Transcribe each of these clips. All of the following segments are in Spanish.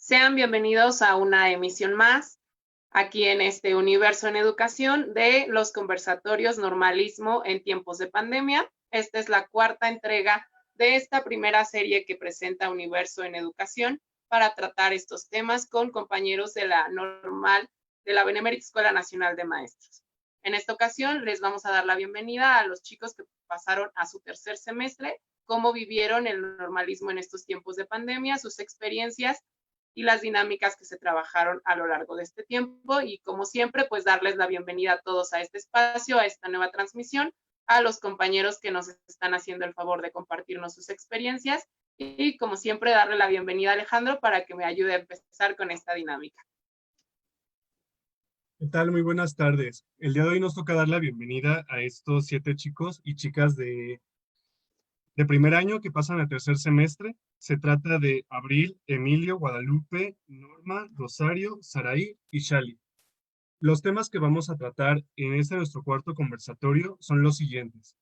Sean bienvenidos a una emisión más, aquí en este Universo en Educación, de los conversatorios Normalismo en tiempos de pandemia. Esta es la cuarta entrega de esta primera serie que presenta Universo en Educación para tratar estos temas con compañeros de la normal de la Benemérita Escuela Nacional de Maestros. En esta ocasión les vamos a dar la bienvenida a los chicos que pasaron a su tercer semestre, cómo vivieron el normalismo en estos tiempos de pandemia, sus experiencias y las dinámicas que se trabajaron a lo largo de este tiempo. Y como siempre, pues darles la bienvenida a todos a este espacio, a esta nueva transmisión, a los compañeros que nos están haciendo el favor de compartirnos sus experiencias. Y como siempre, darle la bienvenida a Alejandro para que me ayude a empezar con esta dinámica. ¿Qué tal? Muy buenas tardes. El día de hoy nos toca dar la bienvenida a estos 7 chicos y chicas de primer año que pasan al tercer semestre. Se trata de Abril, Emilio, Guadalupe, Norma, Rosario, Saraí y Shali. Los temas que vamos a tratar en este nuestro cuarto conversatorio son los siguientes.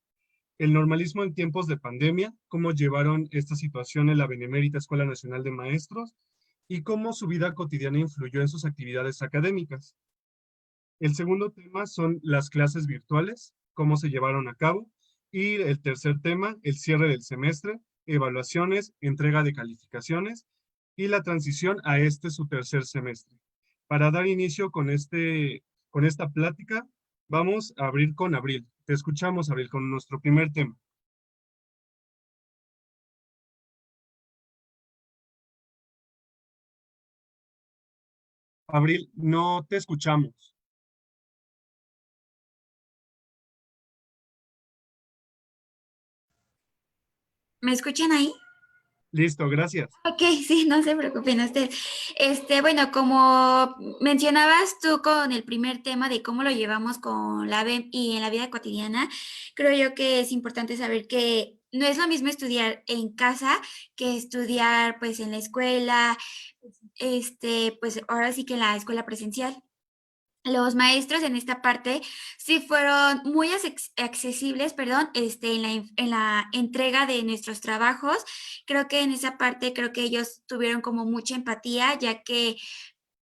El normalismo en tiempos de pandemia, cómo llevaron esta situación en la Benemérita Escuela Nacional de Maestros y cómo su vida cotidiana influyó en sus actividades académicas. El segundo tema son las clases virtuales, cómo se llevaron a cabo. Y el tercer tema, el cierre del semestre, evaluaciones, entrega de calificaciones y la transición a su tercer semestre. Para dar inicio con esta plática, vamos a abrir con Abril. Te escuchamos, Abril, con nuestro primer tema. Abril, no te escuchamos. ¿Me escuchan ahí? Listo, gracias. Ok, sí, no se preocupen ustedes. Bueno, como mencionabas tú con el primer tema de cómo lo llevamos con la BEM y en la vida cotidiana, creo yo que es importante saber que no es lo mismo estudiar en casa que estudiar pues en la escuela, pues ahora sí que en la escuela presencial. Los maestros en esta parte sí fueron muy accesibles, perdón, en la entrega de nuestros trabajos. Creo que en esa parte, creo que ellos tuvieron como mucha empatía, ya que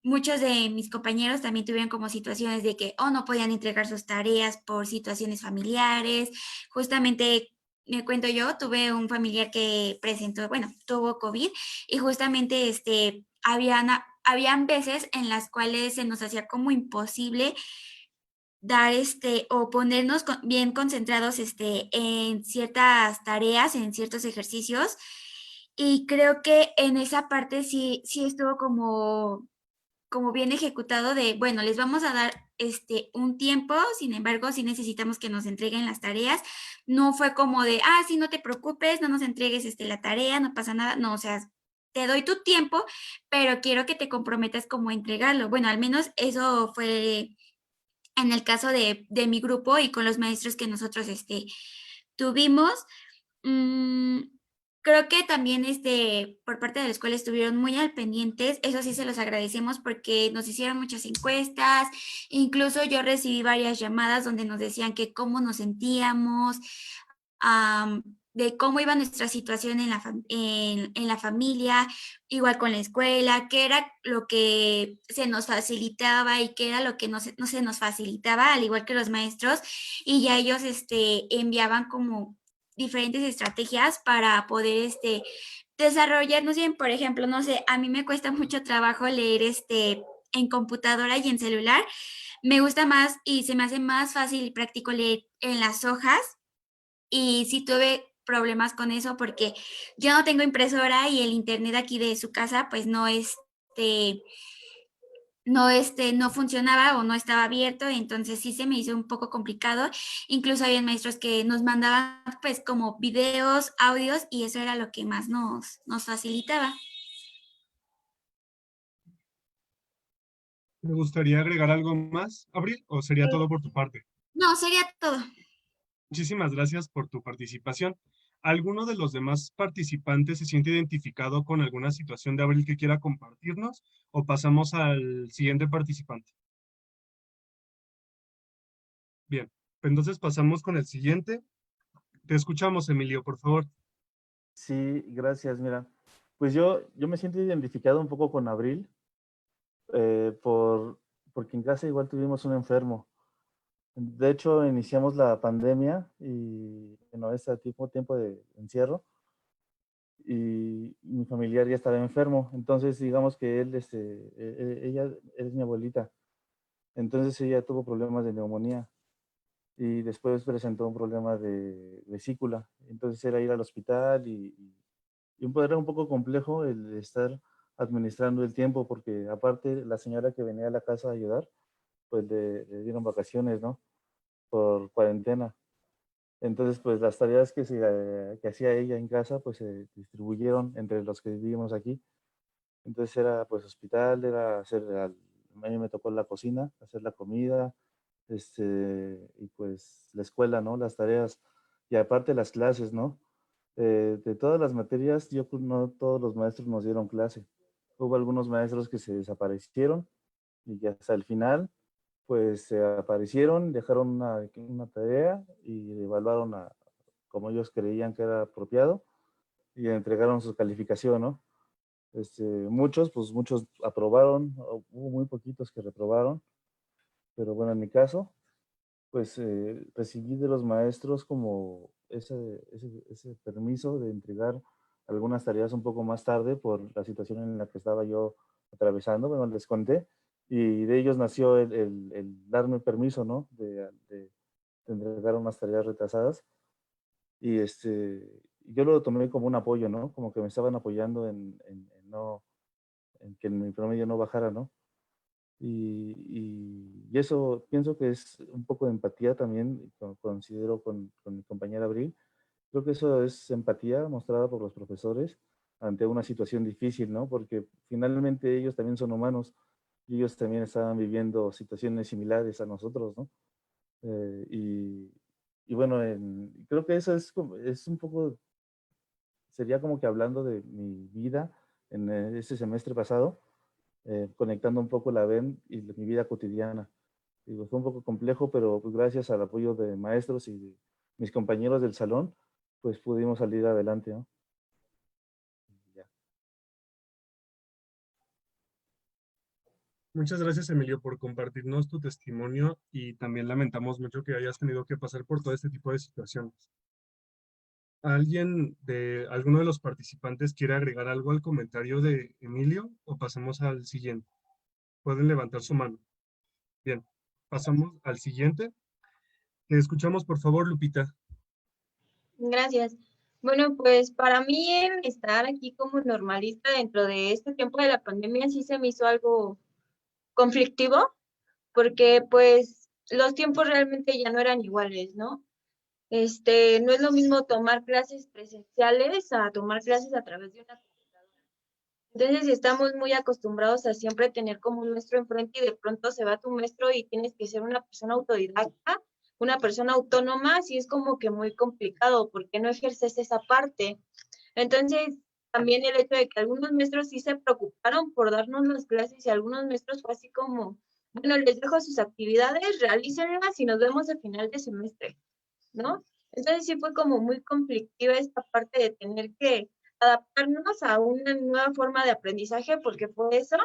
muchos de mis compañeros también tuvieron como situaciones de que o no podían entregar sus tareas por situaciones familiares. Justamente, me cuento yo, tuve un familiar que presentó, bueno, tuvo COVID y justamente habían veces en las cuales se nos hacía como imposible dar o ponernos bien concentrados en ciertas tareas, en ciertos ejercicios. Y creo que en esa parte sí estuvo como bien ejecutado de, bueno, les vamos a dar un tiempo, sin embargo, sí necesitamos que nos entreguen las tareas. No fue como de, sí, no te preocupes, no nos entregues la tarea, no pasa nada. No, o sea, te doy tu tiempo, pero quiero que te comprometas como a entregarlo. Bueno, al menos eso fue en el caso de mi grupo y con los maestros que nosotros tuvimos. Mm, Creo que también por parte de la escuela estuvieron muy al pendientes, eso sí se los agradecemos porque nos hicieron muchas encuestas, incluso yo recibí varias llamadas donde nos decían que cómo nos sentíamos, de cómo iba nuestra situación en la familia, igual con la escuela, qué era lo que se nos facilitaba y qué era lo que no se nos facilitaba, al igual que los maestros, y ya ellos enviaban como diferentes estrategias para poder desarrollarnos bien. Por ejemplo, no sé, a mí me cuesta mucho trabajo leer en computadora y en celular. Me gusta más y se me hace más fácil y práctico leer en las hojas, y sí tuve problemas con eso porque yo no tengo impresora y el internet aquí de su casa pues no funcionaba o no estaba abierto, entonces sí se me hizo un poco complicado. Incluso había maestros que nos mandaban pues como videos, audios, y eso era lo que más nos facilitaba. ¿Me gustaría agregar algo más, Abril, o sería todo por tu parte? No, sería todo. Muchísimas gracias por tu participación. ¿Alguno de los demás participantes se siente identificado con alguna situación de Abril que quiera compartirnos o pasamos al siguiente participante? Bien, entonces pasamos con el siguiente. Te escuchamos, Emilio, por favor. Sí, gracias. Mira, Pues yo me siento identificado un poco con Abril, porque en casa igual tuvimos un enfermo. De hecho, iniciamos la pandemia y bueno, ese tiempo de encierro y mi familiar ya estaba enfermo. Entonces, digamos que ella es mi abuelita. Entonces ella tuvo problemas de neumonía y después presentó un problema de vesícula. Entonces era ir al hospital era un poco complejo el estar administrando el tiempo porque aparte la señora que venía a la casa a ayudar, pues le dieron vacaciones, ¿no? Por cuarentena. Entonces, pues las tareas que hacía ella en casa, pues se distribuyeron entre los que vivimos aquí. Entonces era pues hospital, a mí me tocó la cocina, hacer la comida, y pues la escuela, ¿no? Las tareas y aparte las clases, ¿no? De todas las materias, no todos los maestros nos dieron clase. Hubo algunos maestros que se desaparecieron y que hasta el final, pues se aparecieron, dejaron una tarea y evaluaron como ellos creían que era apropiado y entregaron su calificación, ¿no? Muchos aprobaron, hubo muy poquitos que reprobaron, pero bueno, en mi caso, pues recibí de los maestros como ese permiso de entregar algunas tareas un poco más tarde por la situación en la que estaba yo atravesando, bueno, les conté, y de ellos nació el darme permiso, ¿no? De entregar unas tareas retrasadas, y yo lo tomé como un apoyo, ¿no? Como que me estaban apoyando en que mi promedio no bajara, ¿no? Y eso pienso que es un poco de empatía también, considero con mi compañera Abril. Creo que eso es empatía mostrada por los profesores ante una situación difícil, ¿no? Porque finalmente ellos también son humanos y ellos también estaban viviendo situaciones similares a nosotros, ¿no? Eh, y, y bueno, creo que eso es un poco, sería como que hablando de mi vida en ese semestre pasado, conectando un poco la BEM y mi vida cotidiana. Digo, fue un poco complejo, pero pues, gracias al apoyo de maestros y de mis compañeros del salón, pues pudimos salir adelante, ¿no? Ya. Muchas gracias, Emilio, por compartirnos tu testimonio y también lamentamos mucho que hayas tenido que pasar por todo este tipo de situaciones. ¿Alguno de los participantes quiere agregar algo al comentario de Emilio o pasamos al siguiente? Pueden levantar su mano. Bien, pasamos al siguiente. Te escuchamos, por favor, Lupita. Gracias. Bueno, pues para mí el estar aquí como normalista dentro de este tiempo de la pandemia sí se me hizo algo conflictivo, porque pues los tiempos realmente ya no eran iguales, ¿no? No es lo mismo tomar clases presenciales a tomar clases a través de una computadora. Entonces, si estamos muy acostumbrados a siempre tener como un maestro enfrente y de pronto se va tu maestro y tienes que ser una persona autodidacta, una persona autónoma, sí es como que muy complicado porque no ejerces esa parte. Entonces, también el hecho de que algunos maestros sí se preocuparon por darnos las clases y algunos maestros fue así como, bueno, les dejo sus actividades, realícenlas y nos vemos al final de semestre, ¿no? Entonces sí fue como muy conflictiva esta parte de tener que adaptarnos a una nueva forma de aprendizaje, porque fue eso,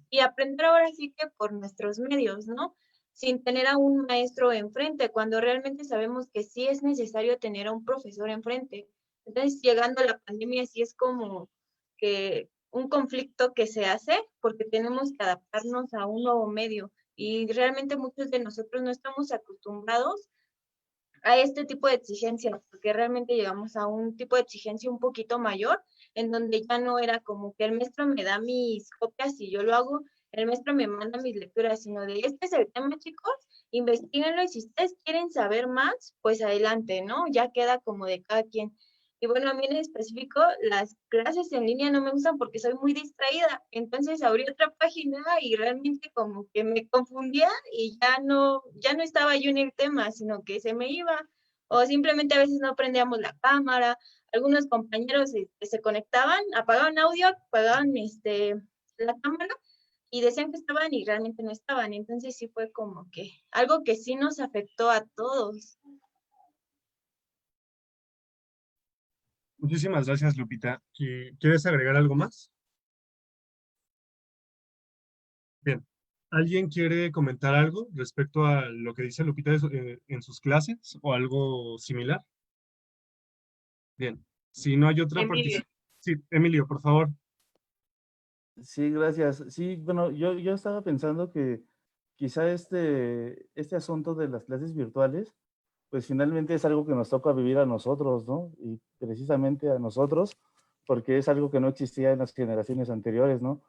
y aprender ahora sí que por nuestros medios, ¿no? Sin tener a un maestro enfrente, cuando realmente sabemos que sí es necesario tener a un profesor enfrente. Entonces, llegando a la pandemia, sí es como que un conflicto que se hace porque tenemos que adaptarnos a un nuevo medio y realmente muchos de nosotros no estamos acostumbrados a este tipo de exigencias, porque realmente llegamos a un tipo de exigencia un poquito mayor, en donde ya no era como que el maestro me da mis copias y yo lo hago, el maestro me manda mis lecturas, sino de este es el tema, chicos, investiguenlo y si ustedes quieren saber más, pues adelante, ¿no? Ya queda como de cada quien. Y bueno, a mí en específico, las clases en línea no me gustan porque soy muy distraída. Entonces abrí otra página y realmente como que me confundía y ya no estaba yo en el tema, sino que se me iba. O simplemente a veces no prendíamos la cámara. Algunos compañeros se conectaban, apagaban audio, apagaban la cámara y decían que estaban y realmente no estaban. Entonces sí fue como que algo que sí nos afectó a todos. Muchísimas gracias, Lupita. ¿Quieres agregar algo más? Bien. ¿Alguien quiere comentar algo respecto a lo que dice Lupita en sus clases o algo similar? Bien. Si no hay otra Emilio. participación. Sí, Emilio, por favor. Sí, gracias. Sí, bueno, yo estaba pensando que quizá este asunto de las clases virtuales, pues finalmente es algo que nos toca vivir a nosotros, ¿no? Y precisamente a nosotros, porque es algo que no existía en las generaciones anteriores, ¿no? O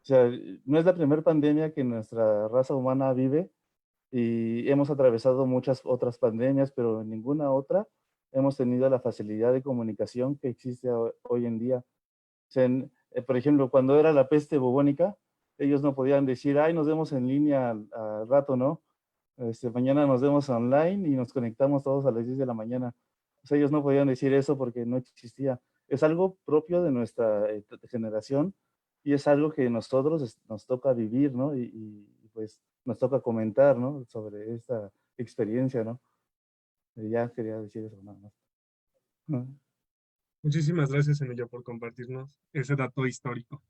sea, no es la primera pandemia que nuestra raza humana vive y hemos atravesado muchas otras pandemias, pero en ninguna otra hemos tenido la facilidad de comunicación que existe hoy en día. O sea, por ejemplo, cuando era la peste bubónica, ellos no podían decir, ay, nos vemos en línea al rato, ¿no? Mañana nos vemos online y nos conectamos todos a las 10 de la mañana. O sea, ellos no podían decir eso porque no existía. Es algo propio de nuestra generación y es algo que nosotros nos toca vivir, ¿no? Pues nos toca comentar, ¿no? Sobre esta experiencia, ¿no? Ya quería decir eso, nada más. Muchísimas gracias, Emilio, por compartirnos ese dato histórico.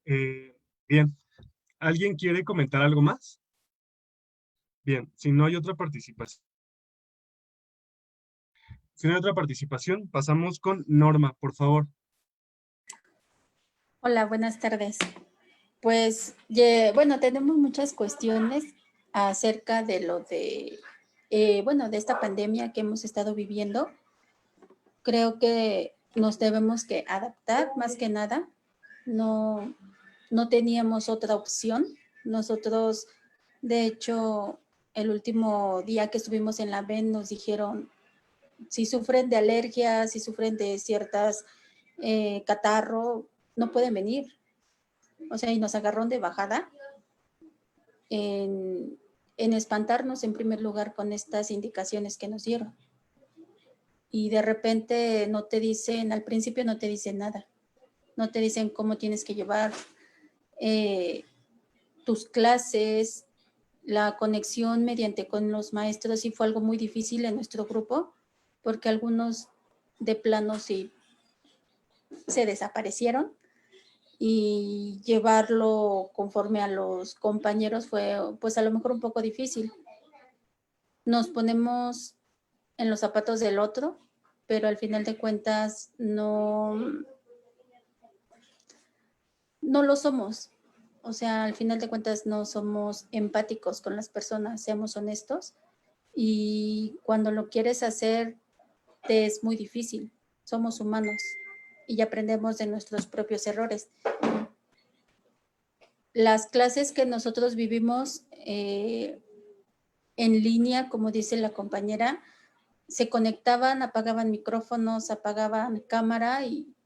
Bien. ¿Alguien quiere comentar algo más? Bien, si no hay otra participación. Si no hay otra participación, pasamos con Norma, por favor. Hola, buenas tardes. Pues, bueno, tenemos muchas cuestiones acerca de bueno, de esta pandemia que hemos estado viviendo. Creo que nos debemos que adaptar más que nada. No, no teníamos otra opción. Nosotros, de hecho, el último día que estuvimos en la VEN nos dijeron, si sufren de alergias, si sufren de ciertas catarro, no pueden venir. O sea, y nos agarró de bajada en espantarnos en primer lugar con estas indicaciones que nos dieron. Y de repente no te dicen, al principio no te dicen nada. No te dicen cómo tienes que llevar tus clases, la conexión mediante con los maestros, sí fue algo muy difícil en nuestro grupo, porque algunos de plano sí se desaparecieron y llevarlo conforme a los compañeros fue pues a lo mejor un poco difícil. Nos ponemos en los zapatos del otro, pero al final de cuentas no lo somos. O sea, al final de cuentas no somos empáticos con las personas, seamos honestos. Y cuando lo quieres hacer, te es muy difícil. Somos humanos y aprendemos de nuestros propios errores. Las clases que nosotros vivimos en línea, como dice la compañera, se conectaban, apagaban micrófonos, apagaban cámara y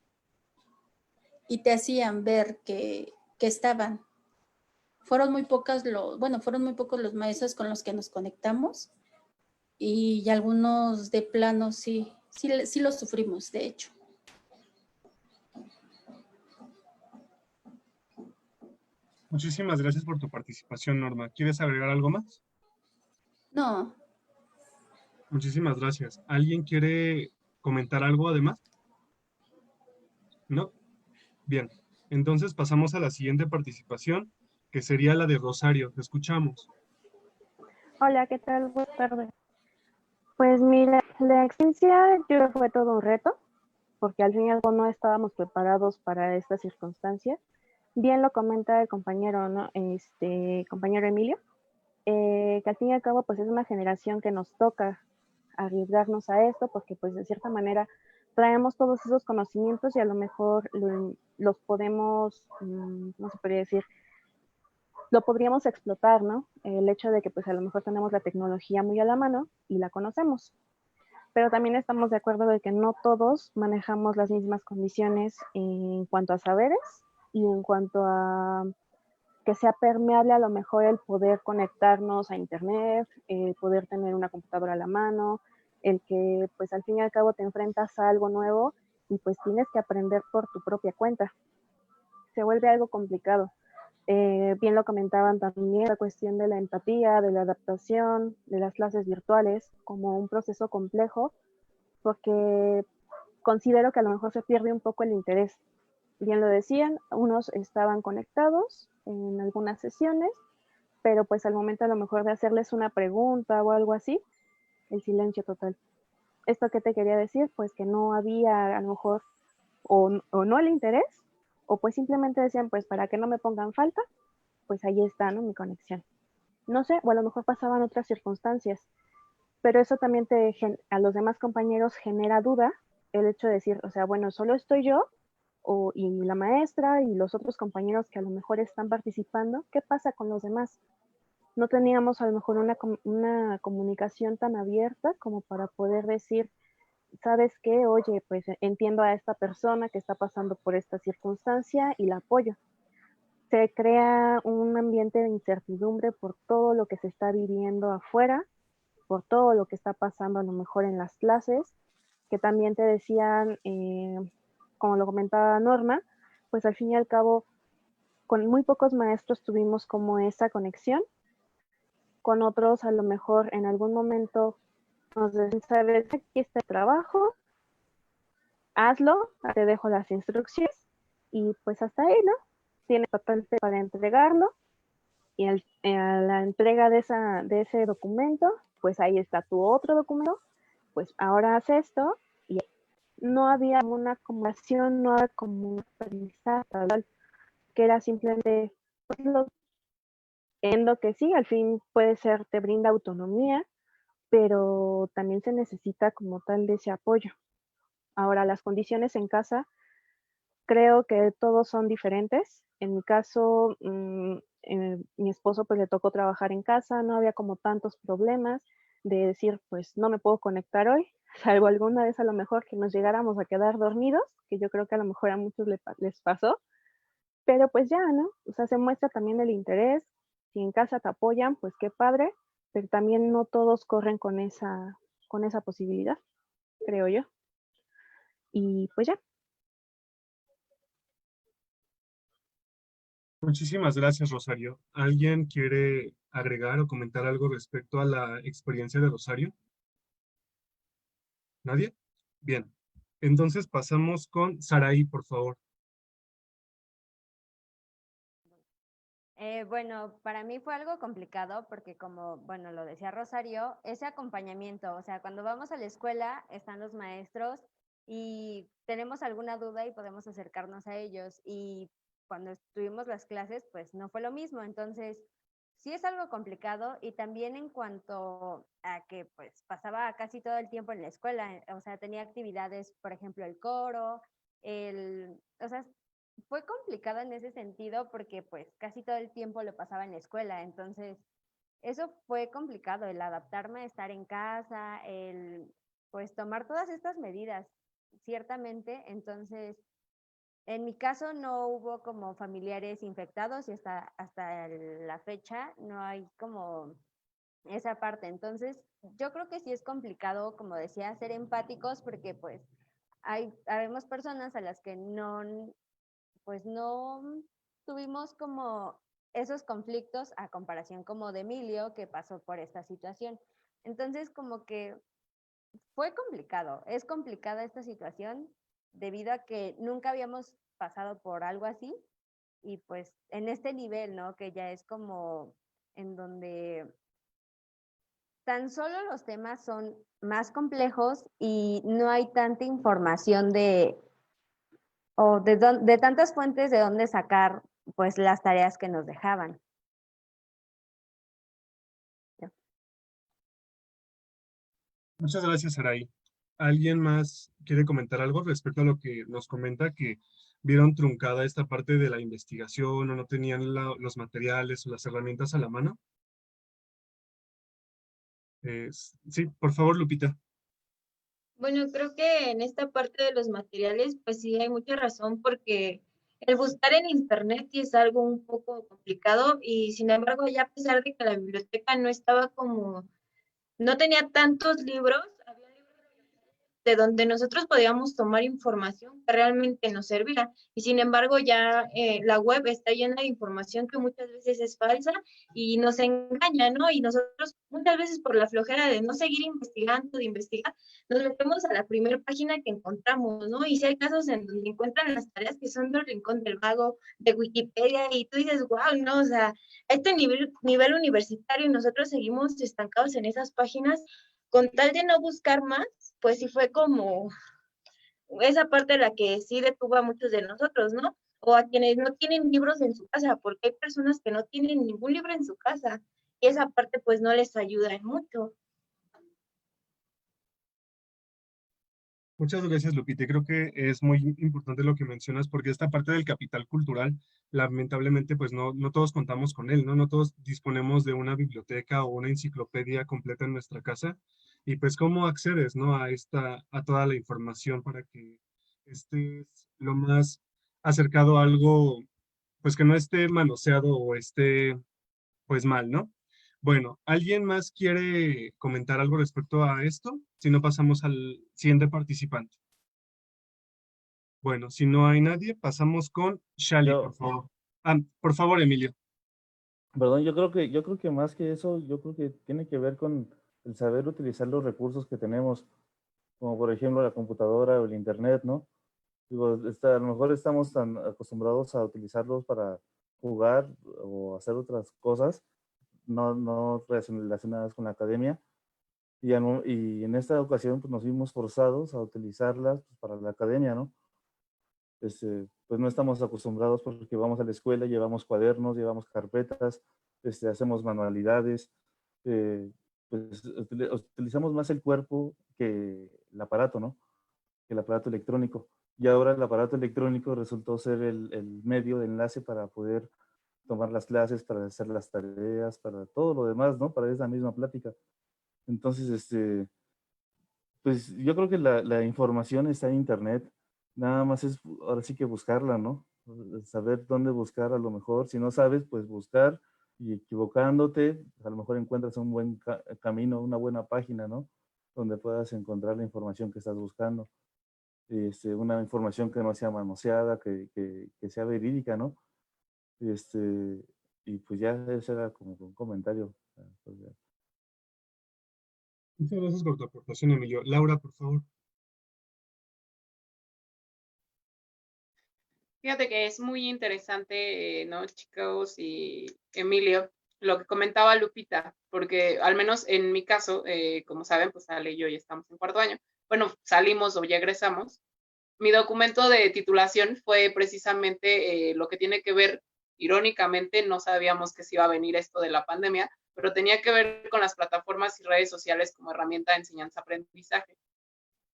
te hacían ver que estaban. Fueron muy pocos los maestros con los que nos conectamos y algunos de plano sí los sufrimos, de hecho. Muchísimas gracias por tu participación, Norma. ¿Quieres agregar algo más? No. Muchísimas gracias. ¿Alguien quiere comentar algo además? ¿No? Bien. Entonces pasamos a la siguiente participación, que sería la de Rosario. Te escuchamos. Hola, ¿qué tal? Buenas tardes. Pues mira, la experiencia yo creo que fue todo un reto, porque al fin y al cabo no estábamos preparados para estas circunstancias. Bien lo comenta el compañero, ¿no? Compañero Emilio, que al fin y al cabo pues es una generación que nos toca arriesgarnos a esto, porque pues de cierta manera traemos todos esos conocimientos y a lo mejor los podemos, no se podría decir, lo podríamos explotar, ¿no? El hecho de que pues a lo mejor tenemos la tecnología muy a la mano y la conocemos, pero también estamos de acuerdo de que no todos manejamos las mismas condiciones en cuanto a saberes y en cuanto a que sea permeable a lo mejor el poder conectarnos a internet, el poder tener una computadora a la mano, el que pues al fin y al cabo te enfrentas a algo nuevo y pues tienes que aprender por tu propia cuenta. Se vuelve algo complicado. Bien lo comentaban también, la cuestión de la empatía, de la adaptación, de las clases virtuales, como un proceso complejo, porque considero que a lo mejor se pierde un poco el interés. Bien lo decían, unos estaban conectados en algunas sesiones, pero pues al momento a lo mejor de hacerles una pregunta o algo así, el silencio total. ¿Esto qué te quería decir? Pues que no había a lo mejor o no el interés, o pues simplemente decían, pues para que no me pongan falta, pues ahí está, ¿no? Mi conexión. No sé, o a lo mejor pasaban otras circunstancias, pero eso también a los demás compañeros genera duda el hecho de decir, o sea, bueno, solo estoy yo y la maestra y los otros compañeros que a lo mejor están participando, ¿qué pasa con los demás? No teníamos a lo mejor una comunicación tan abierta como para poder decir, ¿sabes qué? Oye, pues entiendo a esta persona que está pasando por esta circunstancia y la apoyo. Se crea un ambiente de incertidumbre por todo lo que se está viviendo afuera, por todo lo que está pasando a lo mejor en las clases, que también te decían, como lo comentaba Norma, pues al fin y al cabo, con muy pocos maestros tuvimos como esa conexión, con otros a lo mejor en algún momento nos decían, sabes, aquí está el trabajo, hazlo, te dejo las instrucciones y pues hasta ahí, ¿no? Tienes papel para entregarlo y a la entrega de ese documento, pues ahí está tu otro documento, pues ahora haz esto y no había una acumulación, no había como un aprendizaje, que era simplemente pues, en lo que sí, al fin puede ser, te brinda autonomía, pero también se necesita como tal de ese apoyo. Ahora, las condiciones en casa, creo que todos son diferentes. En mi caso, mi esposo pues le tocó trabajar en casa, no había como tantos problemas de decir, pues no me puedo conectar hoy, salvo alguna vez a lo mejor que nos llegáramos a quedar dormidos, que yo creo que a lo mejor a muchos les pasó, pero pues ya, ¿no? O sea, se muestra también el interés, si en casa te apoyan, pues qué padre, pero también no todos corren con esa posibilidad, creo yo. Y pues ya. Muchísimas gracias, Rosario. ¿Alguien quiere agregar o comentar algo respecto a la experiencia de Rosario? ¿Nadie? Bien. Entonces pasamos con Saraí, por favor. Bueno, para mí fue algo complicado porque como, bueno, lo decía Rosario, ese acompañamiento, o sea, cuando vamos a la escuela están los maestros y tenemos alguna duda y podemos acercarnos a ellos y cuando estuvimos las clases, pues no fue lo mismo, entonces sí es algo complicado y también en cuanto a que pues pasaba casi todo el tiempo en la escuela, o sea, tenía actividades, por ejemplo, el coro, o sea, fue complicado en ese sentido porque pues casi todo el tiempo lo pasaba en la escuela, entonces eso fue complicado, el adaptarme a estar en casa, el pues tomar todas estas medidas, ciertamente, entonces en mi caso no hubo como familiares infectados y hasta la fecha no hay como esa parte, entonces yo creo que sí es complicado, como decía, ser empáticos porque pues habemos personas a las que pues no tuvimos como esos conflictos a comparación como de Emilio que pasó por esta situación. Entonces como que fue complicado, es complicada esta situación debido a que nunca habíamos pasado por algo así y pues en este nivel, ¿no? Que ya es como en donde tan solo los temas son más complejos y no hay tanta información o de tantas fuentes de dónde sacar pues las tareas que nos dejaban. Muchas gracias, Saraí. ¿Alguien más quiere comentar algo respecto a lo que nos comenta que vieron truncada esta parte de la investigación o no tenían los materiales o las herramientas a la mano? Sí, por favor, Lupita. Bueno, creo que en esta parte de los materiales, pues sí hay mucha razón porque el buscar en internet sí es algo un poco complicado y sin embargo, ya a pesar de que la biblioteca no estaba como, no tenía tantos libros, había libros de donde nosotros podíamos tomar información que realmente nos servía. Y sin embargo, ya la web está llena de información que muchas veces es falsa y nos engaña, ¿no? Y nosotros muchas veces por la flojera de no seguir investigando, de investigar, nos metemos a la primera página que encontramos, ¿no? Y si hay casos en donde encuentran las tareas que son del Rincón del Vago, de Wikipedia, y tú dices, wow, ¿no? O sea, a este nivel universitario y nosotros seguimos estancados en esas páginas con tal de no buscar más, pues sí fue como esa parte la que sí detuvo a muchos de nosotros, ¿no? O a quienes no tienen libros en su casa, porque hay personas que no tienen ningún libro en su casa y esa parte pues no les ayuda en mucho. Muchas gracias, Lupita. Creo que es muy importante lo que mencionas porque esta parte del capital cultural, lamentablemente, pues no todos contamos con él, ¿no? No todos disponemos de una biblioteca o una enciclopedia completa en nuestra casa. Y pues, ¿cómo accedes, ¿no? A toda la información para que estés lo más acercado a algo, pues que no esté manoseado o esté, pues mal, ¿no? Bueno, ¿alguien más quiere comentar algo respecto a esto? Si no, pasamos al siguiente participante. Bueno, si no hay nadie, pasamos con Shali, por Yo, favor. Ah, por favor, Emilio. perdón, yo creo que más que eso, yo creo que tiene que ver con el saber utilizar los recursos que tenemos, como por ejemplo la computadora o el internet, ¿no? Digo, a lo mejor estamos tan acostumbrados a utilizarlos para jugar o hacer otras cosas, no relacionadas con la academia. Y en esta ocasión pues, nos vimos forzados a utilizarlas pues, para la academia, ¿no? Pues no estamos acostumbrados porque vamos a la escuela, llevamos cuadernos, llevamos carpetas, hacemos manualidades, pues utilizamos más el cuerpo que el aparato, ¿no? Que el aparato electrónico. Y ahora el aparato electrónico resultó ser el medio de enlace para poder tomar las clases, para hacer las tareas, para todo lo demás, ¿no? Para esa misma plática. Entonces, pues yo creo que la información está en internet, nada más es ahora sí que buscarla, ¿no? Saber dónde buscar a lo mejor, si no sabes, pues buscar y equivocándote, a lo mejor encuentras un buen camino, una buena página, ¿no? Donde puedas encontrar la información que estás buscando. Una información que no sea manoseada, que sea verídica, ¿no? Y pues ya ese era como un comentario. Pues ya. Muchas gracias por tu aportación, Emilio. Laura, por favor. Fíjate que es muy interesante, ¿no, chicos? Y Emilio, lo que comentaba Lupita, porque al menos en mi caso, como saben, pues Ale y yo ya estamos en cuarto año. Bueno, salimos o ya egresamos. Mi documento de titulación fue precisamente lo que tiene que ver, irónicamente, no sabíamos que se iba a venir esto de la pandemia, pero tenía que ver con las plataformas y redes sociales como herramienta de enseñanza-aprendizaje.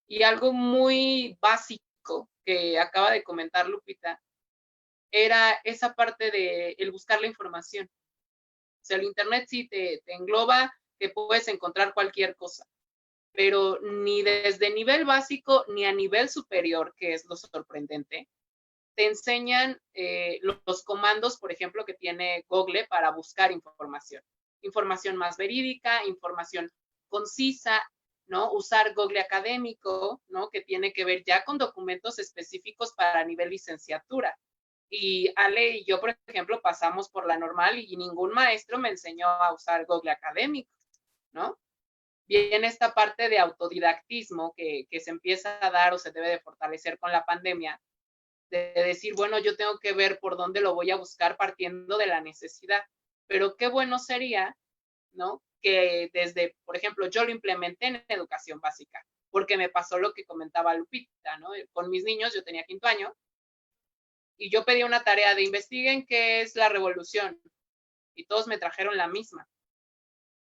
Y algo muy básico que acaba de comentar Lupita era esa parte de el buscar la información. O sea, el internet sí te engloba, que puedes encontrar cualquier cosa, pero ni desde nivel básico ni a nivel superior, que es lo sorprendente, te enseñan los comandos, por ejemplo, que tiene Google para buscar información. Información más verídica, información concisa, ¿no? Usar Google académico, ¿no? Que tiene que ver ya con documentos específicos para nivel licenciatura. Y Ale y yo, por ejemplo, pasamos por la normal y ningún maestro me enseñó a usar Google académico, ¿no? Viene esta parte de autodidactismo que se empieza a dar o se debe de fortalecer con la pandemia, de decir, bueno, yo tengo que ver por dónde lo voy a buscar partiendo de la necesidad. Pero qué bueno sería, ¿no? Que desde, por ejemplo, yo lo implementé en educación básica, porque me pasó lo que comentaba Lupita, ¿no? Con mis niños, yo tenía quinto año, y yo pedí una tarea de investiguen qué es la revolución, y todos me trajeron la misma,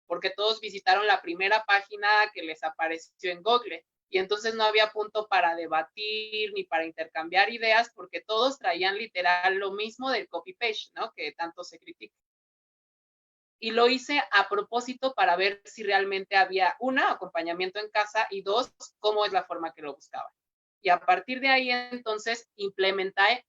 porque todos visitaron la primera página que les apareció en Google, y entonces no había punto para debatir ni para intercambiar ideas, porque todos traían literal lo mismo del copy-paste, ¿no? Que tanto se critica. Y lo hice a propósito para ver si realmente había, una, acompañamiento en casa, y dos, cómo es la forma que lo buscaba. Y a partir de ahí, entonces, implementé,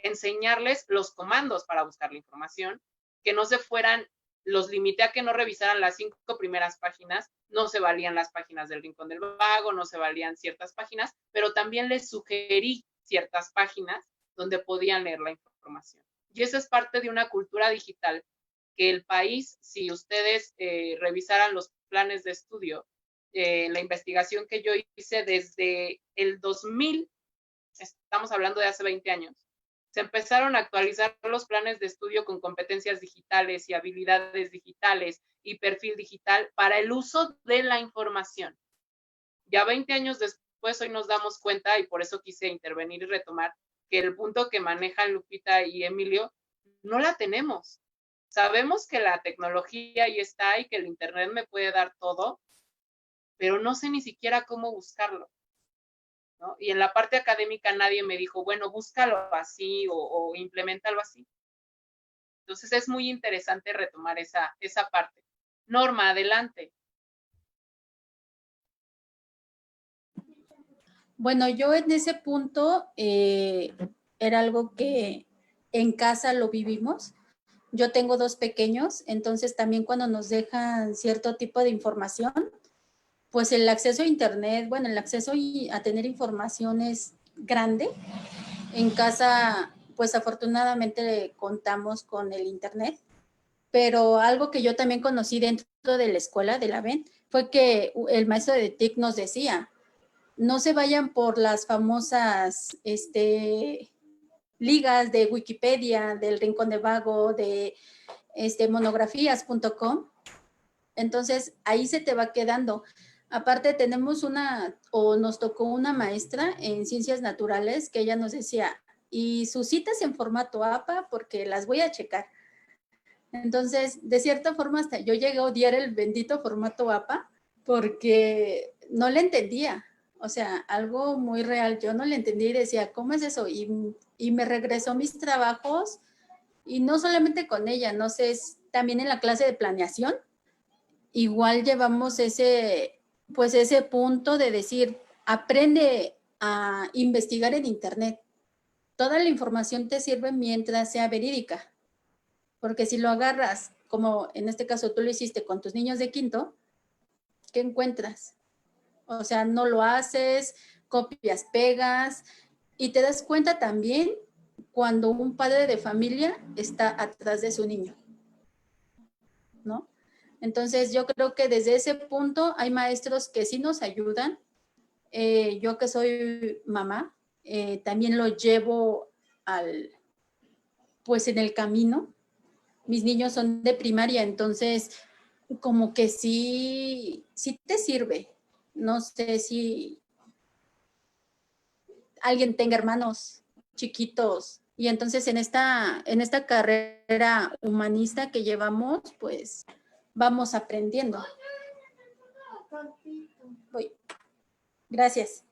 enseñarles los comandos para buscar la información, que no se fueran los limité a que no revisaran las 5 primeras páginas, no se valían las páginas del Rincón del Vago, no se valían ciertas páginas, pero también les sugerí ciertas páginas donde podían leer la información. Y eso es parte de una cultura digital que el país, si ustedes revisaran los planes de estudio, la investigación que yo hice desde el 2000, estamos hablando de hace 20 años, se empezaron a actualizar los planes de estudio con competencias digitales y habilidades digitales y perfil digital para el uso de la información. Ya 20 años después, hoy nos damos cuenta, y por eso quise intervenir y retomar, que el punto que manejan Lupita y Emilio, no la tenemos. Sabemos que la tecnología ahí está y que el internet me puede dar todo, pero no sé ni siquiera cómo buscarlo, ¿no? Y en la parte académica nadie me dijo, bueno, búscalo así o implementalo así. Entonces es muy interesante retomar esa parte. Norma, adelante. Bueno, yo en ese punto era algo que en casa lo vivimos. Yo tengo 2 pequeños, entonces también cuando nos dejan cierto tipo de información, pues el acceso a internet, bueno, el acceso a tener información es grande. En casa, pues afortunadamente contamos con el internet, pero algo que yo también conocí dentro de la escuela de la VEN fue que el maestro de TIC nos decía, no se vayan por las famosas ligas de Wikipedia, del Rincón de Vago, de monografías.com. Entonces, ahí se te va quedando. Aparte, nos tocó una maestra en ciencias naturales que ella nos decía, y sus citas en formato APA porque las voy a checar. Entonces, de cierta forma, hasta yo llegué a odiar el bendito formato APA porque no le entendía. O sea, algo muy real. Yo no le entendía y decía, ¿cómo es eso? Y me regresó mis trabajos y no solamente con ella, no sé, también en la clase de planeación. Igual llevamos ese punto de decir, aprende a investigar en internet. Toda la información te sirve mientras sea verídica. Porque si lo agarras, como en este caso tú lo hiciste con tus niños de quinto, ¿qué encuentras? O sea, no lo haces, copias, pegas, y te das cuenta también cuando un padre de familia está atrás de su niño, ¿no? Entonces, yo creo que desde ese punto hay maestros que sí nos ayudan. Yo que soy mamá, también lo llevo pues en el camino. Mis niños son de primaria, entonces como que sí te sirve. No sé si alguien tenga hermanos chiquitos y entonces en esta carrera humanista que llevamos, pues vamos aprendiendo. Gracias.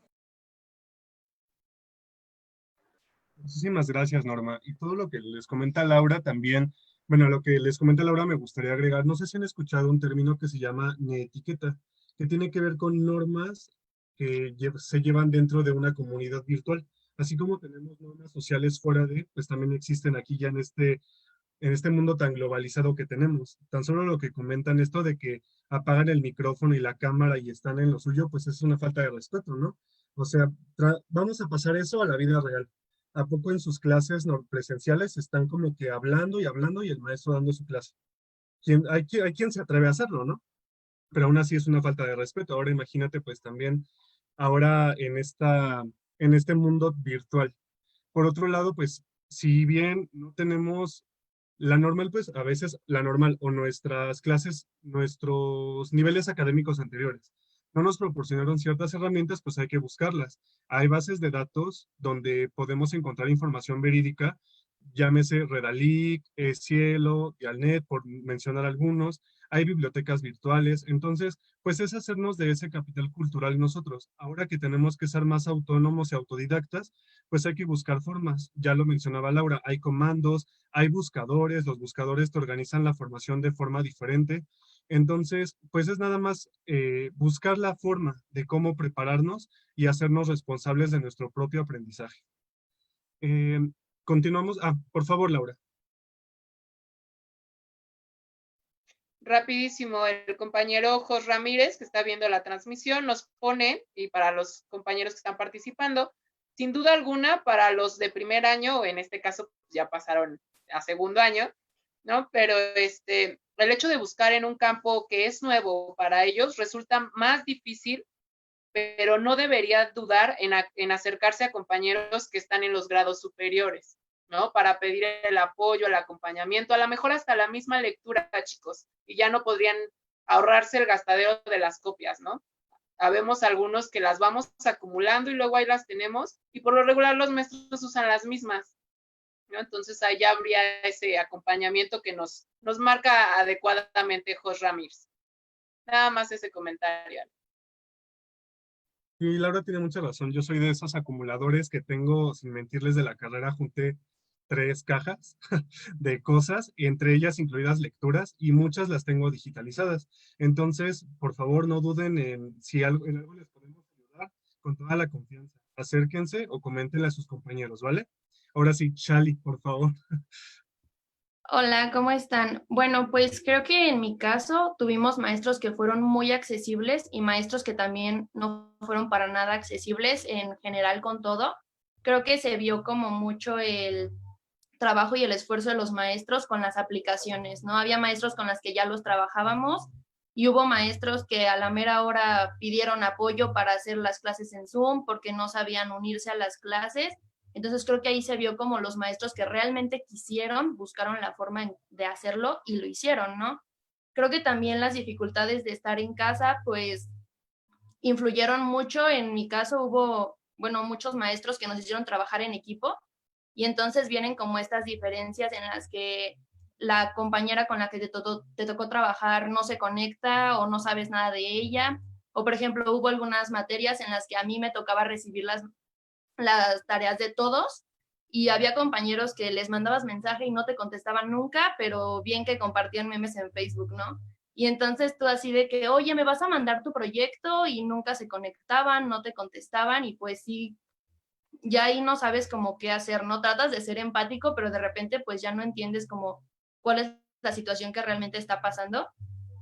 Muchísimas gracias, Norma. Y todo lo que les comenta Laura también, bueno, lo que les comenta Laura me gustaría agregar, no sé si han escuchado un término que se llama neetiqueta, que tiene que ver con normas que se llevan dentro de una comunidad virtual. Así como tenemos normas sociales fuera de, pues también existen aquí ya en este mundo tan globalizado que tenemos. Tan solo lo que comentan esto de que apagan el micrófono y la cámara y están en lo suyo, pues es una falta de respeto, ¿no? O sea, vamos a pasar eso a la vida real. ¿A poco en sus clases presenciales están como que hablando y el maestro dando su clase? Hay quien se atreve a hacerlo, ¿no? Pero aún así es una falta de respeto. Ahora imagínate pues también ahora en este mundo virtual. Por otro lado, pues si bien no tenemos la normal, pues a veces la normal o nuestras clases, nuestros niveles académicos anteriores no nos proporcionaron ciertas herramientas, pues hay que buscarlas. Hay bases de datos donde podemos encontrar información verídica, llámese Redalic, Cielo, Dialnet, por mencionar algunos. Hay bibliotecas virtuales. Entonces, pues es hacernos de ese capital cultural nosotros. Ahora que tenemos que ser más autónomos y autodidactas, pues hay que buscar formas. Ya lo mencionaba Laura, hay comandos, hay buscadores, los buscadores te organizan la formación de forma diferente. Entonces, pues es nada más buscar la forma de cómo prepararnos y hacernos responsables de nuestro propio aprendizaje. Continuamos. Por favor, Laura. rapidísimo, el compañero Jos Ramírez, que está viendo la transmisión, nos pone, y para los compañeros que están participando, sin duda alguna, para los de primer año, o en este caso ya pasaron a segundo año, ¿no? Pero el hecho de buscar en un campo que es nuevo para ellos resulta más difícil, pero no debería dudar en acercarse a compañeros que están en los grados superiores, ¿no? Para pedir el apoyo, el acompañamiento, a lo mejor hasta la misma lectura, chicos, y ya no podrían ahorrarse el gastadero de las copias, ¿no? Habemos algunos que las vamos acumulando y luego ahí las tenemos, y por lo regular los maestros usan las mismas, ¿no? Entonces ahí ya habría ese acompañamiento que nos marca adecuadamente Jos Ramírez. Nada más ese comentario. Y Laura tiene mucha razón. Yo soy de esos acumuladores que tengo, sin mentirles, de la carrera, junté 3 cajas de cosas, y entre ellas incluidas lecturas, y muchas las tengo digitalizadas. Entonces, por favor, no duden en si en algo les podemos ayudar, con toda la confianza. Acérquense o coméntenle a sus compañeros, ¿vale? Ahora sí, Shali, por favor. Hola, ¿cómo están? Bueno, pues creo que en mi caso tuvimos maestros que fueron muy accesibles y maestros que también no fueron para nada accesibles en general con todo. Creo que se vio como mucho el trabajo y el esfuerzo de los maestros con las aplicaciones, ¿no? Había maestros con las que ya los trabajábamos y hubo maestros que a la mera hora pidieron apoyo para hacer las clases en Zoom porque no sabían unirse a las clases. Entonces creo que ahí se vio como los maestros que realmente quisieron, buscaron la forma de hacerlo y lo hicieron, ¿no? Creo que también las dificultades de estar en casa, pues, influyeron mucho. En mi caso hubo, bueno, muchos maestros que nos hicieron trabajar en equipo y entonces vienen como estas diferencias en las que la compañera con la que te tocó trabajar no se conecta o no sabes nada de ella. O, por ejemplo, hubo algunas materias en las que a mí me tocaba recibir las tareas de todos y había compañeros que les mandabas mensaje y no te contestaban nunca, pero bien que compartían memes en Facebook, ¿no? Y entonces tú así de que, oye, ¿me vas a mandar tu proyecto? Y nunca se conectaban, no te contestaban y pues sí, ya ahí no sabes como qué hacer, ¿no? Tratas de ser empático, pero de repente pues ya no entiendes como cuál es la situación que realmente está pasando.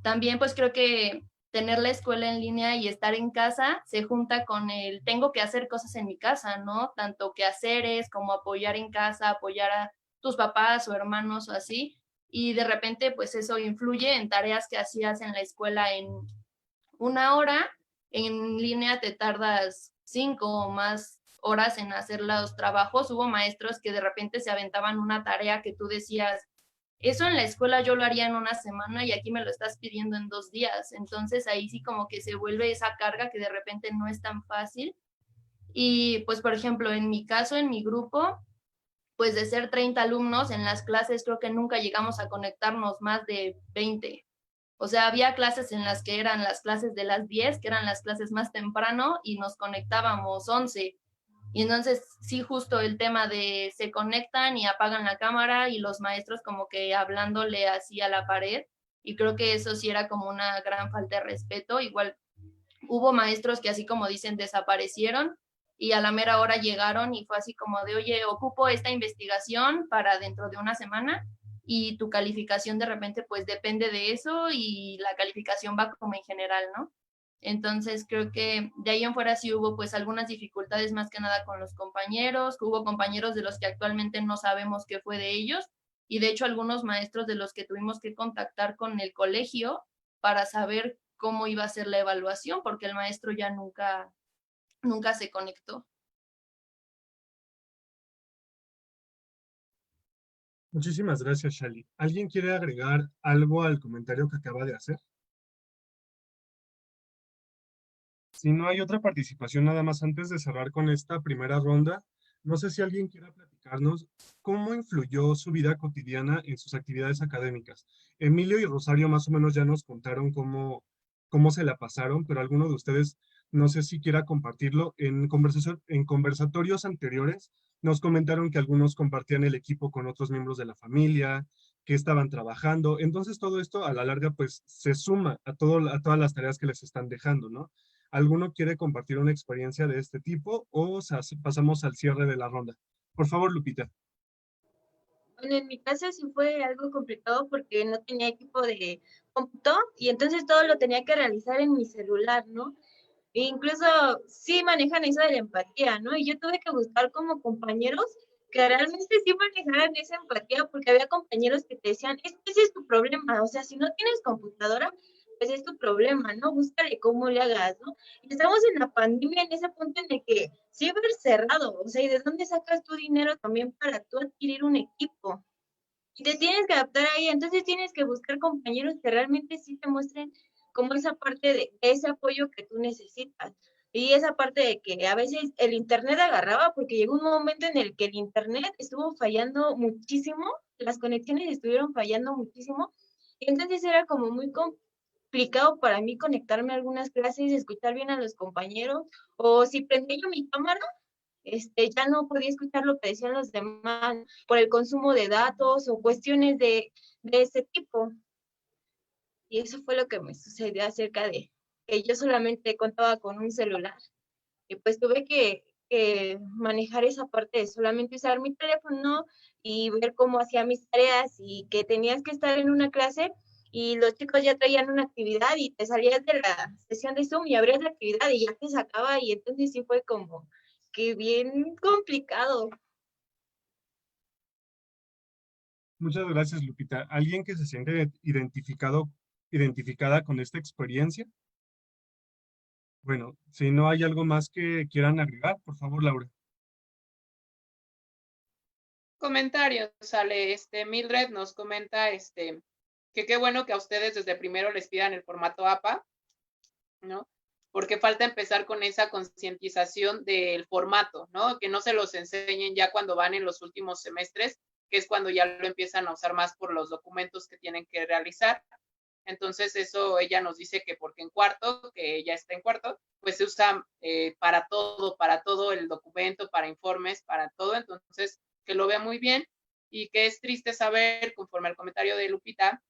También pues creo que tener la escuela en línea y estar en casa se junta con el tengo que hacer cosas en mi casa, ¿no? Tanto quehaceres como apoyar en casa, apoyar a tus papás o hermanos o así. Y de repente pues eso influye en tareas que hacías en la escuela en 1 hora, en línea te tardas 5 o más horas en hacer los trabajos. Hubo maestros que de repente se aventaban una tarea que tú decías, eso en la escuela yo lo haría en 1 semana y aquí me lo estás pidiendo en 2 días. Entonces ahí sí como que se vuelve esa carga que de repente no es tan fácil. Y pues, por ejemplo, en mi caso, en mi grupo, pues de ser 30 alumnos en las clases, creo que nunca llegamos a conectarnos más de 20. O sea, había clases en las que eran las clases de las 10, que eran las clases más temprano, y nos conectábamos 11. Y entonces, sí, justo el tema de se conectan y apagan la cámara y los maestros como que hablándole así a la pared. Y creo que eso sí era como una gran falta de respeto. Igual hubo maestros que así como dicen desaparecieron y a la mera hora llegaron y fue así como de, oye, ocupo esta investigación para dentro de 1 semana y tu calificación de repente pues depende de eso y la calificación va como en general, ¿no? Entonces creo que de ahí en fuera sí hubo pues algunas dificultades más que nada con los compañeros, hubo compañeros de los que actualmente no sabemos qué fue de ellos y de hecho algunos maestros de los que tuvimos que contactar con el colegio para saber cómo iba a ser la evaluación porque el maestro ya nunca se conectó. Muchísimas gracias, Shali. ¿Alguien quiere agregar algo al comentario que acaba de hacer? Si no hay otra participación, nada más antes de cerrar con esta primera ronda, no sé si alguien quiera platicarnos cómo influyó su vida cotidiana en sus actividades académicas. Emilio y Rosario más o menos ya nos contaron cómo se la pasaron, pero alguno de ustedes, no sé si quiera compartirlo. En conversatorios anteriores nos comentaron que algunos compartían el equipo con otros miembros de la familia, que estaban trabajando. Entonces todo esto a la larga pues se suma a todas las tareas que les están dejando, ¿no? ¿Alguno quiere compartir una experiencia de este tipo o pasamos al cierre de la ronda? Por favor, Lupita. Bueno, en mi caso sí fue algo complicado porque no tenía equipo de cómputo y entonces todo lo tenía que realizar en mi celular, ¿no? E incluso sí manejan eso de la empatía, ¿no? Y yo tuve que buscar como compañeros que realmente sí manejaran esa empatía, porque había compañeros que te decían, es que ese es tu problema, o sea, si no tienes computadora, pues es tu problema, ¿no? Búscale cómo le hagas, ¿no? Y estamos en la pandemia en ese punto en el que ciber cerrado, o sea, ¿y de dónde sacas tu dinero también para tú adquirir un equipo? Y te tienes que adaptar ahí, entonces tienes que buscar compañeros que realmente sí te muestren como esa parte de ese apoyo que tú necesitas. Y esa parte de que a veces el internet agarraba, porque llegó un momento en el que el internet estuvo fallando muchísimo, las conexiones estuvieron fallando muchísimo, y entonces era como muy complicado para mí conectarme a algunas clases, escuchar bien a los compañeros, o si prendía yo mi cámara, ya no podía escuchar lo que decían los demás por el consumo de datos o cuestiones de ese tipo. Y eso fue lo que me sucedió acerca de que yo solamente contaba con un celular. Y pues tuve que manejar esa parte de solamente usar mi teléfono y ver cómo hacía mis tareas y que tenías que estar en una clase y los chicos ya traían una actividad y te salías de la sesión de Zoom y abrías la actividad y ya te sacaba y entonces sí fue como que bien complicado. Muchas gracias, Lupita. ¿Alguien que se siente identificada con esta experiencia? Bueno, si no hay algo más que quieran agregar, por favor, Laura. Comentarios, sale Mildred nos comenta que qué bueno que a ustedes desde primero les pidan el formato APA, ¿no? Porque falta empezar con esa concientización del formato, ¿no? Que no se los enseñen ya cuando van en los últimos semestres, que es cuando ya lo empiezan a usar más por los documentos que tienen que realizar. Entonces eso ella nos dice que porque en cuarto, que ella está en cuarto, pues se usa para todo el documento, para informes, para todo. Entonces, que lo vea muy bien y que es triste saber, conforme al comentario de Lupita,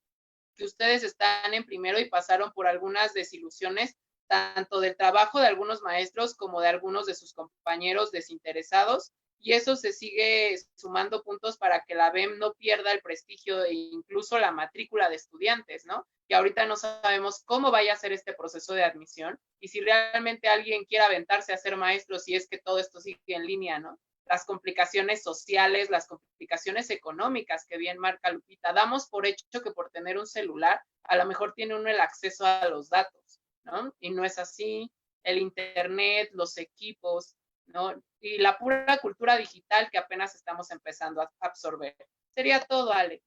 que ustedes están en primero y pasaron por algunas desilusiones, tanto del trabajo de algunos maestros como de algunos de sus compañeros desinteresados, y eso se sigue sumando puntos para que la BEM no pierda el prestigio e incluso la matrícula de estudiantes, ¿no? Y ahorita no sabemos cómo vaya a ser este proceso de admisión y si realmente alguien quiere aventarse a ser maestro, si es que todo esto sigue en línea, ¿no? Las complicaciones sociales, las complicaciones económicas que bien marca Lupita. Damos por hecho que por tener un celular, a lo mejor tiene uno el acceso a los datos, ¿no? Y no es así. El internet, los equipos, ¿no? Y la pura cultura digital que apenas estamos empezando a absorber. Sería todo, Ale.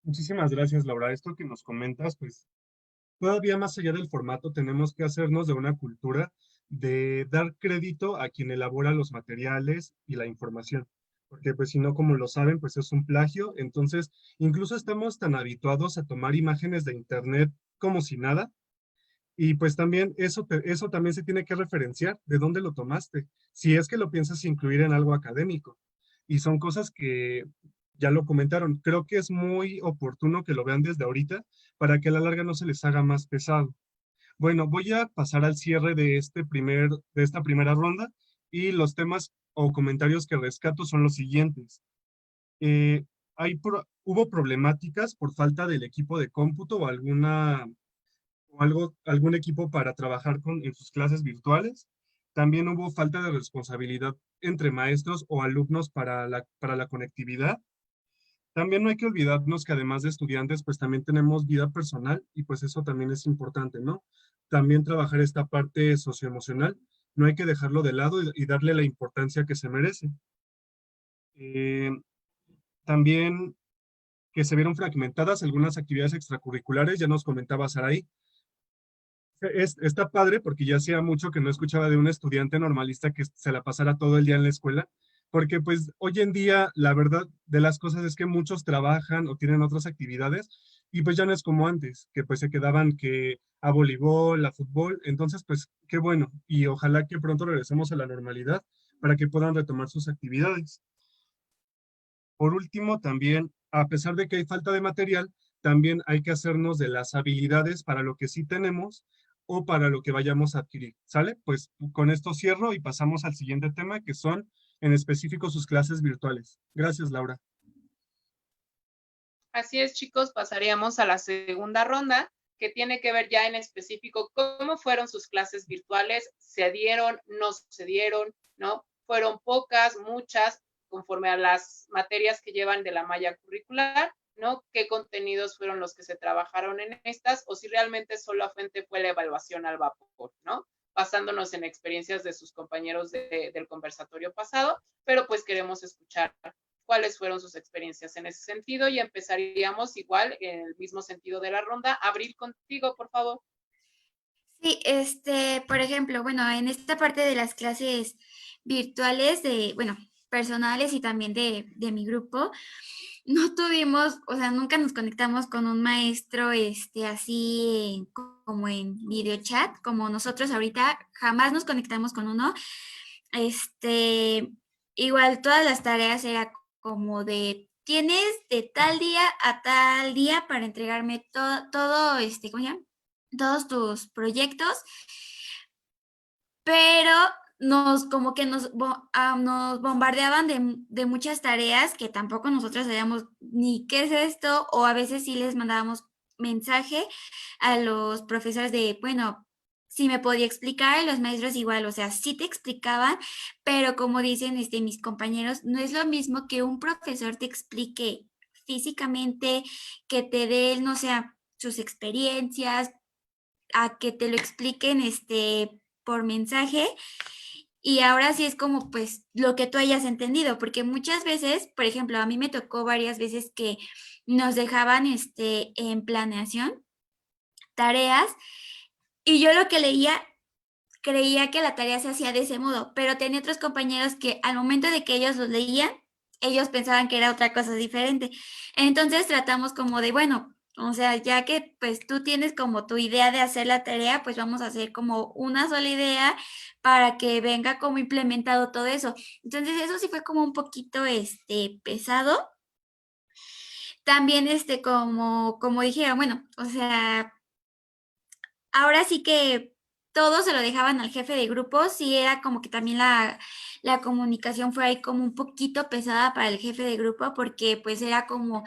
Muchísimas gracias, Laura. Esto que nos comentas, pues todavía más allá del formato, tenemos que hacernos de una cultura de dar crédito a quien elabora los materiales y la información. Porque pues si no, como lo saben, pues es un plagio. Entonces, incluso estamos tan habituados a tomar imágenes de internet como si nada. Y pues también eso también se tiene que referenciar de dónde lo tomaste, si es que lo piensas incluir en algo académico. Y son cosas que ya lo comentaron. Creo que es muy oportuno que lo vean desde ahorita para que a la larga no se les haga más pesado. Bueno, voy a pasar al cierre de esta primera ronda y los temas o comentarios que rescato son los siguientes. Eh, hubo problemáticas por falta del equipo de cómputo o algún equipo para trabajar en sus clases virtuales. También hubo falta de responsabilidad entre maestros o alumnos para la conectividad. También no hay que olvidarnos que además de estudiantes, pues también tenemos vida personal y pues eso también es importante, ¿no? También trabajar esta parte socioemocional, no hay que dejarlo de lado y darle la importancia que se merece. Eh, También que se vieron fragmentadas algunas actividades extracurriculares, ya nos comentaba Saraí. Está padre porque ya hacía mucho que no escuchaba de un estudiante normalista que se la pasara todo el día en la escuela, porque pues hoy en día la verdad de las cosas es que muchos trabajan o tienen otras actividades y pues ya no es como antes, que pues se quedaban que a voleibol, a fútbol, entonces pues qué bueno y ojalá que pronto regresemos a la normalidad para que puedan retomar sus actividades. Por último, también, a pesar de que hay falta de material, también hay que hacernos de las habilidades para lo que sí tenemos o para lo que vayamos a adquirir, ¿sale? Pues con esto cierro y pasamos al siguiente tema, que son en específico sus clases virtuales. Gracias, Laura. Así es, chicos, pasaríamos a la segunda ronda, que tiene que ver ya en específico cómo fueron sus clases virtuales, se dieron, no se dieron, ¿no? Fueron pocas, muchas, conforme a las materias que llevan de la malla curricular, ¿no? ¿Qué contenidos fueron los que se trabajaron en estas? O si realmente solamente fue la evaluación al vapor, ¿no? Basándonos en experiencias de sus compañeros del conversatorio pasado, pero pues queremos escuchar cuáles fueron sus experiencias en ese sentido y empezaríamos igual en el mismo sentido de la ronda. Abril, contigo, por favor. Sí, por ejemplo, bueno, en esta parte de las clases virtuales bueno, personales y también de mi grupo, no tuvimos, o sea, nunca nos conectamos con un maestro, así como en videochat, como nosotros ahorita, jamás nos conectamos con uno. Igual todas las tareas era como de, tienes de tal día a tal día para entregarme todo, ¿cómo se llama? Todos tus proyectos, pero como que nos bombardeaban de muchas tareas que tampoco nosotros sabíamos ni qué es esto, o a veces sí les mandábamos mensaje a los profesores de, bueno, si me podía explicar, y los maestros igual, o sea, sí te explicaban, pero como dicen mis compañeros, no es lo mismo que un profesor te explique físicamente, que te dé, no sé, sus experiencias, a que te lo expliquen por mensaje. Y ahora sí es como pues lo que tú hayas entendido, porque muchas veces, por ejemplo, a mí me tocó varias veces que nos dejaban en planeación tareas y yo lo que leía creía que la tarea se hacía de ese modo, pero tenía otros compañeros que al momento de que ellos los leían, ellos pensaban que era otra cosa diferente. Entonces tratamos como de, bueno, o sea, ya que pues tú tienes como tu idea de hacer la tarea, pues vamos a hacer como una sola idea para que venga como implementado todo eso. Entonces eso sí fue como un poquito pesado. También como dije, bueno, o sea, ahora sí que todos se lo dejaban al jefe de grupo, sí era como que también la comunicación fue ahí como un poquito pesada para el jefe de grupo, porque pues era como,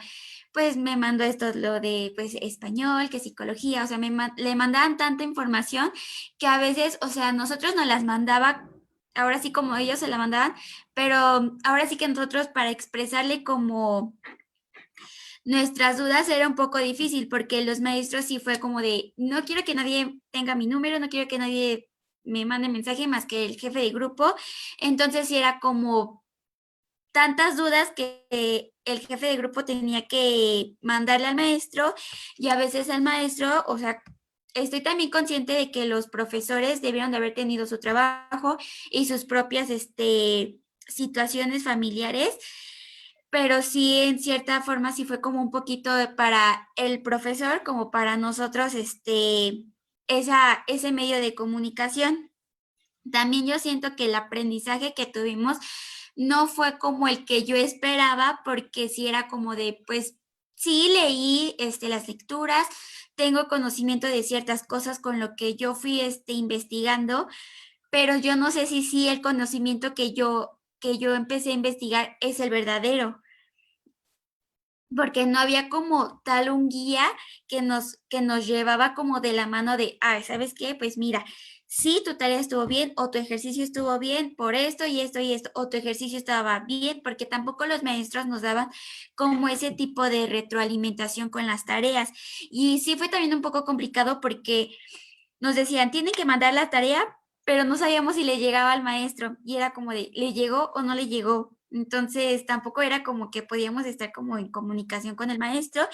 pues me mandó esto, lo de pues español, que psicología, o sea, le mandaban tanta información que a veces, o sea, nosotros nos las mandaba, ahora sí como ellos se la mandaban, pero ahora sí que nosotros para expresarle como nuestras dudas era un poco difícil porque los maestros sí fue como de, no quiero que nadie tenga mi número, no quiero que nadie me mande mensaje más que el jefe de grupo. Entonces sí era como tantas dudas que el jefe de grupo tenía que mandarle al maestro y a veces el maestro, o sea, estoy también consciente de que los profesores debieron de haber tenido su trabajo y sus propias situaciones familiares, pero sí en cierta forma sí fue como un poquito para el profesor, como para nosotros, ese medio de comunicación. También yo siento que el aprendizaje que tuvimos no fue como el que yo esperaba, porque sí era como de, pues, sí leí las lecturas, tengo conocimiento de ciertas cosas con lo que yo fui investigando, pero yo no sé si sí el conocimiento que yo empecé a investigar es el verdadero, porque no había como tal un guía que nos llevaba como de la mano de, ¿sabes qué? Pues mira, sí, tu tarea estuvo bien o tu ejercicio estuvo bien por esto y esto y esto, o tu ejercicio estaba bien, porque tampoco los maestros nos daban como ese tipo de retroalimentación con las tareas. Y sí fue también un poco complicado porque nos decían, tienen que mandar la tarea, pero no sabíamos si le llegaba al maestro y era como de, ¿le llegó o no le llegó? Entonces tampoco era como que podíamos estar como en comunicación con el maestro.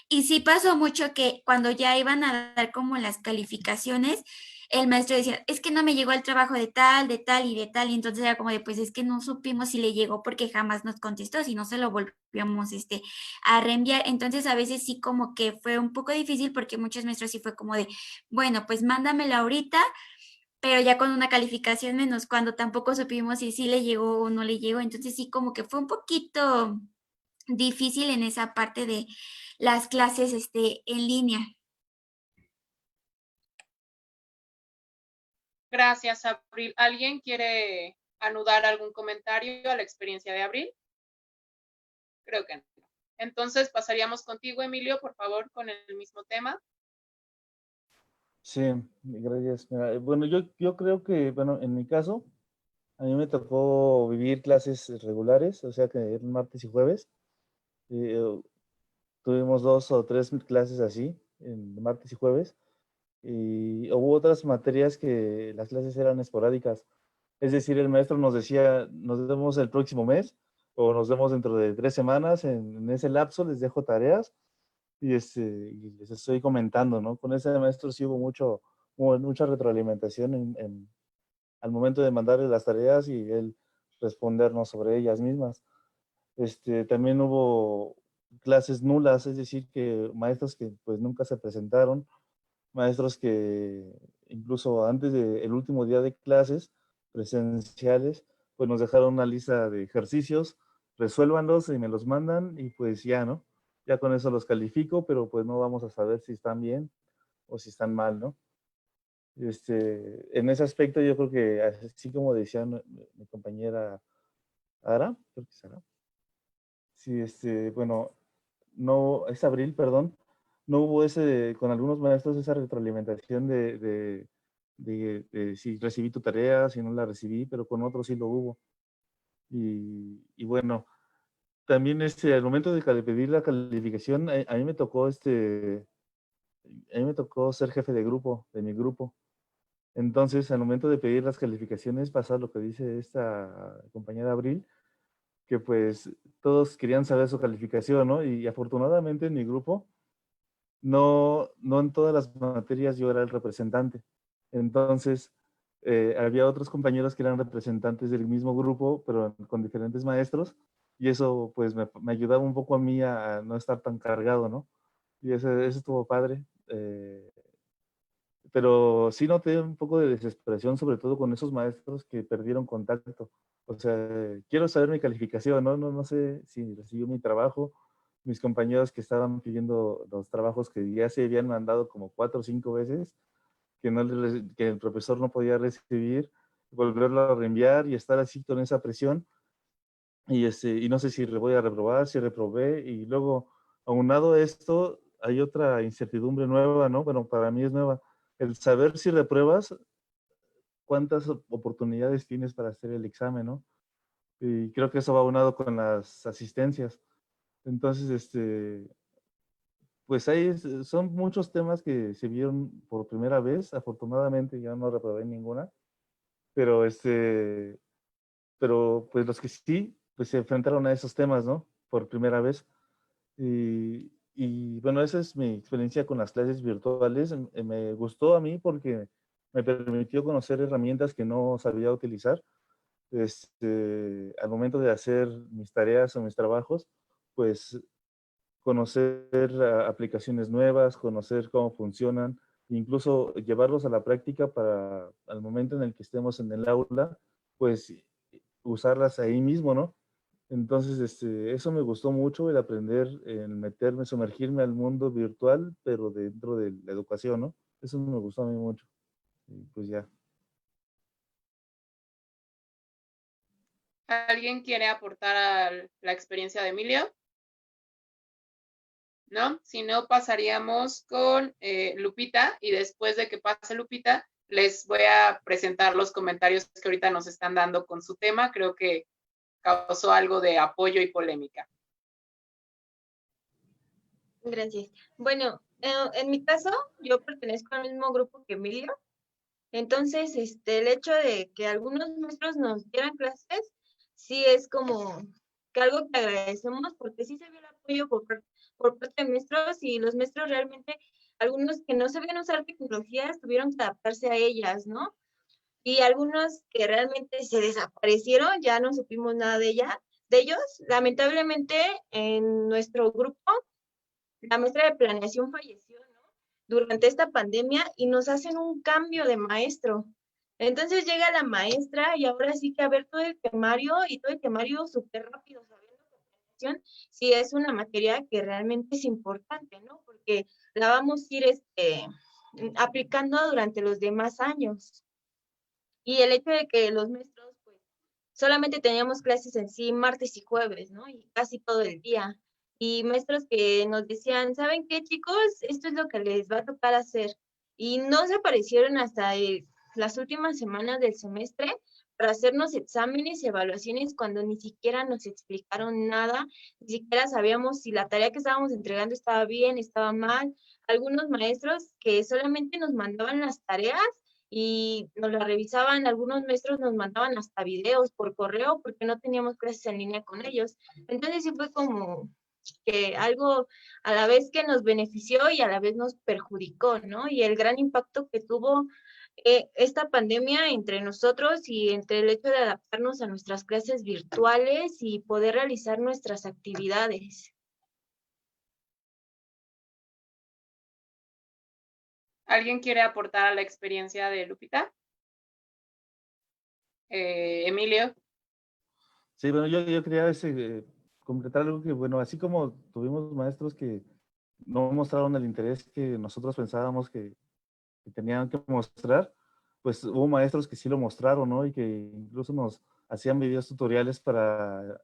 Y sí pasó mucho que cuando ya iban a dar como las calificaciones, el maestro decía, es que no me llegó el trabajo de tal y de tal. Y entonces era como de, pues es que no supimos si le llegó porque jamás nos contestó, si no se lo volvíamos a reenviar. Entonces a veces sí como que fue un poco difícil porque muchos maestros sí fue como de, bueno, pues mándamela ahorita, pero ya con una calificación menos, cuando tampoco supimos si sí le llegó o no le llegó. Entonces sí como que fue un poquito difícil en esa parte de las clases en línea. Gracias, Abril. ¿Alguien quiere anudar algún comentario a la experiencia de Abril? Creo que no. Entonces pasaríamos contigo, Emilio, por favor, con el mismo tema. Sí, gracias. Mira, bueno, yo creo que, bueno, en mi caso, a mí me tocó vivir clases regulares, o sea que eran martes y jueves. Eh, Tuvimos 2 o 3 clases así, en martes y jueves. Y hubo otras materias que las clases eran esporádicas. Es decir, el maestro nos decía, nos vemos el próximo mes o nos vemos dentro de 3 semanas. En ese lapso les dejo tareas y les estoy comentando, ¿no? Con ese maestro sí hubo mucha retroalimentación al momento de mandarle las tareas y él respondernos sobre ellas mismas. También hubo clases nulas, es decir, que maestros que pues nunca se presentaron, maestros que incluso antes del último día de clases presenciales, pues nos dejaron una lista de ejercicios, resuélvanlos y me los mandan y pues ya, ¿no? Ya con eso los califico, pero pues no vamos a saber si están bien o si están mal, ¿no? En ese aspecto yo creo que así como decía mi compañera Ara, creo que es Ara, sí, bueno, no, es Abril, perdón, no hubo con algunos maestros esa retroalimentación de si recibí tu tarea, si no la recibí, pero con otros sí lo hubo. Y bueno, también al momento de pedir la calificación, a mí me tocó ser jefe de grupo, de mi grupo. Entonces, al momento de pedir las calificaciones, pasa lo que dice esta compañera Abril, que pues todos querían saber su calificación, ¿no? Y afortunadamente en mi grupo, no en todas las materias yo era el representante. Entonces, había otros compañeros que eran representantes del mismo grupo, pero con diferentes maestros, y eso pues me ayudaba un poco a mí a no estar tan cargado, ¿no? Y eso estuvo padre. Pero sí noté un poco de desesperación, sobre todo con esos maestros que perdieron contacto. O sea, quiero saber mi calificación, ¿no? No sé si recibió mi trabajo. Mis compañeros que estaban pidiendo los trabajos que ya se habían mandado como 4 o 5 veces, que el profesor no podía recibir, volverlo a reenviar y estar así con esa presión. Y no sé si voy a reprobar, si reprobé. Y luego, aunado a esto, hay otra incertidumbre nueva, ¿no? Bueno, para mí es nueva. El saber si repruebas, cuántas oportunidades tienes para hacer el examen, ¿no? Y creo que eso va aunado con las asistencias. Entonces, pues son muchos temas que se vieron por primera vez. Afortunadamente ya no reprobé ninguna, pero pues los que sí, pues se enfrentaron a esos temas, ¿no? Por primera vez. Y bueno, esa es mi experiencia con las clases virtuales. Me gustó a mí porque me permitió conocer herramientas que no sabía utilizar. Al momento de hacer mis tareas o mis trabajos, pues conocer aplicaciones nuevas, conocer cómo funcionan, incluso llevarlos a la práctica para al momento en el que estemos en el aula, pues usarlas ahí mismo, ¿no? Entonces, eso me gustó mucho, el aprender, el meterme, sumergirme al mundo virtual, pero dentro de la educación, ¿no? Eso me gustó a mí mucho. Y pues ya. ¿Alguien quiere aportar a la experiencia de Emilio? ¿No? Si no, pasaríamos con Lupita, y después de que pase Lupita, les voy a presentar los comentarios que ahorita nos están dando con su tema. Creo que causó algo de apoyo y polémica. Gracias. Bueno, en mi caso, yo pertenezco al mismo grupo que Emilio. Entonces, el hecho de que algunos maestros nos dieran clases, sí es como que algo que agradecemos, porque sí se vio el apoyo por parte de maestros, y los maestros realmente, algunos que no sabían usar tecnologías, tuvieron que adaptarse a ellas, ¿no? Y algunos que realmente se desaparecieron, ya no supimos nada de ellos. Lamentablemente, en nuestro grupo, la maestra de planeación falleció, ¿no? Durante esta pandemia, y nos hacen un cambio de maestro. Entonces llega la maestra y ahora sí que a ver todo el temario, y todo el temario súper rápido, sabiendo que planeación sí es una materia que realmente es importante, ¿no? Porque la vamos a ir aplicando durante los demás años. Y el hecho de que los maestros pues solamente teníamos clases en sí martes y jueves, ¿no? Y casi todo el día. Y maestros que nos decían, ¿saben qué, chicos? Esto es lo que les va a tocar hacer. Y no se aparecieron hasta las últimas semanas del semestre para hacernos exámenes y evaluaciones cuando ni siquiera nos explicaron nada, ni siquiera sabíamos si la tarea que estábamos entregando estaba bien, estaba mal. Algunos maestros que solamente nos mandaban las tareas y nos la revisaban, algunos maestros nos mandaban hasta videos por correo porque no teníamos clases en línea con ellos. Entonces sí fue como que algo a la vez que nos benefició y a la vez nos perjudicó, ¿no? Y el gran impacto que tuvo esta pandemia entre nosotros y entre el hecho de adaptarnos a nuestras clases virtuales y poder realizar nuestras actividades. ¿Alguien quiere aportar a la experiencia de Lupita? Emilio. Sí, bueno, yo quería completar algo que, bueno, así como tuvimos maestros que no mostraron el interés que nosotros pensábamos que tenían que mostrar, pues hubo maestros que sí lo mostraron, ¿no? Y que incluso nos hacían videos tutoriales para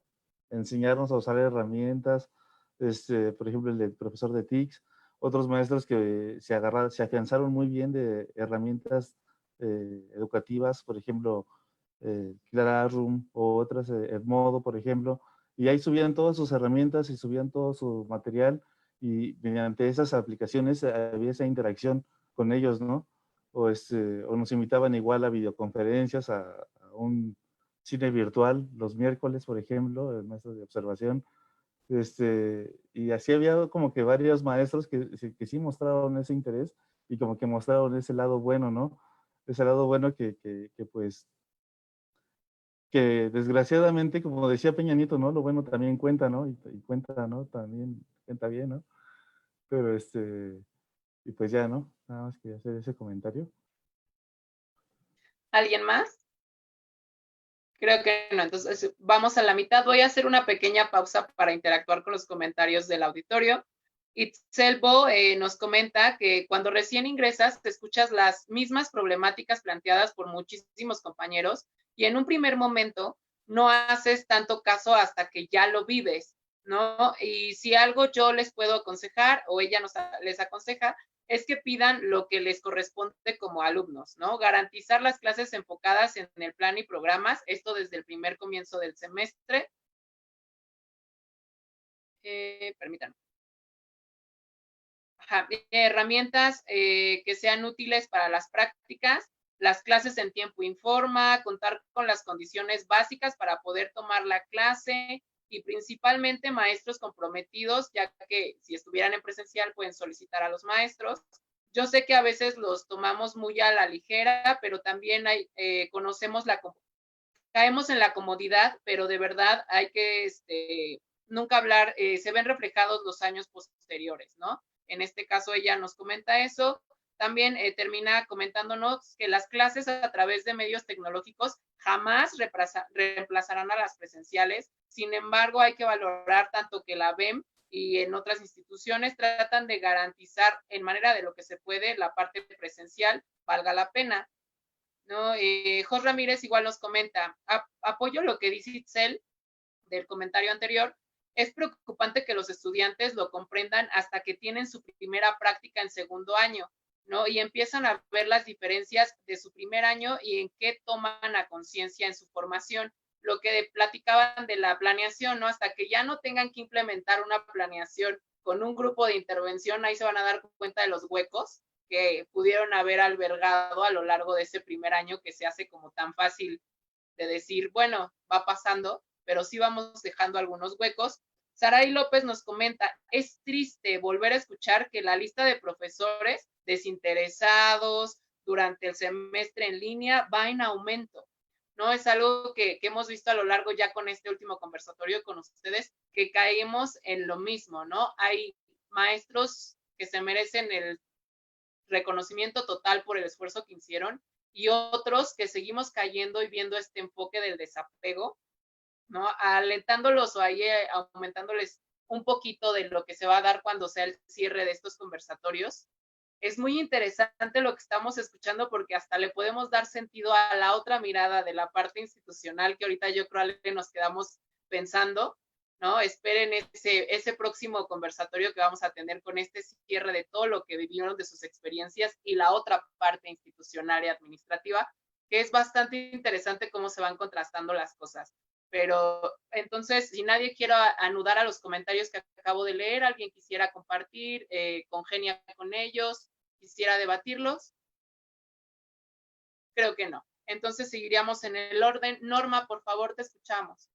enseñarnos a usar herramientas, por ejemplo, el del profesor de TICS, otros maestros que se afianzaron muy bien de herramientas educativas, por ejemplo, Classroom o otras, Edmodo, por ejemplo, y ahí subían todas sus herramientas y subían todo su material y mediante esas aplicaciones había esa interacción con ellos, ¿no? O nos invitaban igual a videoconferencias, a un cine virtual los miércoles, por ejemplo, el maestro de observación. Y así había como que varios maestros que sí mostraron ese interés y como que mostraron ese lado bueno, ¿no? Ese lado bueno pues, que desgraciadamente, como decía Peña Nieto, ¿no? Lo bueno también cuenta, ¿no? Y cuenta, ¿no? También cuenta bien, ¿no? Pero y pues ya, ¿no? Nada más quería hacer ese comentario. ¿Alguien más? Creo que no, entonces vamos a la mitad. Voy a hacer una pequeña pausa para interactuar con los comentarios del auditorio. Itzelbo nos comenta que cuando recién ingresas, te escuchas las mismas problemáticas planteadas por muchísimos compañeros y en un primer momento no haces tanto caso hasta que ya lo vives, ¿no? Y si algo yo les puedo aconsejar o ella les aconseja, es que pidan lo que les corresponde como alumnos, ¿no? Garantizar las clases enfocadas en el plan y programas, esto desde el primer comienzo del semestre. Permítanme. Herramientas que sean útiles para las prácticas, las clases en tiempo informa, contar con las condiciones básicas para poder tomar la clase y principalmente maestros comprometidos, ya que si estuvieran en presencial pueden solicitar a los maestros. Yo sé que a veces los tomamos muy a la ligera, pero también caemos en la comodidad, pero de verdad hay que nunca hablar, se ven reflejados los años posteriores, ¿no? En este caso ella nos comenta eso. También termina comentándonos que las clases a través de medios tecnológicos jamás reemplazarán a las presenciales. Sin embargo, hay que valorar tanto que la BEM y en otras instituciones tratan de garantizar en manera de lo que se puede la parte presencial valga la pena, ¿no? Jos Ramírez igual nos comenta, apoyo lo que dice Itzel del comentario anterior, es preocupante que los estudiantes lo comprendan hasta que tienen su primera práctica en segundo año, ¿no? Y empiezan a ver las diferencias de su primer año y en qué toman a conciencia en su formación. Lo que platicaban de la planeación, ¿no? Hasta que ya no tengan que implementar una planeación con un grupo de intervención, ahí se van a dar cuenta de los huecos que pudieron haber albergado a lo largo de ese primer año que se hace como tan fácil de decir, bueno, va pasando, pero sí vamos dejando algunos huecos. Saray López nos comenta, es triste volver a escuchar que la lista de profesores desinteresados durante el semestre en línea va en aumento, ¿no? Es algo que hemos visto a lo largo ya con este último conversatorio con ustedes, que caemos en lo mismo, ¿no? Hay maestros que se merecen el reconocimiento total por el esfuerzo que hicieron y otros que seguimos cayendo y viendo este enfoque del desapego, ¿no? Alentándolos o ahí aumentándoles un poquito de lo que se va a dar cuando sea el cierre de estos conversatorios. es muy interesante lo que estamos escuchando porque hasta le podemos dar sentido a la otra mirada de la parte institucional que ahorita yo creo que nos quedamos pensando, ¿no? Esperen ese próximo conversatorio que vamos a tener con este cierre de todo lo que vivieron de sus experiencias y la otra parte institucional y administrativa, que es bastante interesante cómo se van contrastando las cosas. Pero entonces, si nadie quiere anudar a los comentarios que acabo de leer, alguien quisiera compartir, congenia con ellos, quisiera debatirlos, creo que no. Entonces seguiríamos en el orden. Norma, por favor, te escuchamos.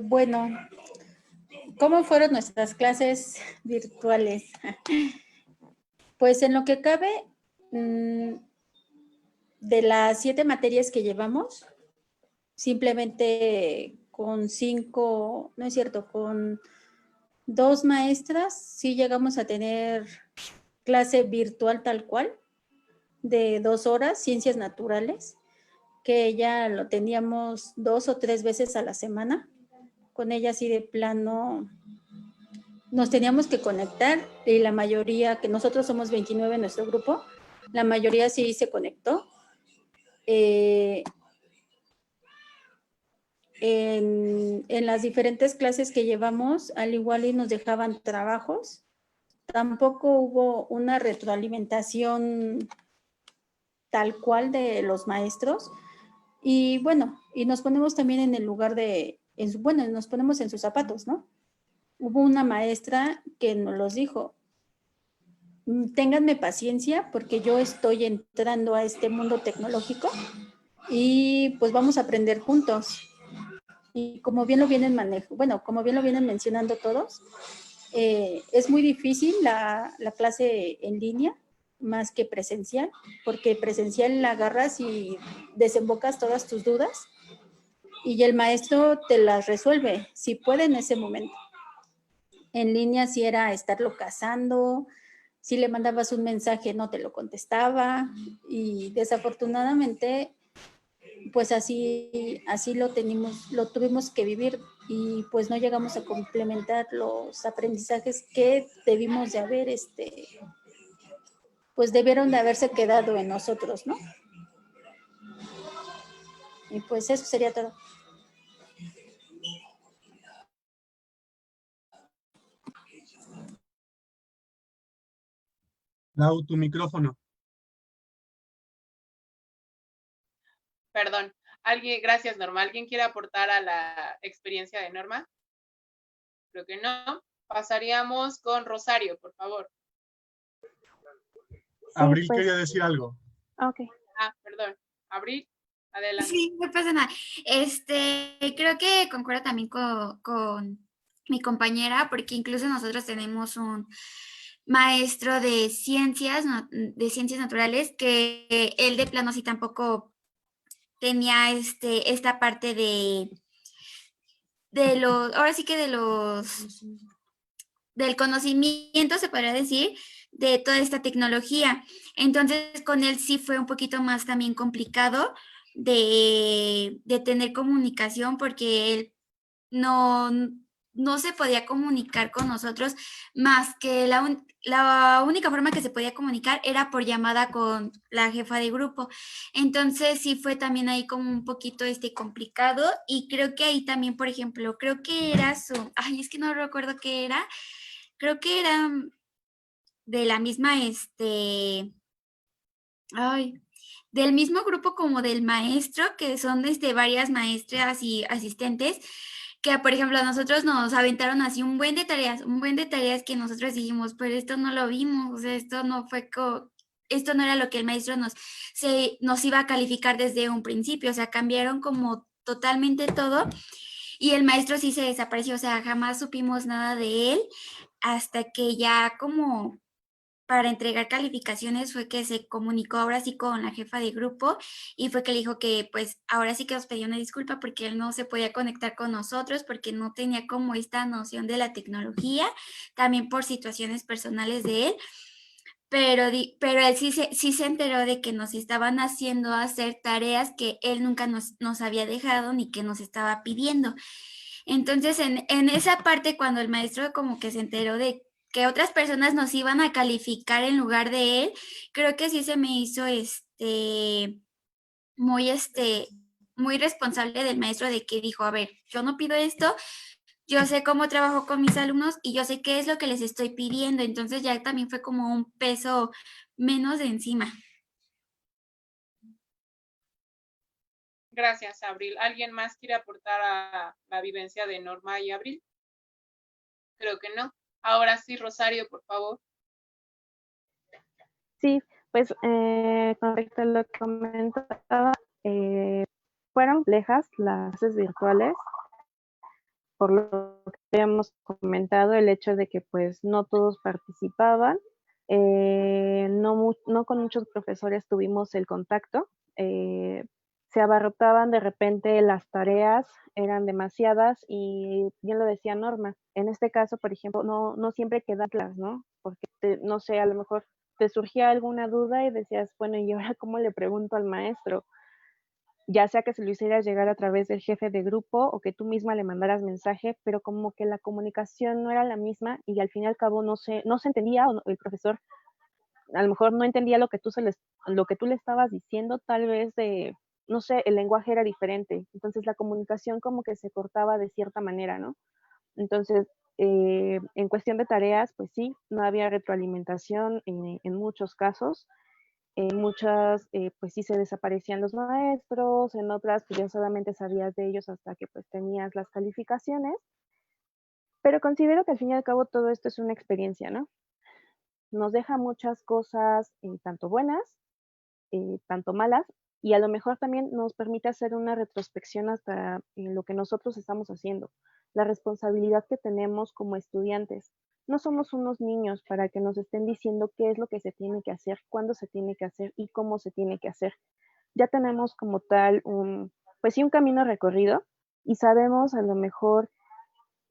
Bueno, ¿cómo fueron nuestras clases virtuales? Pues en lo que cabe, de las 7 materias que llevamos, simplemente con 5, no es cierto, con 2 maestras, sí llegamos a tener clase virtual tal cual, de 2 horas, ciencias naturales, que ya lo teníamos 2 o 3 veces a la semana. Con ella sí de plano nos teníamos que conectar y la mayoría, que nosotros somos 29 en nuestro grupo, la mayoría sí se conectó. En las diferentes clases que llevamos, al igual y nos dejaban trabajos, tampoco hubo una retroalimentación tal cual de los maestros. Y bueno, y nos ponemos también en el lugar de, bueno, nos ponemos en sus zapatos, ¿no? Hubo una maestra que nos los dijo, ténganme paciencia porque yo estoy entrando a este mundo tecnológico y pues vamos a aprender juntos. Y como bien lo vienen como bien lo vienen mencionando todos, es muy difícil la clase en línea más que presencial, porque presencial la agarras y desembocas todas tus dudas y el maestro te las resuelve, si puede en ese momento. En línea sí era estarlo cazando, si le mandabas un mensaje no te lo contestaba y desafortunadamente pues así lo tuvimos que vivir y pues no llegamos a complementar los aprendizajes que debimos de haber, pues debieron de haberse quedado en nosotros, ¿no? Y pues eso sería todo. Lau, tu micrófono. Perdón. Gracias, Norma. ¿Alguien quiere aportar a la experiencia de Norma? Creo que no. Pasaríamos con Rosario, por favor. Abril quería decir algo. Ok. Perdón. Abril, adelante. Sí, no pasa nada. Creo que concuerdo también con mi compañera, porque incluso nosotros tenemos un maestro de ciencias naturales, que él de plano sí tampoco tenía esta parte ahora sí que del conocimiento, se podría decir, de toda esta tecnología. Entonces, con él sí fue un poquito más también complicado de tener comunicación, porque él no se podía comunicar con nosotros más que la única forma que se podía comunicar era por llamada con la jefa de grupo. Entonces sí fue también ahí como un poquito complicado, y creo que ahí también, por ejemplo, creo que era es que no recuerdo qué era, creo que era de la misma, del mismo grupo como del maestro, que son varias maestras y asistentes, que por ejemplo a nosotros nos aventaron así un buen de tareas que nosotros dijimos, pero esto no lo vimos, o sea, esto no era lo que el maestro nos iba a calificar desde un principio, o sea, cambiaron como totalmente todo, y el maestro sí se desapareció, o sea, jamás supimos nada de él, hasta que ya como para entregar calificaciones fue que se comunicó ahora sí con la jefa de grupo, y fue que le dijo que pues ahora sí que nos pedía una disculpa porque él no se podía conectar con nosotros porque no tenía como esta noción de la tecnología, también por situaciones personales de él, pero él sí se enteró de que nos estaban haciendo hacer tareas que él nunca nos había dejado ni que nos estaba pidiendo. Entonces, en esa parte, cuando el maestro como que se enteró de que otras personas nos iban a calificar en lugar de él, creo que sí se me hizo muy, muy responsable del maestro de que dijo, a ver, yo no pido esto, yo sé cómo trabajo con mis alumnos y yo sé qué es lo que les estoy pidiendo. Entonces ya también fue como un peso menos de encima. Gracias, Abril. ¿Alguien más quiere aportar a la vivencia de Norma y Abril? Creo que no. Ahora sí, Rosario, por favor. Sí, pues con respecto a lo que comentaba, fueron complejas las clases virtuales, por lo que habíamos comentado, el hecho de que pues no todos participaban, no con muchos profesores tuvimos el contacto, se abarrotaban de repente las tareas, eran demasiadas y bien lo decía Norma, en este caso, por ejemplo, no siempre quedan claras, ¿no? Porque, no sé, a lo mejor te surgía alguna duda y decías, bueno, ¿y ahora cómo le pregunto al maestro? Ya sea que se lo hicieras llegar a través del jefe de grupo o que tú misma le mandaras mensaje, pero como que la comunicación no era la misma y al fin y al cabo no se entendía, o el profesor a lo mejor no entendía lo que tú le estabas diciendo, tal vez no sé, el lenguaje era diferente, entonces la comunicación como que se cortaba de cierta manera, ¿no? Entonces, en cuestión de tareas, pues sí, no había retroalimentación en muchos casos. En muchas, pues sí se desaparecían los maestros, en otras, pues ya solamente sabías de ellos hasta que pues tenías las calificaciones. Pero considero que al fin y al cabo todo esto es una experiencia, ¿no? Nos deja muchas cosas, tanto buenas, tanto malas, y a lo mejor también nos permite hacer una retrospección hasta lo que nosotros estamos haciendo, la responsabilidad que tenemos como estudiantes. No somos unos niños para que nos estén diciendo qué es lo que se tiene que hacer, cuándo se tiene que hacer y cómo se tiene que hacer. Ya tenemos como tal pues sí, un camino recorrido y sabemos a lo mejor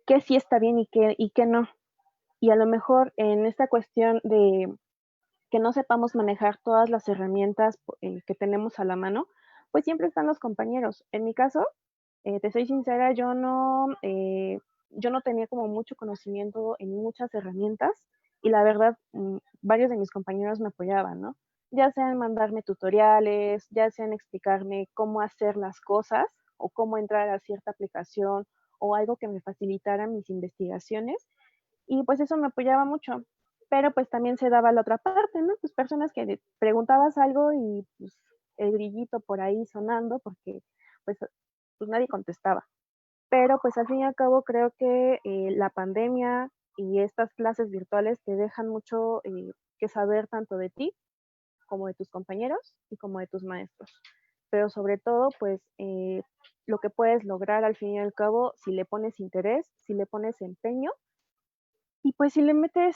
qué sí está bien y qué no. Y a lo mejor en esta cuestión de que no sepamos manejar todas las herramientas que tenemos a la mano, pues siempre están los compañeros. En mi caso, te soy sincera, yo no tenía como mucho conocimiento en muchas herramientas y la verdad, varios de mis compañeros me apoyaban, ¿no? Ya sea en mandarme tutoriales, ya sea en explicarme cómo hacer las cosas o cómo entrar a cierta aplicación o algo que me facilitara mis investigaciones. Y pues eso me apoyaba mucho. Pero pues también se daba la otra parte, ¿no? Pues personas que preguntabas algo y pues el grillito por ahí sonando porque pues, pues nadie contestaba. Pero pues al fin y al cabo creo que la pandemia y estas clases virtuales te dejan mucho que saber tanto de ti como de tus compañeros y como de tus maestros. Pero sobre todo, pues lo que puedes lograr al fin y al cabo si le pones interés, si le pones empeño y pues si le metes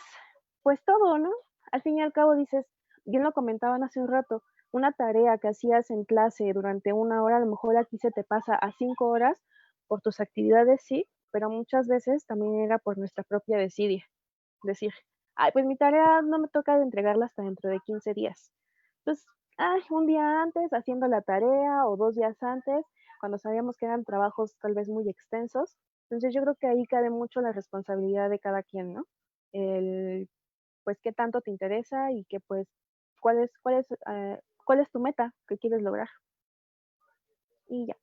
pues todo, ¿no? Al fin y al cabo dices, bien lo comentaban hace un rato, una tarea que hacías en clase durante una hora, a lo mejor aquí se te pasa a 5 horas por tus actividades, sí, pero muchas veces también era por nuestra propia desidia. Decir, ay, pues mi tarea no me toca de entregarla hasta dentro de 15 días. Pues, ay, un día antes haciendo la tarea o 2 días antes, cuando sabíamos que eran trabajos tal vez muy extensos. Entonces yo creo que ahí cabe mucho la responsabilidad de cada quien, ¿no? El, pues, qué tanto te interesa y que, pues, cuál es tu meta que quieres lograr. Y ya.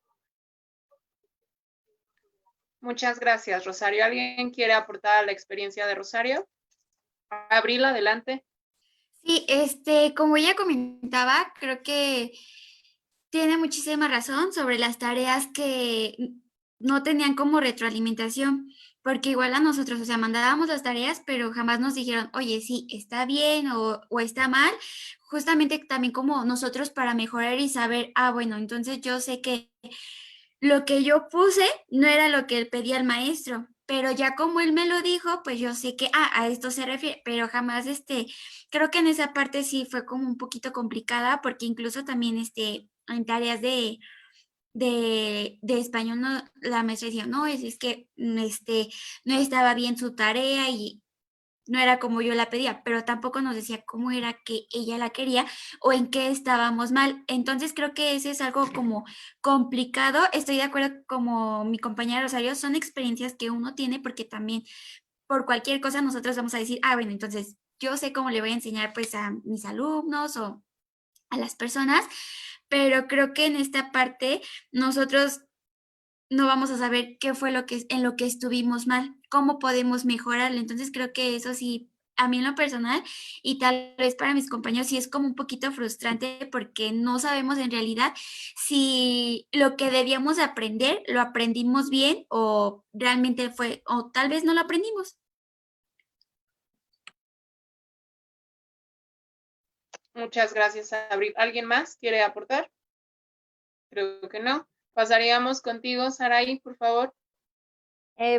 Muchas gracias, Rosario. ¿Alguien quiere aportar a la experiencia de Rosario? Abril, adelante. Sí, como ella comentaba, creo que tiene muchísima razón sobre las tareas que no tenían como retroalimentación, porque igual a nosotros, o sea, mandábamos las tareas, pero jamás nos dijeron, oye, sí, está bien o está mal, justamente también como nosotros para mejorar y saber, bueno, entonces yo sé que lo que yo puse no era lo que él pedía al maestro, pero ya como él me lo dijo, pues yo sé que, a esto se refiere, pero jamás, creo que en esa parte sí fue como un poquito complicada, porque incluso también, en tareas de español, no, la maestra decía, no, es que, no estaba bien su tarea no era como yo la pedía, pero tampoco nos decía cómo era que ella la quería o en qué estábamos mal. Entonces creo que ese es algo como complicado. Estoy de acuerdo como mi compañera Rosario, son experiencias que uno tiene porque también por cualquier cosa nosotros vamos a decir, ah, bueno, entonces yo sé cómo le voy a enseñar pues a mis alumnos o a las personas, pero creo que en esta parte nosotros no vamos a saber qué fue lo que en lo que estuvimos mal, cómo podemos mejorarlo. Entonces creo que eso sí, a mí en lo personal y tal vez para mis compañeros sí es como un poquito frustrante porque no sabemos en realidad si lo que debíamos aprender lo aprendimos bien o realmente fue, o tal vez no lo aprendimos. Muchas gracias, Abril. ¿Alguien más quiere aportar? Creo que no. Pasaríamos contigo, Sarai, por favor.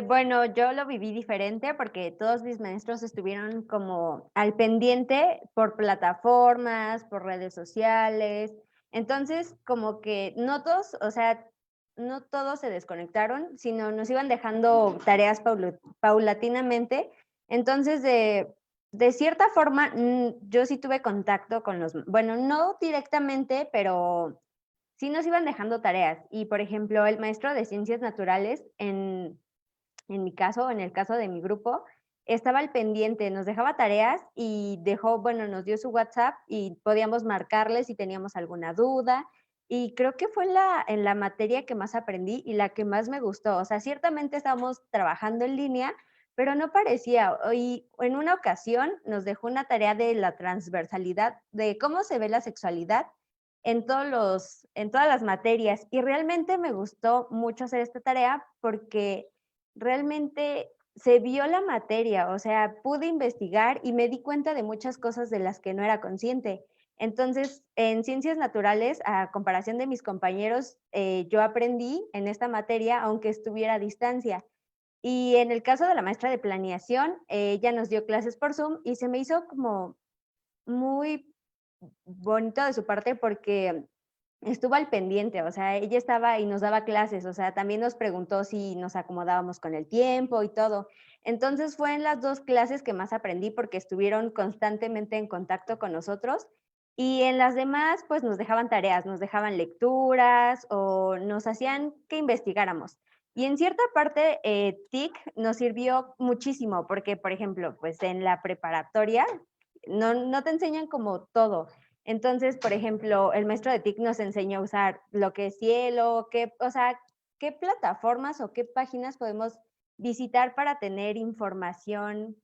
Bueno, yo lo viví diferente porque todos mis maestros estuvieron como al pendiente por plataformas, por redes sociales. Entonces, como que no todos, o sea, no todos se desconectaron, sino nos iban dejando tareas paulatinamente. Entonces, de cierta forma, yo sí tuve contacto con los, bueno, no directamente, pero sí nos iban dejando tareas. Y, por ejemplo, el maestro de ciencias naturales en mi caso, en el caso de mi grupo, estaba al pendiente, nos dejaba tareas y dejó, bueno, nos dio su WhatsApp y podíamos marcarle si teníamos alguna duda. Y creo que fue en la materia que más aprendí y la que más me gustó. O sea, ciertamente estábamos trabajando en línea, pero no parecía. Y en una ocasión nos dejó una tarea de la transversalidad, de cómo se ve la sexualidad en todas las materias. Y realmente me gustó mucho hacer esta tarea porque realmente se vio la materia, o sea, pude investigar y me di cuenta de muchas cosas de las que no era consciente. Entonces, en ciencias naturales, a comparación de mis compañeros, yo aprendí en esta materia, aunque estuviera a distancia. Y en el caso de la maestra de planeación, ella nos dio clases por Zoom y se me hizo como muy bonito de su parte porque estuvo al pendiente, o sea, ella estaba y nos daba clases, o sea, también nos preguntó si nos acomodábamos con el tiempo y todo. Entonces fue en las dos clases que más aprendí porque estuvieron constantemente en contacto con nosotros y en las demás pues nos dejaban tareas, nos dejaban lecturas o nos hacían que investigáramos. Y en cierta parte, TIC nos sirvió muchísimo porque, por ejemplo, pues en la preparatoria no te enseñan como todo. Entonces, por ejemplo, el maestro de TIC nos enseñó a usar lo que es Cielo, o sea, qué plataformas o qué páginas podemos visitar para tener información,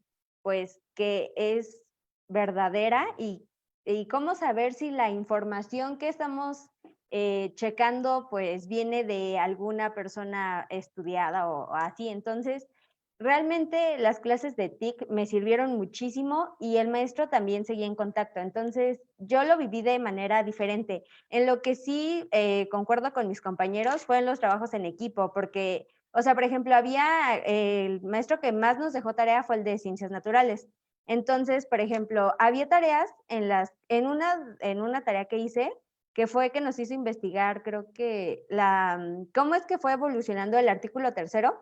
pues, que es verdadera y cómo saber si la información que estamos checando, pues, viene de alguna persona estudiada o así. Entonces, realmente las clases de TIC me sirvieron muchísimo y el maestro también seguía en contacto. Entonces, yo lo viví de manera diferente. En lo que sí concuerdo con mis compañeros fue en los trabajos en equipo, porque, o sea, por ejemplo, el maestro que más nos dejó tarea fue el de ciencias naturales. Entonces, por ejemplo, había tareas en una tarea que hice que fue que nos hizo investigar, creo que cómo es que fue evolucionando el artículo 3º.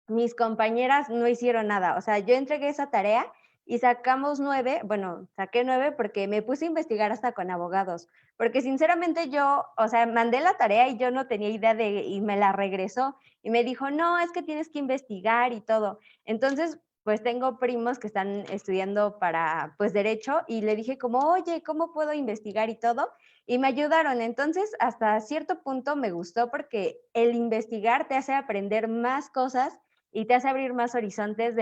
Mis compañeras no hicieron nada. O sea, yo entregué esa tarea y sacamos 9, bueno, saqué 9 porque me puse a investigar hasta con abogados. Porque sinceramente yo, o sea, mandé la tarea y yo no tenía idea y me la regresó y me dijo, no, es que tienes que investigar y todo. Entonces, pues tengo primos que están estudiando para, pues, derecho y le dije como, oye, ¿cómo puedo investigar y todo? Y me ayudaron. Entonces, hasta cierto punto me gustó porque el investigar te hace aprender más cosas y te hace abrir más horizontes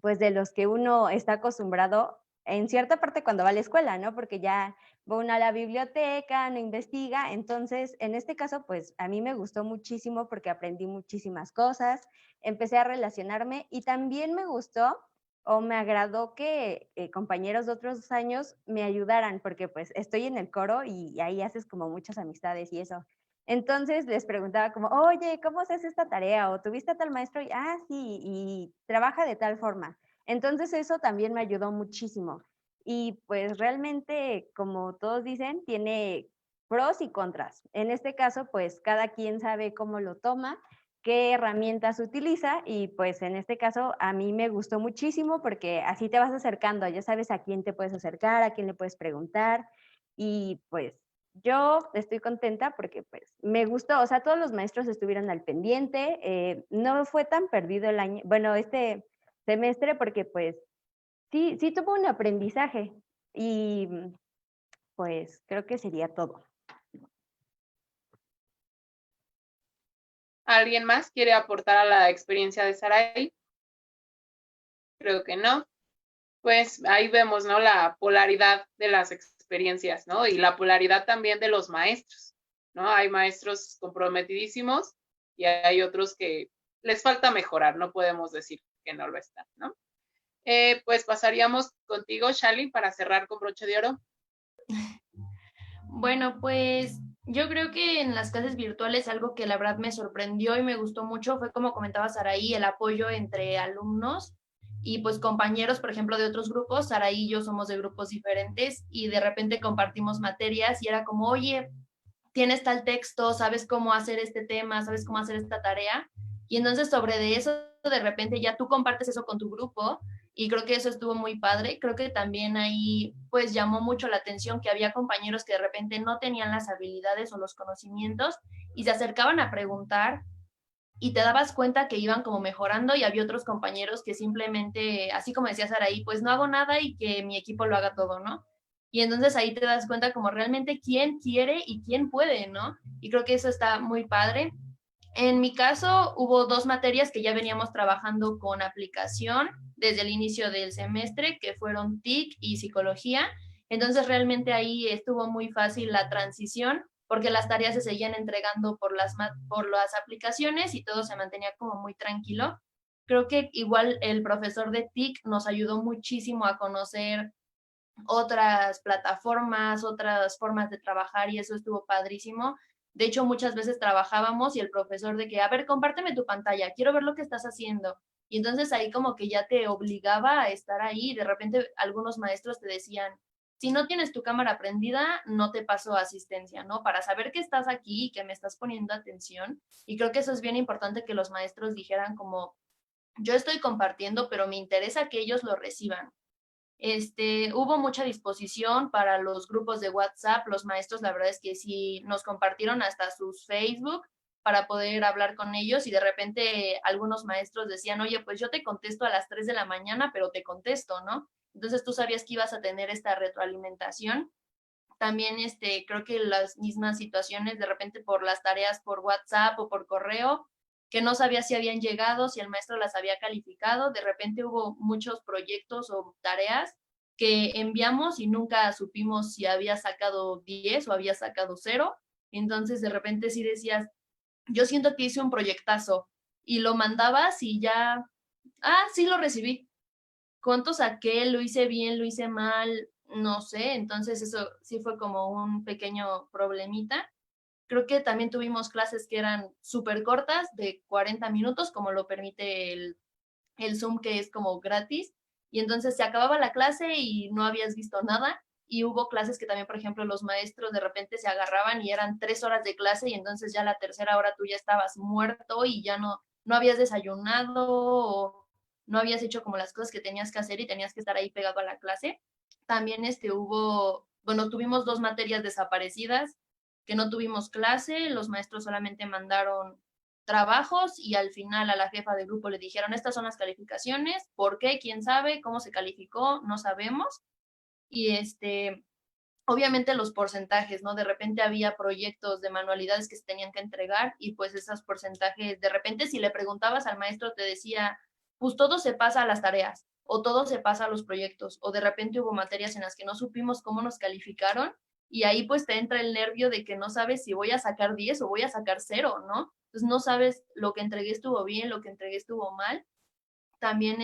pues, de los que uno está acostumbrado en cierta parte cuando va a la escuela, ¿no? Porque ya va uno a la biblioteca, no investiga. Entonces, en este caso, pues a mí me gustó muchísimo porque aprendí muchísimas cosas, empecé a relacionarme y también me gustó o me agradó que compañeros de otros años me ayudaran porque pues estoy en el coro y ahí haces como muchas amistades y eso. Entonces les preguntaba como, oye, ¿cómo haces esta tarea? ¿O tuviste a tal maestro? Sí, y trabaja de tal forma. Entonces eso también me ayudó muchísimo. Y pues realmente, como todos dicen, tiene pros y contras. En este caso, pues cada quien sabe cómo lo toma, qué herramientas utiliza y pues en este caso a mí me gustó muchísimo porque así te vas acercando, ya sabes a quién te puedes acercar, a quién le puedes preguntar y pues yo estoy contenta porque pues me gustó, o sea, todos los maestros estuvieron al pendiente, no fue tan perdido el año, bueno, este semestre porque pues sí tuvo un aprendizaje y pues creo que sería todo. ¿Alguien más quiere aportar a la experiencia de Saraí? Creo que no. Pues ahí vemos, ¿no? La polaridad de las experiencias, ¿no? Y la polaridad también de los maestros, ¿no? Hay maestros comprometidísimos y hay otros que les falta mejorar, no podemos decir que no lo están, ¿no? Pues pasaríamos contigo, Shali, para cerrar con broche de oro. Bueno, pues yo creo que en las clases virtuales algo que la verdad me sorprendió y me gustó mucho fue, como comentaba Saraí, el apoyo entre alumnos y pues compañeros, por ejemplo, de otros grupos. Saraí y yo somos de grupos diferentes y de repente compartimos materias y era como, oye, tienes tal texto, sabes cómo hacer este tema, sabes cómo hacer esta tarea. Y entonces sobre de eso, de repente ya tú compartes eso con tu grupo y creo que eso estuvo muy padre. Creo que también ahí pues llamó mucho la atención que había compañeros que de repente no tenían las habilidades o los conocimientos y se acercaban a preguntar y te dabas cuenta que iban como mejorando y había otros compañeros que simplemente, así como decía Saraí, pues no hago nada y que mi equipo lo haga todo, ¿no? Y entonces ahí te das cuenta como realmente quién quiere y quién puede, ¿no? Y creo que eso está muy padre. En mi caso, hubo 2 materias que ya veníamos trabajando con aplicación desde el inicio del semestre, que fueron TIC y psicología. Entonces, realmente ahí estuvo muy fácil la transición, porque las tareas se seguían entregando por las aplicaciones y todo se mantenía como muy tranquilo. Creo que igual el profesor de TIC nos ayudó muchísimo a conocer otras plataformas, otras formas de trabajar y eso estuvo padrísimo. De hecho, muchas veces trabajábamos y el profesor de que, a ver, compárteme tu pantalla, quiero ver lo que estás haciendo. Y entonces ahí como que ya te obligaba a estar ahí. De repente algunos maestros te decían, si no tienes tu cámara prendida, no te paso asistencia, ¿no? Para saber que estás aquí y que me estás poniendo atención. Y creo que eso es bien importante que los maestros dijeran como, yo estoy compartiendo, pero me interesa que ellos lo reciban. Hubo mucha disposición para los grupos de WhatsApp, los maestros la verdad es que sí nos compartieron hasta sus Facebook para poder hablar con ellos y de repente algunos maestros decían, oye, pues yo te contesto a las 3 de la mañana, pero te contesto, ¿no? Entonces tú sabías que ibas a tener esta retroalimentación. También creo que las mismas situaciones de repente por las tareas por WhatsApp o por correo, que no sabía si habían llegado, si el maestro las había calificado, de repente hubo muchos proyectos o tareas que enviamos y nunca supimos si había sacado 10 o había sacado 0. Entonces de repente sí decías, yo siento que hice un proyectazo y lo mandabas y ya, sí lo recibí. ¿Cuánto saqué? ¿Lo hice bien? ¿Lo hice mal? No sé. Entonces eso sí fue como un pequeño problemita. Creo que también tuvimos clases que eran súper cortas, de 40 minutos, como lo permite el Zoom, que es como gratis. Y entonces se acababa la clase y no habías visto nada. Y hubo clases que también, por ejemplo, los maestros de repente se agarraban y eran 3 horas de clase y entonces ya la tercera hora tú ya estabas muerto y ya no habías desayunado o no habías hecho como las cosas que tenías que hacer y tenías que estar ahí pegado a la clase. También tuvimos 2 materias desaparecidas, que no tuvimos clase, los maestros solamente mandaron trabajos y al final a la jefa de grupo le dijeron, estas son las calificaciones, ¿por qué? ¿Quién sabe? ¿Cómo se calificó? No sabemos. Y obviamente los porcentajes, ¿no? De repente había proyectos de manualidades que se tenían que entregar y pues esos porcentajes, de repente si le preguntabas al maestro te decía, pues todo se pasa a las tareas o todo se pasa a los proyectos o de repente hubo materias en las que no supimos cómo nos calificaron y ahí pues te entra el nervio de que no sabes si voy a sacar 10 o voy a sacar 0, ¿no? Entonces no sabes lo que entregué estuvo bien, lo que entregué estuvo mal. También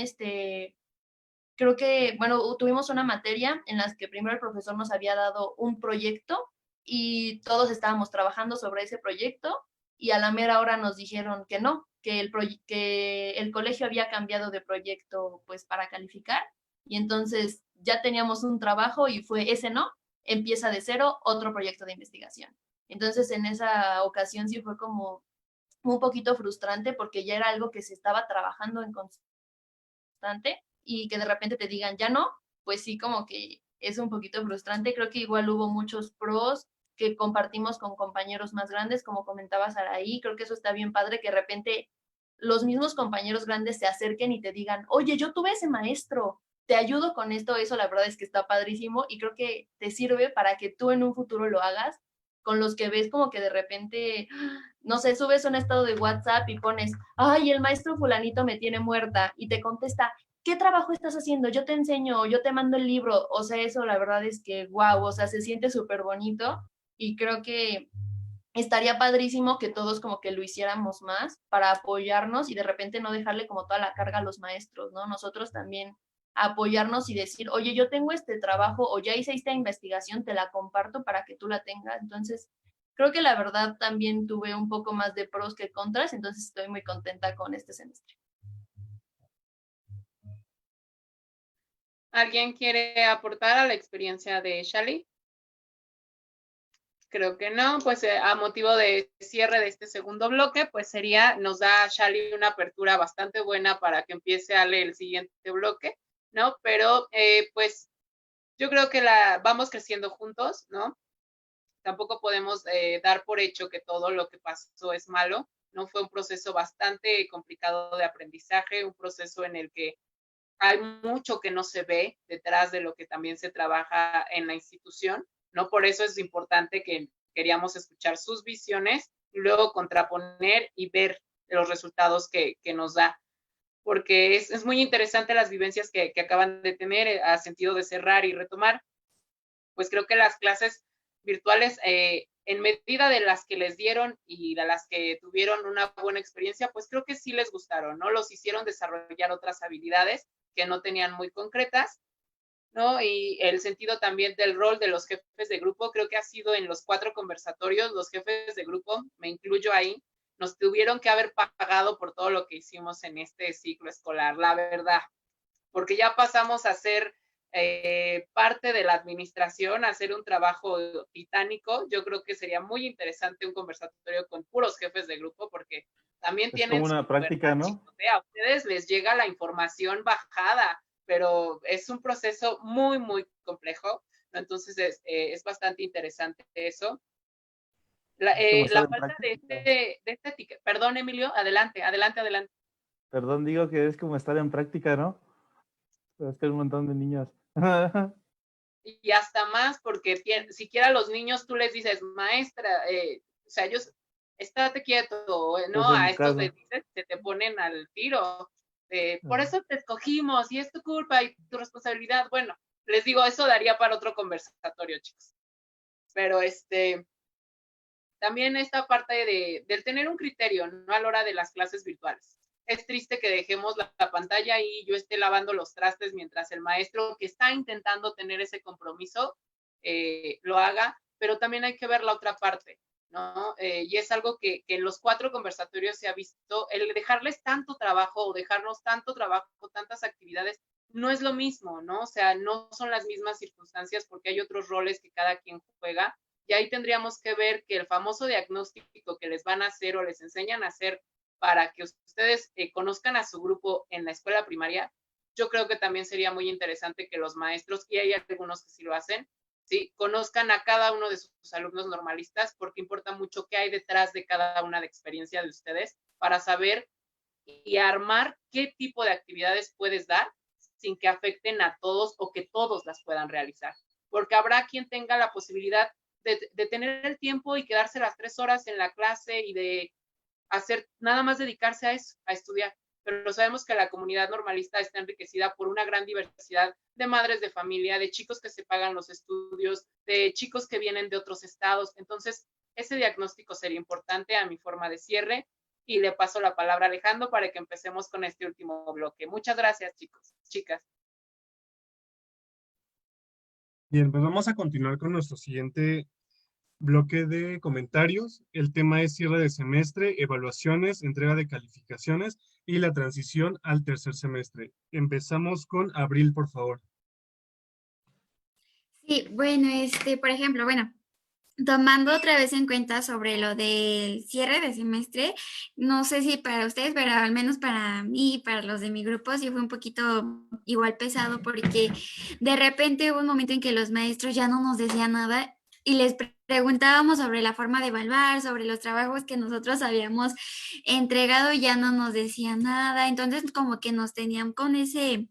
creo que, bueno, tuvimos una materia en la que primero el profesor nos había dado un proyecto y todos estábamos trabajando sobre ese proyecto y a la mera hora nos dijeron que no, que el colegio había cambiado de proyecto pues para calificar y entonces ya teníamos un trabajo y fue ese no, empieza de cero otro proyecto de investigación. Entonces en esa ocasión sí fue como, un poquito frustrante porque ya era algo que se estaba trabajando en constante y que de repente te digan ya no, pues sí, como que es un poquito frustrante. Creo que igual hubo muchos pros que compartimos con compañeros más grandes, como comentaba Saraí. Creo que eso está bien padre, que de repente los mismos compañeros grandes se acerquen y te digan, oye, yo tuve ese maestro, te ayudo con esto. Eso la verdad es que está padrísimo y creo que te sirve para que tú en un futuro lo hagas con los que ves como que de repente, no sé, subes un estado de WhatsApp y pones, ay, el maestro fulanito me tiene muerta, y te contesta, ¿qué trabajo estás haciendo? Yo te enseño, yo te mando el libro. O sea, eso la verdad es que, wow, o sea, se siente súper bonito y creo que estaría padrísimo que todos como que lo hiciéramos más para apoyarnos y de repente no dejarle como toda la carga a los maestros, ¿no? Nosotros también apoyarnos y decir, oye, yo tengo este trabajo o ya hice esta investigación, te la comparto para que tú la tengas. Entonces, creo que la verdad también tuve un poco más de pros que contras, entonces estoy muy contenta con este semestre. ¿Alguien quiere aportar a la experiencia de Shali? Creo que no, pues a motivo de cierre de este segundo bloque, pues nos da Shali una apertura bastante buena para que empiece a leer el siguiente bloque, ¿no? Pero pues yo creo que vamos creciendo juntos, ¿no? Tampoco podemos dar por hecho que todo lo que pasó es malo, ¿no? Fue un proceso bastante complicado de aprendizaje, un proceso en el que hay mucho que no se ve detrás de lo que también se trabaja en la institución, ¿no? Por eso es importante que queríamos escuchar sus visiones y luego contraponer y ver los resultados que nos da, porque es muy interesante las vivencias que acaban de tener a sentido de cerrar y retomar. Pues creo que las clases virtuales, en medida de las que les dieron y de las que tuvieron una buena experiencia, pues creo que sí les gustaron, ¿no? Los hicieron desarrollar otras habilidades que no tenían muy concretas, ¿no? Y el sentido también del rol de los jefes de grupo, creo que ha sido en los 4 conversatorios, los jefes de grupo, me incluyo ahí, nos tuvieron que haber pagado por todo lo que hicimos en este ciclo escolar, la verdad, porque ya pasamos a ser parte de la administración, hacer un trabajo titánico. Yo creo que sería muy interesante un conversatorio con puros jefes de grupo, porque también Es tienen como una práctica, ¿no? chicos, a ustedes les llega la información bajada, pero es un proceso muy, muy complejo, ¿no? Entonces es bastante interesante eso. La falta de este ticket. Perdón, Emilio, adelante. Perdón, digo que es como estar en práctica, ¿no? Pero es que hay un montón de niños. Y hasta más, porque siquiera los niños tú les dices, maestra, o sea, ellos, estate quieto, ¿no? A estos les dices, se te ponen al tiro. Por eso te escogimos y es tu culpa y tu responsabilidad. Bueno, les digo, eso daría para otro conversatorio, chicos. Pero también esta parte del tener un criterio, ¿no? A la hora de las clases virtuales. Es triste que dejemos la pantalla y yo esté lavando los trastes mientras el maestro que está intentando tener ese compromiso lo haga, pero también hay que ver la otra parte, ¿no? Y es algo que en los 4 conversatorios se ha visto, el dejarles tanto trabajo o dejarnos tanto trabajo, tantas actividades, no es lo mismo, ¿no? O sea, no son las mismas circunstancias porque hay otros roles que cada quien juega y ahí tendríamos que ver que el famoso diagnóstico que les van a hacer o les enseñan a hacer para que ustedes conozcan a su grupo en la escuela primaria, yo creo que también sería muy interesante que los maestros, y hay algunos que sí lo hacen, ¿sí? Conozcan a cada uno de sus alumnos normalistas, porque importa mucho qué hay detrás de cada una de experiencia de ustedes para saber y armar qué tipo de actividades puedes dar sin que afecten a todos o que todos las puedan realizar. Porque habrá quien tenga la posibilidad de tener el tiempo y quedarse las 3 horas en la clase y de hacer, nada más dedicarse a eso, a estudiar. Pero sabemos que la comunidad normalista está enriquecida por una gran diversidad de madres de familia, de chicos que se pagan los estudios, de chicos que vienen de otros estados. Entonces, ese diagnóstico sería importante a mi forma de cierre. Y le paso la palabra a Alejandro para que empecemos con este último bloque. Muchas gracias, chicos, chicas. Bien, pues vamos a continuar con nuestro siguiente bloque de comentarios. El tema es cierre de semestre, evaluaciones, entrega de calificaciones y la transición al tercer semestre. Empezamos con Abril, por favor. Sí, bueno, por ejemplo, bueno, tomando otra vez en cuenta sobre lo del cierre de semestre, no sé si para ustedes, pero al menos para mí y para los de mi grupo sí fue un poquito igual pesado porque de repente hubo un momento en que los maestros ya no nos decían nada y les preguntábamos sobre la forma de evaluar, sobre los trabajos que nosotros habíamos entregado y ya no nos decían nada. Entonces como que nos tenían con ese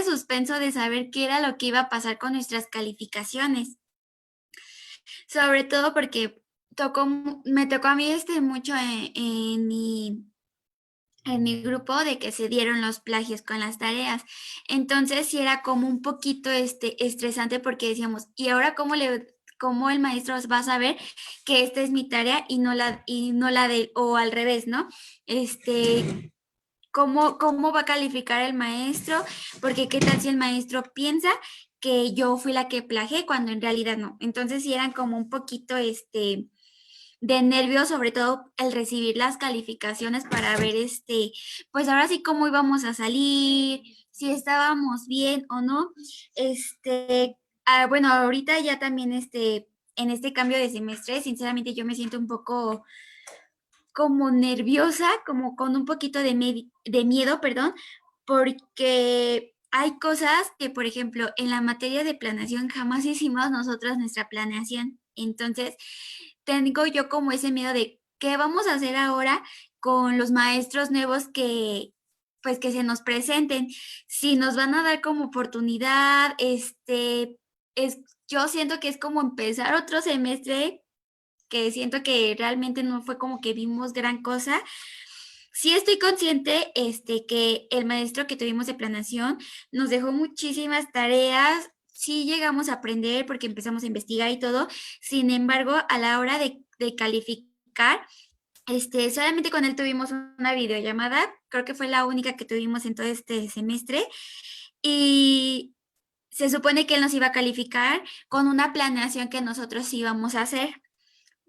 suspenso de saber qué era lo que iba a pasar con nuestras calificaciones. Sobre todo porque me tocó a mí mucho en mi grupo de que se dieron los plagios con las tareas. Entonces sí era como un poquito estresante porque decíamos, ¿y ahora cómo el maestro va a saber que esta es mi tarea y no la de, o al revés, ¿no? ¿Cómo va a calificar el maestro? Porque qué tal si el maestro piensa que yo fui la que plagié cuando en realidad no. Entonces sí eran como un poquito de nervios, sobre todo el recibir las calificaciones para ver pues ahora sí cómo íbamos a salir, si estábamos bien o no. Bueno, ahorita ya también en este cambio de semestre, sinceramente yo me siento un poco como nerviosa, como con un poquito de miedo, perdón, porque hay cosas que, por ejemplo, en la materia de planeación jamás hicimos nosotros nuestra planeación. Entonces, tengo yo como ese miedo de qué vamos a hacer ahora con los maestros nuevos pues que se nos presenten, si nos van a dar como oportunidad, yo siento que es como empezar otro semestre que siento que realmente no fue como que vimos gran cosa. Sí estoy consciente, que el maestro que tuvimos de planeación nos dejó muchísimas tareas, sí llegamos a aprender porque empezamos a investigar y todo, sin embargo, a la hora de calificar, solamente con él tuvimos una videollamada, creo que fue la única que tuvimos en todo este semestre, y se supone que él nos iba a calificar con una planeación que nosotros íbamos a hacer.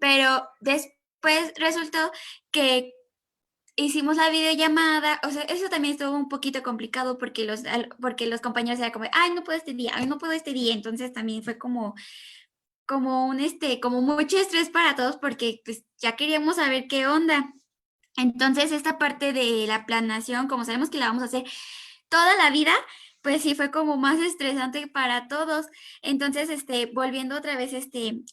Pero después resultó que hicimos la videollamada, o sea, eso también estuvo un poquito complicado porque porque los compañeros eran como, ay, no puedo este día, ay, no puedo este día, entonces también fue como mucho estrés para todos porque pues ya queríamos saber qué onda. Entonces, esta parte de la planeación, como sabemos que la vamos a hacer toda la vida, pues sí fue como más estresante para todos. Entonces, volviendo otra vez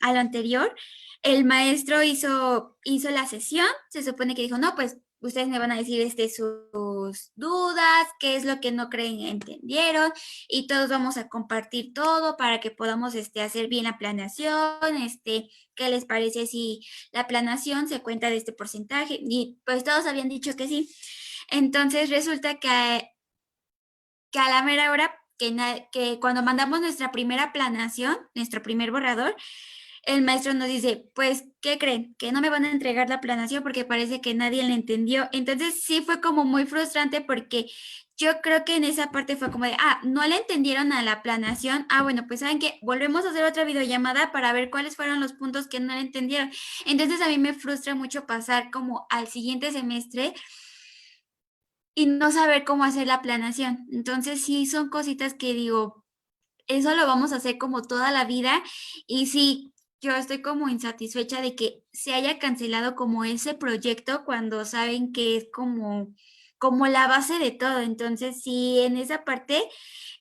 a lo anterior, el maestro hizo la sesión, se supone que dijo, no, pues ustedes me van a decir sus dudas, qué es lo que no creen entendieron, y todos vamos a compartir todo para que podamos hacer bien la planeación, qué les parece si la planeación se cuenta de este porcentaje, y pues todos habían dicho que sí. Entonces resulta que a la mera hora, que cuando mandamos nuestra primera planeación, nuestro primer borrador, el maestro nos dice, pues, ¿qué creen? Que no me van a entregar la planeación porque parece que nadie la entendió. Entonces sí fue como muy frustrante porque yo creo que en esa parte fue como de, no le entendieron a la planeación. Bueno, pues saben que volvemos a hacer otra videollamada para ver cuáles fueron los puntos que no le entendieron. Entonces a mí me frustra mucho pasar como al siguiente semestre y no saber cómo hacer la planeación. Entonces sí son cositas que digo, eso lo vamos a hacer como toda la vida y sí, yo estoy como insatisfecha de que se haya cancelado como ese proyecto cuando saben que es como la base de todo. Entonces sí, en esa parte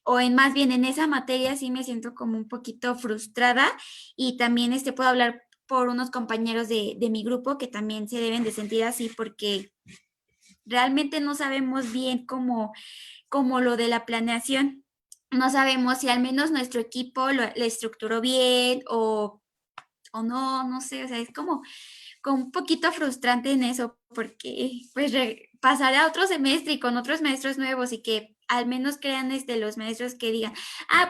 o en más bien en esa materia sí me siento como un poquito frustrada y también puedo hablar por unos compañeros de mi grupo que también se deben de sentir así porque realmente no sabemos bien cómo lo de la planeación. No sabemos si al menos nuestro equipo lo estructuró bien o no, no sé, o sea, es como un poquito frustrante en eso, porque pues pasar a otro semestre y con otros maestros nuevos y que al menos crean los maestros que digan,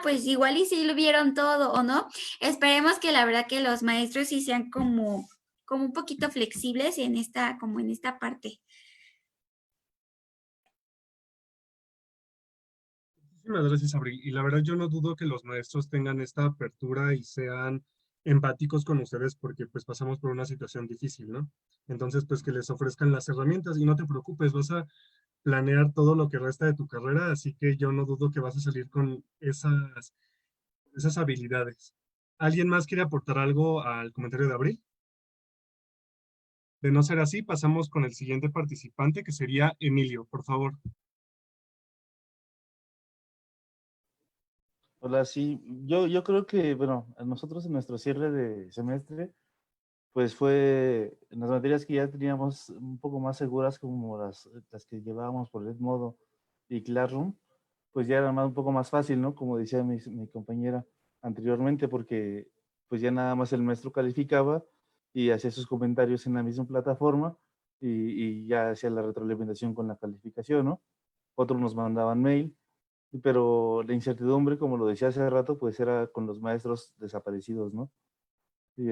pues igual y si lo vieron todo o no. Esperemos que la verdad que los maestros sí sean como un poquito flexibles como en esta parte. Muchísimas gracias, Abril. Y la verdad yo no dudo que los maestros tengan esta apertura y sean empáticos con ustedes porque pues pasamos por una situación difícil, ¿no? Entonces pues que les ofrezcan las herramientas y no te preocupes, vas a planear todo lo que resta de tu carrera, así que yo no dudo que vas a salir con esas habilidades. ¿Alguien más quiere aportar algo al comentario de Abril? De no ser así, pasamos con el siguiente participante, que sería Emilio, por favor. Hola, sí, yo creo que, bueno, a nosotros en nuestro cierre de semestre, pues fue en las materias que ya teníamos un poco más seguras, como las que llevábamos por Edmodo y Classroom, pues ya era un poco más fácil, ¿no? Como decía mi compañera anteriormente, porque pues ya nada más el maestro calificaba y hacía sus comentarios en la misma plataforma y ya hacía la retroalimentación con la calificación, ¿no? Otros nos mandaban mail, pero la incertidumbre, como lo decía hace rato, pues era con los maestros desaparecidos, ¿no? Y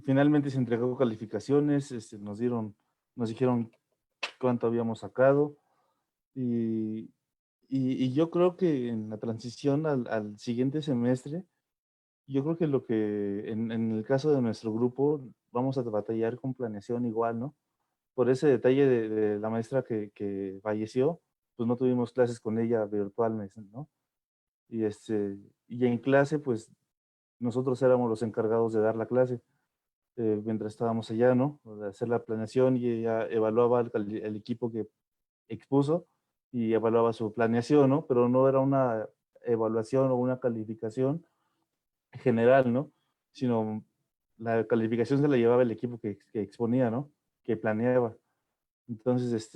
finalmente se entregó calificaciones, nos dijeron cuánto habíamos sacado y, y yo creo que en la transición al siguiente semestre, yo creo que lo que en el caso de nuestro grupo vamos a batallar con planeación igual, ¿no? Por ese detalle de la maestra que falleció, pues no tuvimos clases con ella virtualmente, ¿no? Y, y en clase, pues nosotros éramos los encargados de dar la clase mientras estábamos allá, ¿no? De hacer la planeación y ella evaluaba el equipo que expuso y evaluaba su planeación, ¿no? Pero no era una evaluación o una calificación general, ¿no? Sino la calificación se la llevaba el equipo que exponía, ¿no? Que planeaba. Entonces,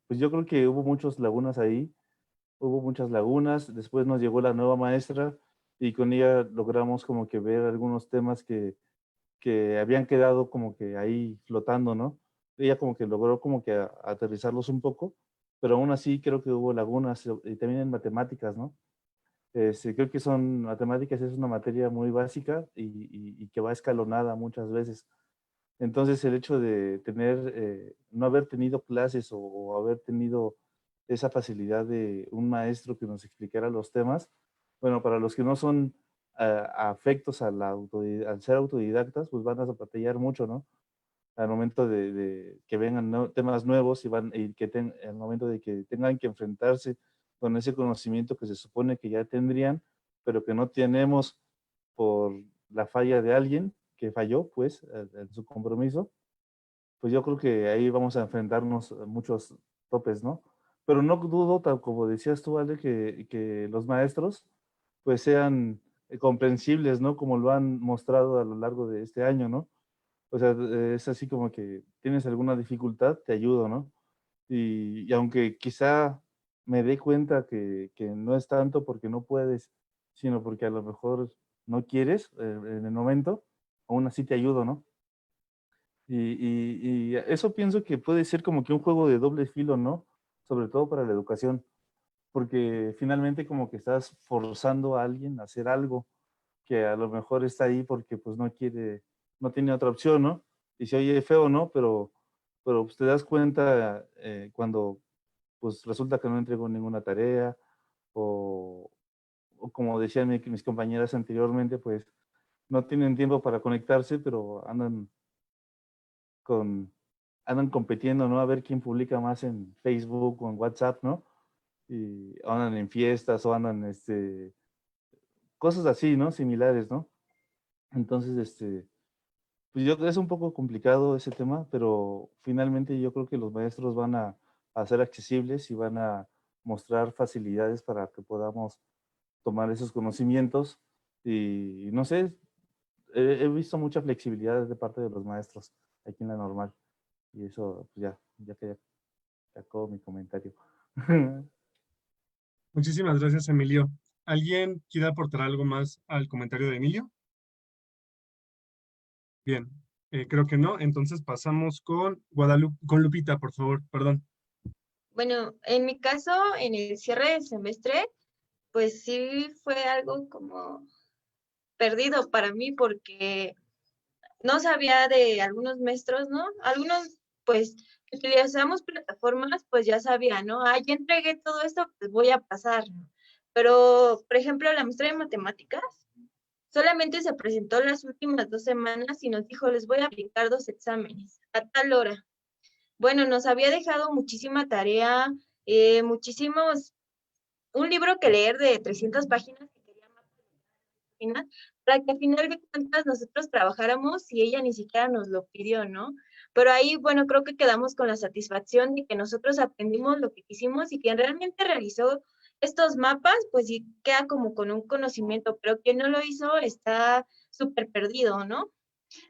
pues yo creo que hubo muchas lagunas ahí, hubo muchas lagunas. Después nos llegó la nueva maestra y con ella logramos como que ver algunos temas que habían quedado como que ahí flotando, ¿no? Ella como que logró como que aterrizarlos un poco, pero aún así creo que hubo lagunas y también en matemáticas, ¿no? Creo que matemáticas es una materia muy básica y que va escalonada muchas veces. Entonces el hecho de no haber tenido clases o haber tenido esa facilidad de un maestro que nos explicara los temas, bueno, para los que no son afectos al ser autodidactas, pues van a batallar mucho, ¿no? Al momento de que vengan temas nuevos al momento de que tengan que enfrentarse con ese conocimiento que se supone que ya tendrían, pero que no tenemos por la falla de alguien que falló, pues, en su compromiso, pues yo creo que ahí vamos a enfrentarnos a muchos topes, ¿no? Pero no dudo, tal como decías tú, Ale, que los maestros, pues, sean comprensibles, ¿no? Como lo han mostrado a lo largo de este año, ¿no? O sea, es así como que tienes alguna dificultad, te ayudo, ¿no? Y aunque quizá me dé cuenta que no es tanto porque no puedes, sino porque a lo mejor no quieres en el momento, aún así te ayudo, ¿no? Y eso pienso que puede ser como que un juego de doble filo, ¿no? Sobre todo para la educación, porque finalmente como que estás forzando a alguien a hacer algo que a lo mejor está ahí porque pues no quiere, no tiene otra opción, ¿no? Y se oye feo, ¿no? Pero pues, te das cuenta cuando pues resulta que no entregó ninguna tarea o como decían mis compañeras anteriormente, pues no tienen tiempo para conectarse, pero con, andan compitiendo, ¿no? A ver quién publica más en Facebook o en WhatsApp, ¿no? Y andan en fiestas o andan, cosas así, ¿no? Similares, ¿no? Entonces, pues yo creo que es un poco complicado ese tema, pero finalmente yo creo que los maestros van a ser accesibles y van a mostrar facilidades para que podamos tomar esos conocimientos. Y no sé, he visto mucha flexibilidad de parte de los maestros aquí en la normal. Y eso, pues ya que sacó mi comentario. Muchísimas gracias, Emilio. ¿Alguien quiere aportar algo más al comentario de Emilio? Bien, creo que no. Entonces pasamos con con Lupita, por favor, perdón. Bueno, en mi caso, en el cierre del semestre, pues sí fue algo como perdido para mí porque no sabía de algunos maestros, ¿no? Algunos, pues, que utilizamos plataformas, pues ya sabía, ¿no? Ah, ya entregué todo esto, pues voy a pasar, ¿no? Pero, por ejemplo, la maestra de matemáticas solamente se presentó las últimas 2 semanas y nos dijo, les voy a aplicar 2 exámenes a tal hora. Bueno, nos había dejado muchísima tarea, un libro que leer de 300 páginas que quería más. páginas, para que al final de cuentas nosotros trabajáramos y ella ni siquiera nos lo pidió, ¿no? Pero ahí, bueno, creo que quedamos con la satisfacción de que nosotros aprendimos lo que quisimos y quien realmente realizó estos mapas, pues sí queda como con un conocimiento, pero quien no lo hizo está súper perdido, ¿no?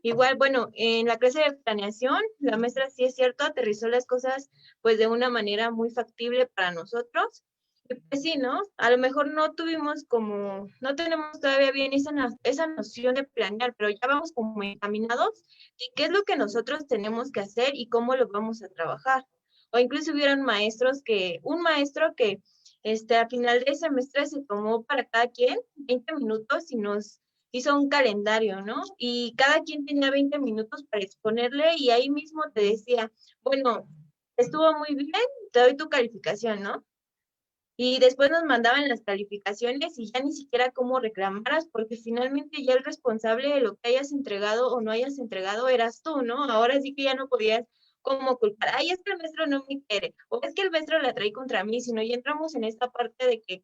Igual, bueno, en la clase de planeación, la maestra sí es cierto, aterrizó las cosas pues de una manera muy factible para nosotros. Y pues sí, ¿no? A lo mejor no tuvimos como, no tenemos todavía bien esa noción de planear, pero ya vamos como encaminados de qué es lo que nosotros tenemos que hacer y cómo lo vamos a trabajar. O incluso hubieron un maestro que a final de semestre se tomó para cada quien 20 minutos y nos hizo un calendario, ¿no? Y cada quien tenía 20 minutos para exponerle y ahí mismo te decía, bueno, estuvo muy bien, te doy tu calificación, ¿no? Y después nos mandaban las calificaciones y ya ni siquiera cómo reclamaras, porque finalmente ya el responsable de lo que hayas entregado o no hayas entregado eras tú, ¿no? Ahora sí que ya no podías como culpar, ay, es que el maestro no me quiere, o es que el maestro la trae contra mí, sino ya entramos en esta parte de que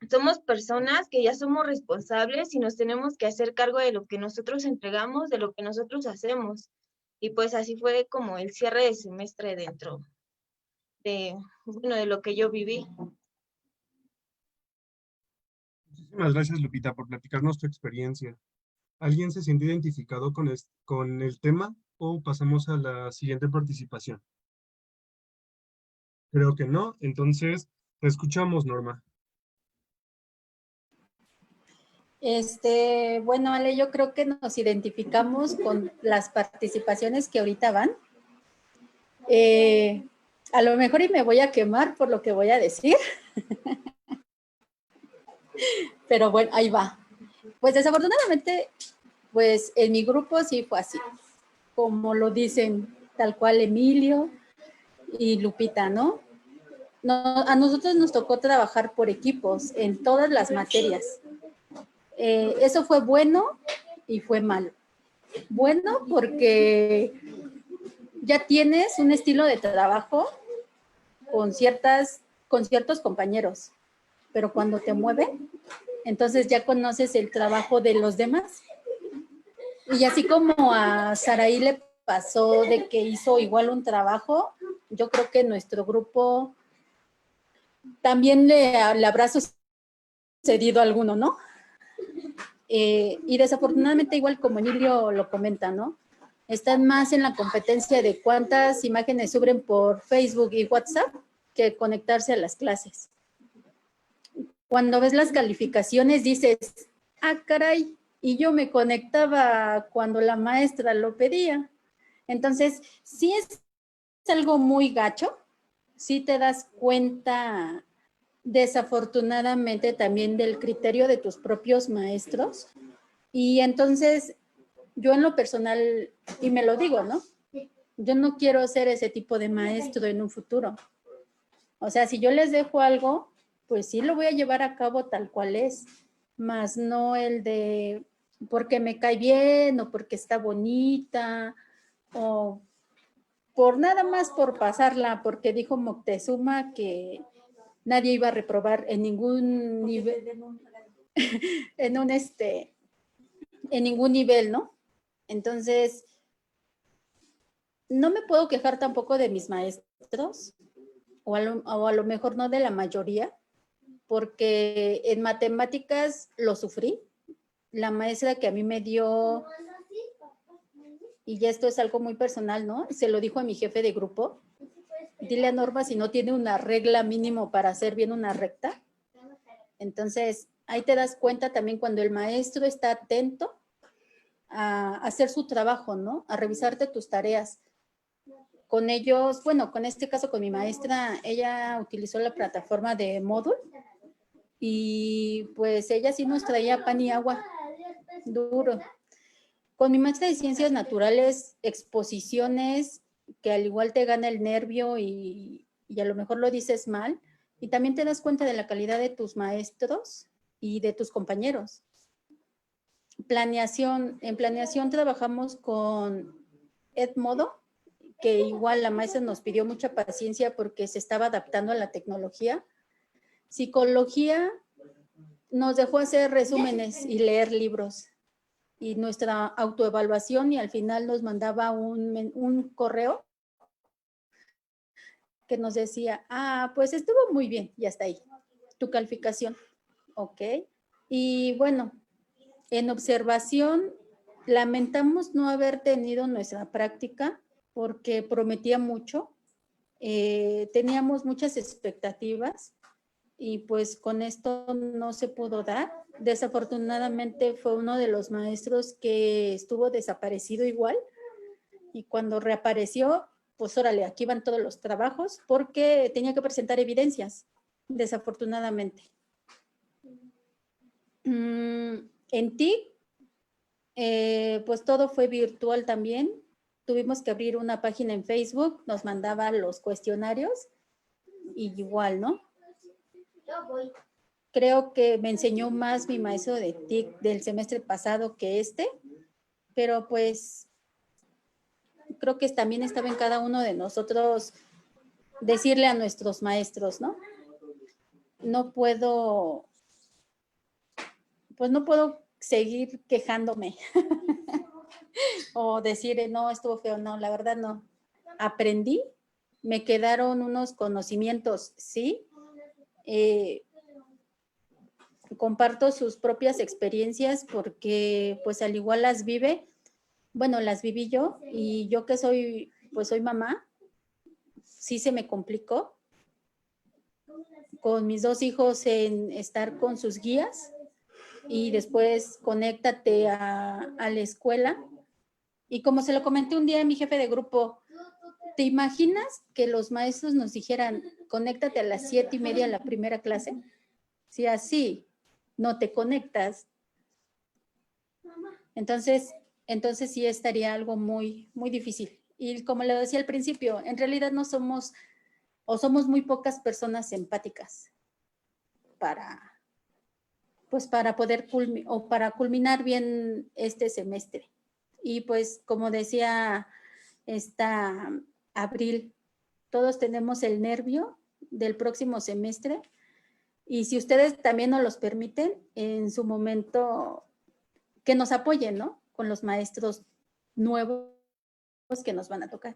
somos personas que ya somos responsables y nos tenemos que hacer cargo de lo que nosotros entregamos, de lo que nosotros hacemos. Y pues así fue como el cierre de semestre dentro de lo que yo viví. Muchísimas gracias, Lupita, por platicarnos tu experiencia. ¿Alguien se siente identificado con el tema o pasamos a la siguiente participación? Creo que no, entonces te escuchamos, Norma. Bueno, Ale, yo creo que nos identificamos con las participaciones que ahorita van. A lo mejor y me voy a quemar por lo que voy a decir. Pero bueno, ahí va. Pues desafortunadamente, pues en mi grupo sí fue así. Como lo dicen tal cual Emilio y Lupita, ¿no? A nosotros nos tocó trabajar por equipos en todas las materias. Eso fue bueno y fue malo. Bueno, porque ya tienes un estilo de trabajo con ciertos compañeros, pero cuando te mueven, entonces ya conoces el trabajo de los demás. Y así como a Saraí le pasó de que hizo igual un trabajo, yo creo que nuestro grupo también le habrá sucedido a alguno, ¿no? Y desafortunadamente, igual como Emilio lo comenta, ¿no? Están más en la competencia de cuántas imágenes suben por Facebook y WhatsApp que conectarse a las clases. Cuando ves las calificaciones dices, ah, caray, y yo me conectaba cuando la maestra lo pedía. Entonces, sí es algo muy gacho, sí te das cuenta desafortunadamente también del criterio de tus propios maestros. Y entonces, yo en lo personal, y me lo digo, ¿no? Yo no quiero ser ese tipo de maestro en un futuro. O sea, si yo les dejo algo, pues sí lo voy a llevar a cabo tal cual es, más no el de porque me cae bien o porque está bonita o por nada más por pasarla, porque dijo Moctezuma que nadie iba a reprobar en ningún nivel, en ningún nivel, ¿no? Entonces, no me puedo quejar tampoco de mis maestros, o a lo mejor no de la mayoría, porque en matemáticas lo sufrí. La maestra que a mí me dio, y ya esto es algo muy personal, ¿no? Se lo dijo a mi jefe de grupo, dile a Norma si no tiene una regla mínimo para hacer bien una recta. Entonces, ahí te das cuenta también cuando el maestro está atento a hacer su trabajo, ¿no? A revisarte tus tareas. Con ellos, bueno, con este caso con mi maestra, ella utilizó la plataforma de Moodle y pues ella sí nos traía pan y agua, duro. Con mi maestra de ciencias naturales, exposiciones que al igual te gana el nervio y a lo mejor lo dices mal, y también te das cuenta de la calidad de tus maestros y de tus compañeros. En planeación trabajamos con Edmodo, que igual la maestra nos pidió mucha paciencia porque se estaba adaptando a la tecnología. Psicología, nos dejó hacer resúmenes y leer libros y nuestra autoevaluación, y al final nos mandaba un correo que nos decía, pues estuvo muy bien, y hasta ahí, tu calificación. Ok. Y bueno, en observación, lamentamos no haber tenido nuestra práctica porque prometía mucho. Teníamos muchas expectativas y pues con esto no se pudo dar. Desafortunadamente fue uno de los maestros que estuvo desaparecido igual, y cuando reapareció, pues órale, aquí van todos los trabajos, porque tenía que presentar evidencias, desafortunadamente. En TIC, pues todo fue virtual también. Tuvimos que abrir una página en Facebook, nos mandaba los cuestionarios y igual, ¿no? Creo que me enseñó más mi maestro de TIC del semestre pasado que este, pero pues creo que también estaba en cada uno de nosotros decirle a nuestros maestros, ¿no? No puedo seguir quejándome o decir, no, estuvo feo. No, la verdad no. Aprendí, me quedaron unos conocimientos, sí. Comparto sus propias experiencias porque pues al igual las vive, bueno, las viví yo, y yo que soy mamá, sí se me complicó con mis 2 hijos en estar con sus guías y después conéctate a la escuela. Y como se lo comenté un día a mi jefe de grupo, ¿te imaginas que los maestros nos dijeran, conéctate a las 7:30 a la primera clase? Si así no te conectas, entonces sí estaría algo muy, muy difícil. Y como le decía al principio, en realidad no somos, o somos muy pocas personas empáticas para poder para culminar bien este semestre. Y pues como decía Abril, todos tenemos el nervio del próximo semestre, y si ustedes también nos los permiten, en su momento que nos apoyen, ¿no? Con los maestros nuevos que nos van a tocar.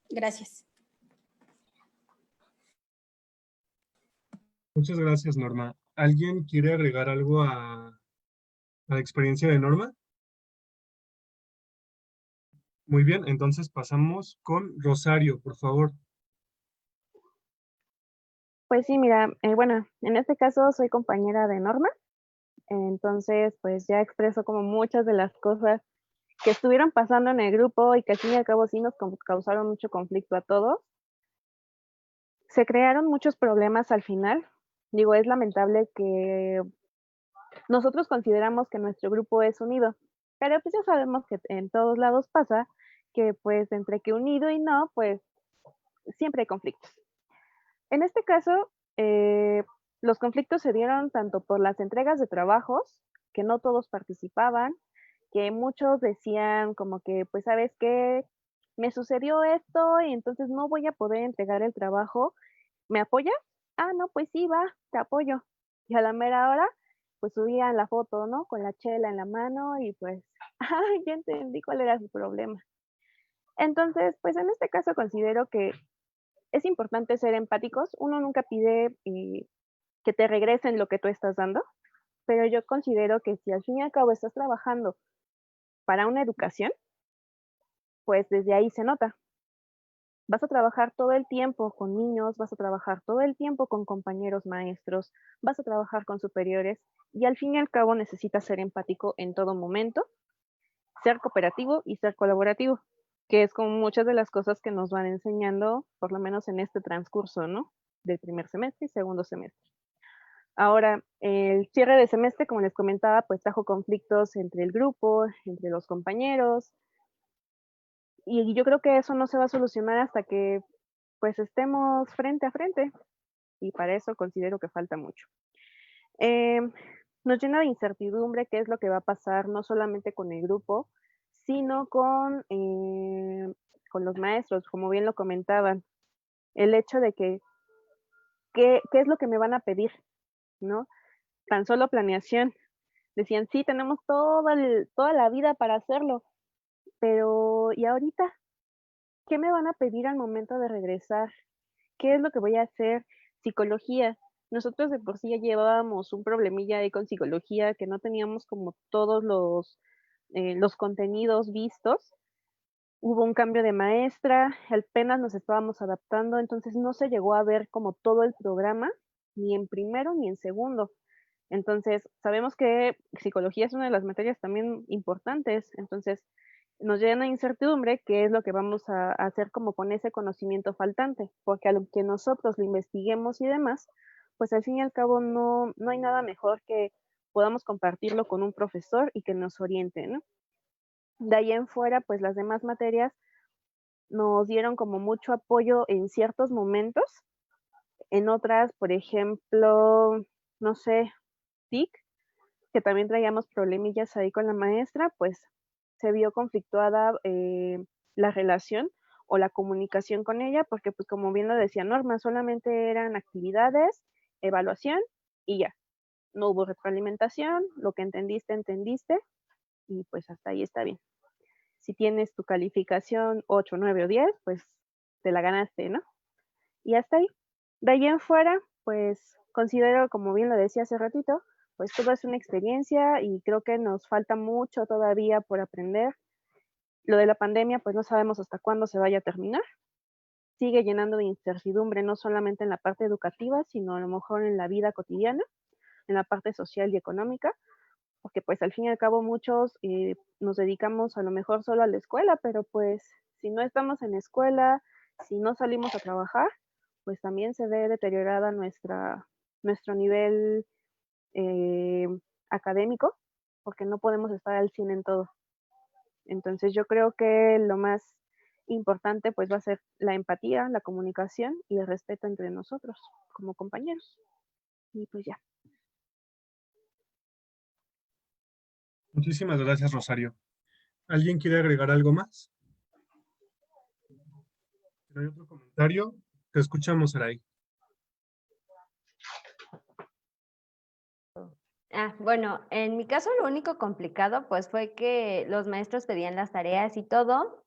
Gracias. Muchas gracias, Norma. ¿Alguien quiere agregar algo a la experiencia de Norma? Muy bien, entonces pasamos con Rosario, por favor. Pues sí, mira, bueno, en este caso soy compañera de Norma, entonces pues ya expreso como muchas de las cosas que estuvieron pasando en el grupo y que al fin y al cabo sí nos causaron mucho conflicto a todos. Se crearon muchos problemas al final. Digo, es lamentable que nosotros consideramos que nuestro grupo es unido, pero pues ya sabemos que en todos lados pasa que pues entre que unido y no, pues siempre hay conflictos. En este caso, los conflictos se dieron tanto por las entregas de trabajos, que no todos participaban, que muchos decían como que, pues, ¿sabes qué? Me sucedió esto y entonces no voy a poder entregar el trabajo. ¿Me apoyas? No, pues sí, va, te apoyo. Y a la mera hora, pues subían la foto, ¿no? Con la chela en la mano y pues, ya entendí cuál era su problema. Entonces, pues en este caso considero que es importante ser empáticos. Uno nunca pide que te regresen lo que tú estás dando, pero yo considero que si al fin y al cabo estás trabajando para una educación, pues desde ahí se nota. Vas a trabajar todo el tiempo con niños, vas a trabajar todo el tiempo con compañeros maestros, vas a trabajar con superiores y al fin y al cabo necesitas ser empático en todo momento, ser cooperativo y ser colaborativo, que es como muchas de las cosas que nos van enseñando, por lo menos en este transcurso, ¿no? Del primer semestre y segundo semestre. Ahora, el cierre de semestre, como les comentaba, pues trajo conflictos entre el grupo, entre los compañeros, y yo creo que eso no se va a solucionar hasta que pues estemos frente a frente, y para eso considero que falta mucho. Nos llena de incertidumbre qué es lo que va a pasar, no solamente con el grupo, sino con los maestros, como bien lo comentaban, el hecho de que qué es lo que me van a pedir, ¿no? tan solo planeación. Decían, sí, tenemos toda la vida para hacerlo, pero ¿y ahorita? ¿Qué me van a pedir al momento de regresar? ¿Qué es lo que voy a hacer? Psicología. Nosotros de por sí ya llevábamos un problemilla ahí con psicología, que no teníamos como todos los contenidos vistos. Hubo un cambio de maestra, apenas nos estábamos adaptando, entonces no se llegó a ver como todo el programa, ni en primero ni en segundo. Entonces, sabemos que psicología es una de las materias también importantes, entonces nos llena incertidumbre qué es lo que vamos a hacer como con ese conocimiento faltante, porque a lo que nosotros lo investiguemos y demás, pues al fin y al cabo no hay nada mejor que podamos compartirlo con un profesor y que nos oriente, ¿no? De ahí en fuera, pues las demás materias nos dieron como mucho apoyo en ciertos momentos, en otras, por ejemplo, no sé, TIC, que también traíamos problemillas ahí con la maestra, pues se vio conflictuada la relación o la comunicación con ella, porque pues como bien lo decía Norma, solamente eran actividades, evaluación y ya. No hubo retroalimentación, lo que entendiste, entendiste, y pues hasta ahí está bien. Si tienes tu calificación 8, 9 o 10, pues te la ganaste, ¿no? Y hasta ahí. De ahí en fuera, pues considero, como bien lo decía hace ratito, pues todo es una experiencia y creo que nos falta mucho todavía por aprender. Lo de la pandemia, pues no sabemos hasta cuándo se vaya a terminar. Sigue llenando de incertidumbre, no solamente en la parte educativa, sino a lo mejor en la vida cotidiana, en la parte social y económica, porque pues al fin y al cabo muchos nos dedicamos a lo mejor solo a la escuela, pero pues si no estamos en la escuela, si no salimos a trabajar, pues también se ve deteriorada nuestro nivel académico, porque no podemos estar al 100 en todo. Entonces yo creo que lo más importante pues va a ser la empatía, la comunicación y el respeto entre nosotros como compañeros. Y pues ya. Muchísimas gracias, Rosario. ¿Alguien quiere agregar algo más? ¿No hay otro comentario? Te escuchamos, Saray. Bueno, en mi caso lo único complicado pues fue que los maestros pedían las tareas y todo,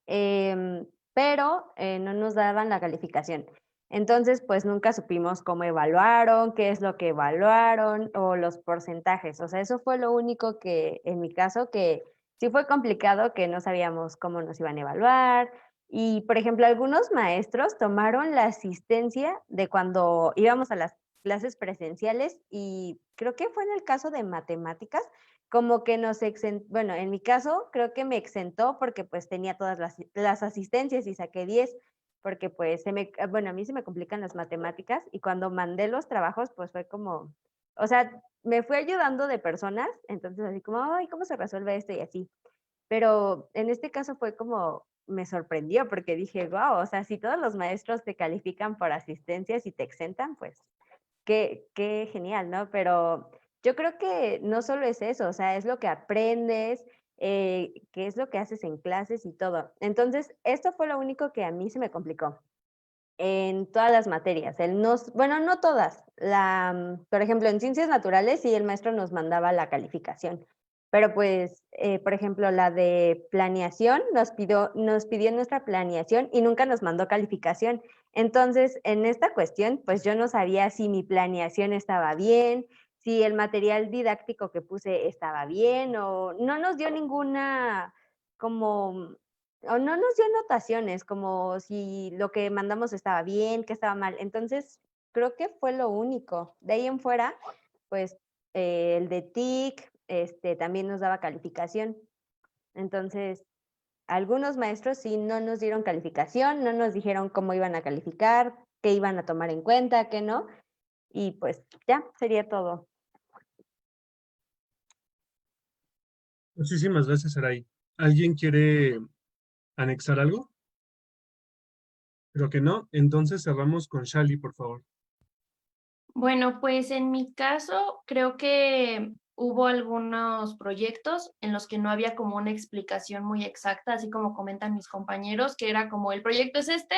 pero no nos daban la calificación. Entonces, pues nunca supimos cómo evaluaron, qué es lo que evaluaron o los porcentajes. O sea, eso fue lo único que en mi caso que sí fue complicado, que no sabíamos cómo nos iban a evaluar. Y, por ejemplo, algunos maestros tomaron la asistencia de cuando íbamos a las clases presenciales y creo que fue en el caso de matemáticas, como que nos exentó, bueno, en mi caso creo que me exentó porque pues tenía todas las asistencias y saqué 10, porque pues bueno, a mí se me complican las matemáticas y cuando mandé los trabajos pues fue como, o sea, me fui ayudando de personas, entonces así como, ay, ¿cómo se resuelve esto? Y así. Pero en este caso fue como, me sorprendió porque dije, wow, o sea, si todos los maestros te califican por asistencias y te exentan, pues qué genial, ¿no? Pero yo creo que no solo es eso, o sea, es lo que aprendes, qué es lo que haces en clases y todo. Entonces, esto fue lo único que a mí se me complicó en todas las materias. Bueno, no todas. Por ejemplo, en ciencias naturales sí el maestro nos mandaba la calificación, pero pues, por ejemplo, la de planeación nos pidió nuestra planeación y nunca nos mandó calificación. Entonces, en esta cuestión, pues yo no sabía si mi planeación estaba bien, si el material didáctico que puse estaba bien o no nos dio ninguna como o no nos dio anotaciones, como si lo que mandamos estaba bien, que estaba mal. Entonces, creo que fue lo único. De ahí en fuera, pues el de TIC también nos daba calificación. Entonces, algunos maestros sí no nos dieron calificación, no nos dijeron cómo iban a calificar, qué iban a tomar en cuenta, qué no. Y pues ya, sería todo. Muchísimas gracias, Saray. ¿Alguien quiere anexar algo? Creo que no. Entonces cerramos con Shali, por favor. Bueno, pues en mi caso creo que hubo algunos proyectos en los que no había como una explicación muy exacta, así como comentan mis compañeros, que era como el proyecto es este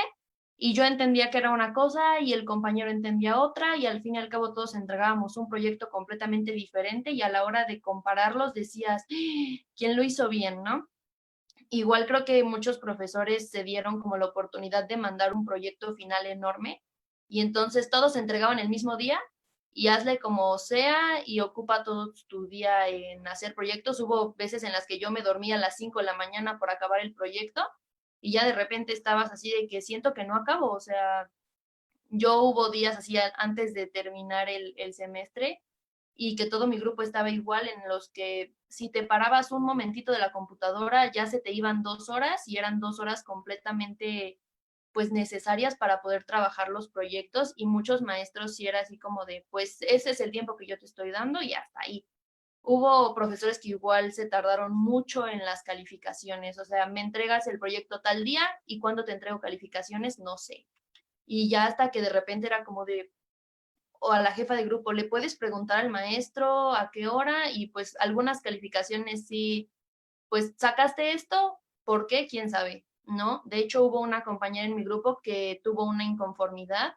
y yo entendía que era una cosa y el compañero entendía otra y al fin y al cabo todos entregábamos un proyecto completamente diferente y a la hora de compararlos decías, ¿quién lo hizo bien, no? Igual creo que muchos profesores se dieron como la oportunidad de mandar un proyecto final enorme y entonces todos se entregaban el mismo día y hazle como sea y ocupa todo tu día en hacer proyectos. Hubo veces en las que yo me dormía a las 5 de la mañana por acabar el proyecto y ya de repente estabas así de que siento que no acabo, o sea, yo hubo días así antes de terminar el semestre y que todo mi grupo estaba igual en los que si te parabas un momentito de la computadora ya se te iban 2 horas y eran 2 horas completamente pues necesarias para poder trabajar los proyectos y muchos maestros sí era así como de pues ese es el tiempo que yo te estoy dando y hasta ahí. Hubo profesores que igual se tardaron mucho en las calificaciones, o sea, me entregas el proyecto tal día y cuando te entrego calificaciones, no sé. Y ya hasta que de repente era como de, o a la jefa de grupo, le puedes preguntar al maestro a qué hora y pues algunas calificaciones sí, pues sacaste esto, ¿por qué? ¿Quién sabe? ¿No? De hecho hubo una compañera en mi grupo que tuvo una inconformidad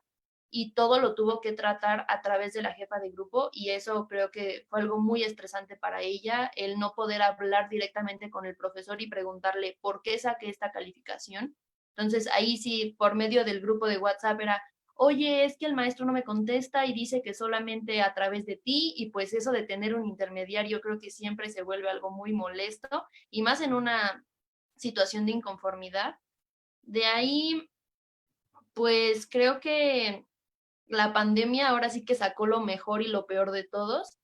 y todo lo tuvo que tratar a través de la jefa de grupo y eso creo que fue algo muy estresante para ella, el no poder hablar directamente con el profesor y preguntarle por qué saqué esta calificación. Entonces ahí sí, por medio del grupo de WhatsApp era, oye, es que el maestro no me contesta y dice que solamente a través de ti y pues eso de tener un intermediario creo que siempre se vuelve algo muy molesto y más en una situación de inconformidad. De ahí, pues creo que la pandemia ahora sí que sacó lo mejor y lo peor de todos.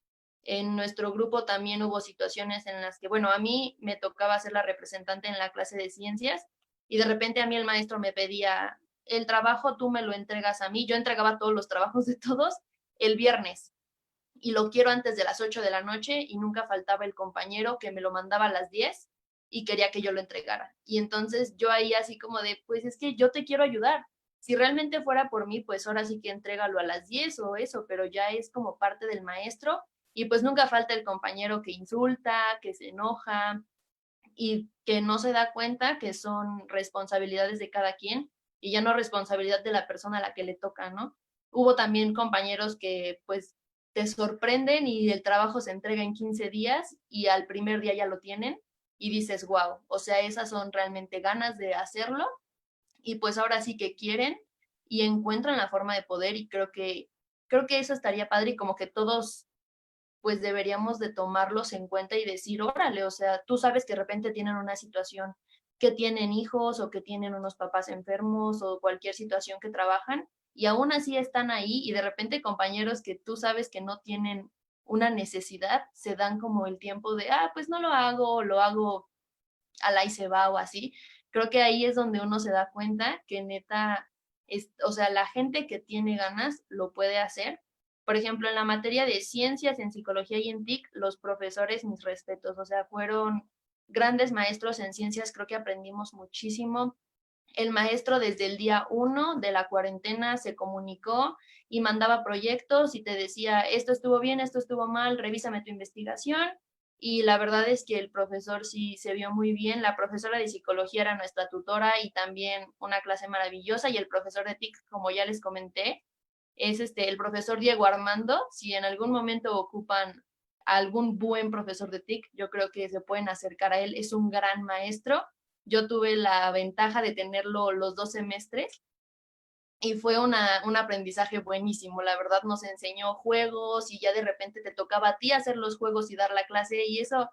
En nuestro grupo también hubo situaciones en las que, bueno, a mí me tocaba ser la representante en la clase de ciencias y de repente a mí el maestro me pedía, el trabajo tú me lo entregas a mí. Yo entregaba todos los trabajos de todos el viernes y lo quiero antes de las 8 de la noche y nunca faltaba el compañero que me lo mandaba a las 10 y quería que yo lo entregara. Y entonces yo ahí así como de, pues es que yo te quiero ayudar. Si realmente fuera por mí, pues ahora sí que entrégalo a las 10 o eso, pero ya es como parte del maestro y pues nunca falta el compañero que insulta, que se enoja y que no se da cuenta que son responsabilidades de cada quien y ya no responsabilidad de la persona a la que le toca, ¿no? Hubo también compañeros que pues te sorprenden y el trabajo se entrega en 15 días y al primer día ya lo tienen y dices, wow, o sea, esas son realmente ganas de hacerlo y pues ahora sí que quieren y encuentran la forma de poder y creo que eso estaría padre y como que todos pues deberíamos de tomarlos en cuenta y decir, órale, o sea, tú sabes que de repente tienen una situación que tienen hijos o que tienen unos papás enfermos o cualquier situación que trabajan y aún así están ahí y de repente compañeros que tú sabes que no tienen una necesidad, se dan como el tiempo de, pues no lo hago, lo hago a la y se va o así. Creo que ahí es donde uno se da cuenta que neta, o sea, la gente que tiene ganas lo puede hacer. Por ejemplo, en la materia de ciencias, en psicología y en TIC, los profesores, mis respetos, o sea, fueron grandes maestros en ciencias, creo que aprendimos muchísimo. El maestro desde el día 1 de la cuarentena se comunicó y mandaba proyectos y te decía, esto estuvo bien, esto estuvo mal, revísame tu investigación. Y la verdad es que el profesor sí se vio muy bien. La profesora de psicología era nuestra tutora y también una clase maravillosa. Y el profesor de TIC, como ya les comenté, es el profesor Diego Armando. Si en algún momento ocupan algún buen profesor de TIC, yo creo que se pueden acercar a él. Es un gran maestro. Yo tuve la ventaja de tenerlo los 2 semestres y fue un aprendizaje buenísimo. La verdad nos enseñó juegos y ya de repente te tocaba a ti hacer los juegos y dar la clase y eso,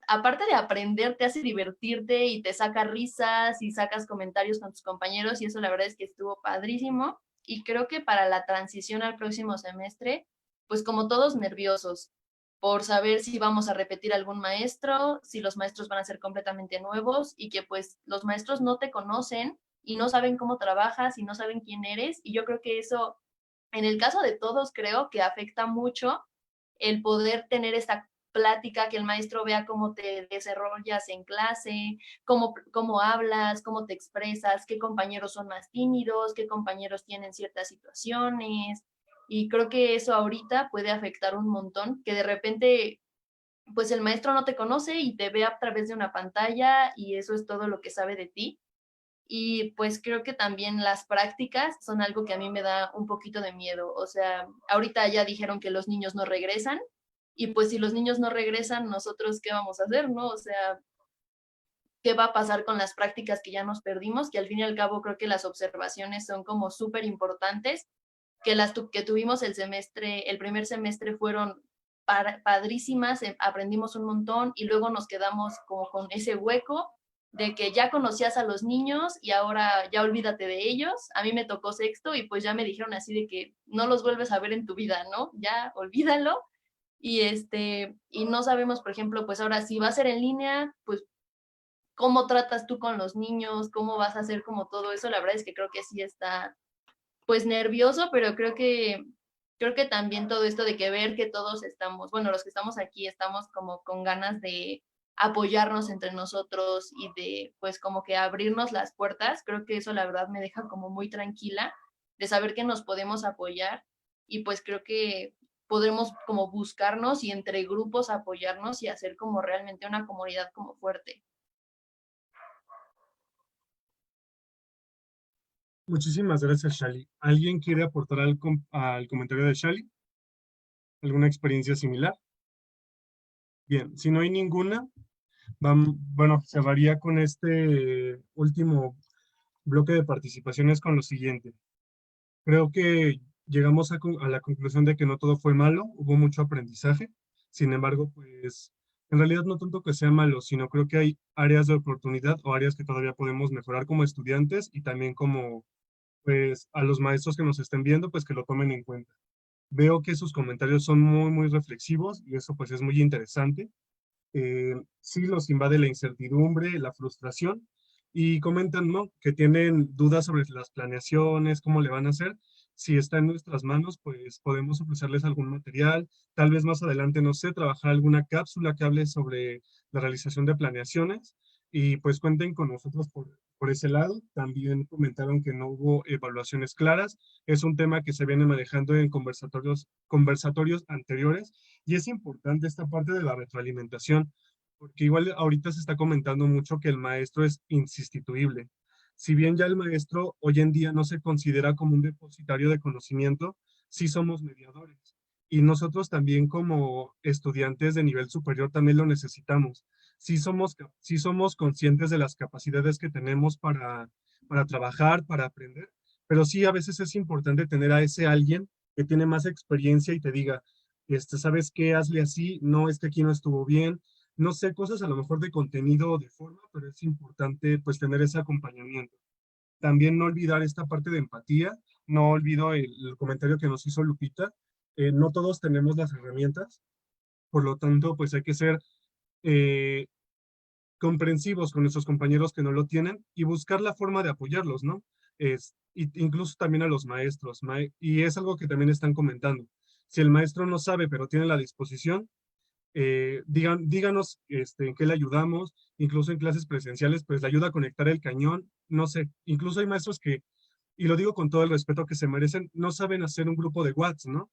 aparte de aprender, te hace divertirte y te saca risas y sacas comentarios con tus compañeros y eso la verdad es que estuvo padrísimo y creo que para la transición al próximo semestre, pues como todos nerviosos por saber si vamos a repetir algún maestro, si los maestros van a ser completamente nuevos y que pues los maestros no te conocen y no saben cómo trabajas y no saben quién eres y yo creo que eso, en el caso de todos, creo que afecta mucho el poder tener esta plática, que el maestro vea cómo te desarrollas en clase, cómo hablas, cómo te expresas, qué compañeros son más tímidos, qué compañeros tienen ciertas situaciones. Y creo que eso ahorita puede afectar un montón, que de repente, pues el maestro no te conoce y te ve a través de una pantalla y eso es todo lo que sabe de ti. y pues creo que también las prácticas son algo que a mí me da un poquito de miedo. O sea, ahorita ya dijeron que los niños no regresan y pues si los niños no regresan, nosotros qué vamos a hacer, ¿no? O sea, ¿qué va a pasar con las prácticas que ya nos perdimos? Que al fin y al cabo creo que las observaciones son como súper importantes, que las que tuvimos el primer semestre fueron padrísimas, aprendimos un montón y luego nos quedamos como con ese hueco de que ya conocías a los niños y ahora ya olvídate de ellos. A mí me tocó sexto y pues ya me dijeron así de que no los vuelves a ver en tu vida, ¿no? Ya olvídalo. Y no sabemos, por ejemplo, pues ahora si va a ser en línea, pues cómo tratas tú con los niños, cómo vas a hacer como todo eso. La verdad es que creo que sí está pues nervioso, pero creo que también todo esto de que ver que todos estamos, bueno, los que estamos aquí estamos como con ganas de apoyarnos entre nosotros y de pues como que abrirnos las puertas, creo que eso la verdad me deja como muy tranquila de saber que nos podemos apoyar y pues creo que podremos como buscarnos y entre grupos apoyarnos y hacer como realmente una comunidad como fuerte. Muchísimas gracias, Shali. ¿Alguien quiere aportar al comentario de Shali? ¿Alguna experiencia similar? Bien, si no hay ninguna, bueno, cerraría con este último bloque de participaciones con lo siguiente. Creo que llegamos a la conclusión de que no todo fue malo, hubo mucho aprendizaje. Sin embargo, pues en realidad no tanto que sea malo, sino creo que hay áreas de oportunidad o áreas que todavía podemos mejorar como estudiantes y también como pues a los maestros que nos estén viendo, pues que lo tomen en cuenta. Veo que sus comentarios son muy, muy reflexivos y eso pues es muy interesante. Sí los invade la incertidumbre, la frustración y comentan, ¿no? Que tienen dudas sobre las planeaciones, cómo le van a hacer. Si está en nuestras manos, pues podemos ofrecerles algún material, tal vez más adelante, no sé, trabajar alguna cápsula que hable sobre la realización de planeaciones y pues cuenten con nosotros por ese lado. También comentaron que no hubo evaluaciones claras. Es un tema que se viene manejando en conversatorios anteriores y es importante esta parte de la retroalimentación, porque igual ahorita se está comentando mucho que el maestro es insustituible. Si bien ya el maestro hoy en día no se considera como un depositario de conocimiento, sí somos mediadores. Y nosotros también como estudiantes de nivel superior también lo necesitamos. Sí somos conscientes de las capacidades que tenemos para trabajar, para aprender, pero sí a veces es importante tener a ese alguien que tiene más experiencia y te diga, ¿sabes qué? Hazle así, no, es que aquí no estuvo bien, no sé, cosas a lo mejor de contenido o de forma, pero es importante pues tener ese acompañamiento. También no olvidar esta parte de empatía, no olvido el comentario que nos hizo Lupita, no todos tenemos las herramientas, por lo tanto pues hay que ser eh, comprensivos con nuestros compañeros que no lo tienen y buscar la forma de apoyarlos, ¿no? Incluso también a los maestros, y es algo que también están comentando. Si el maestro no sabe, pero tiene la disposición, díganos en qué le ayudamos, incluso en clases presenciales, pues le ayuda a conectar el cañón, no sé, incluso hay maestros que, y lo digo con todo el respeto que se merecen, no saben hacer un grupo de WhatsApp, ¿no?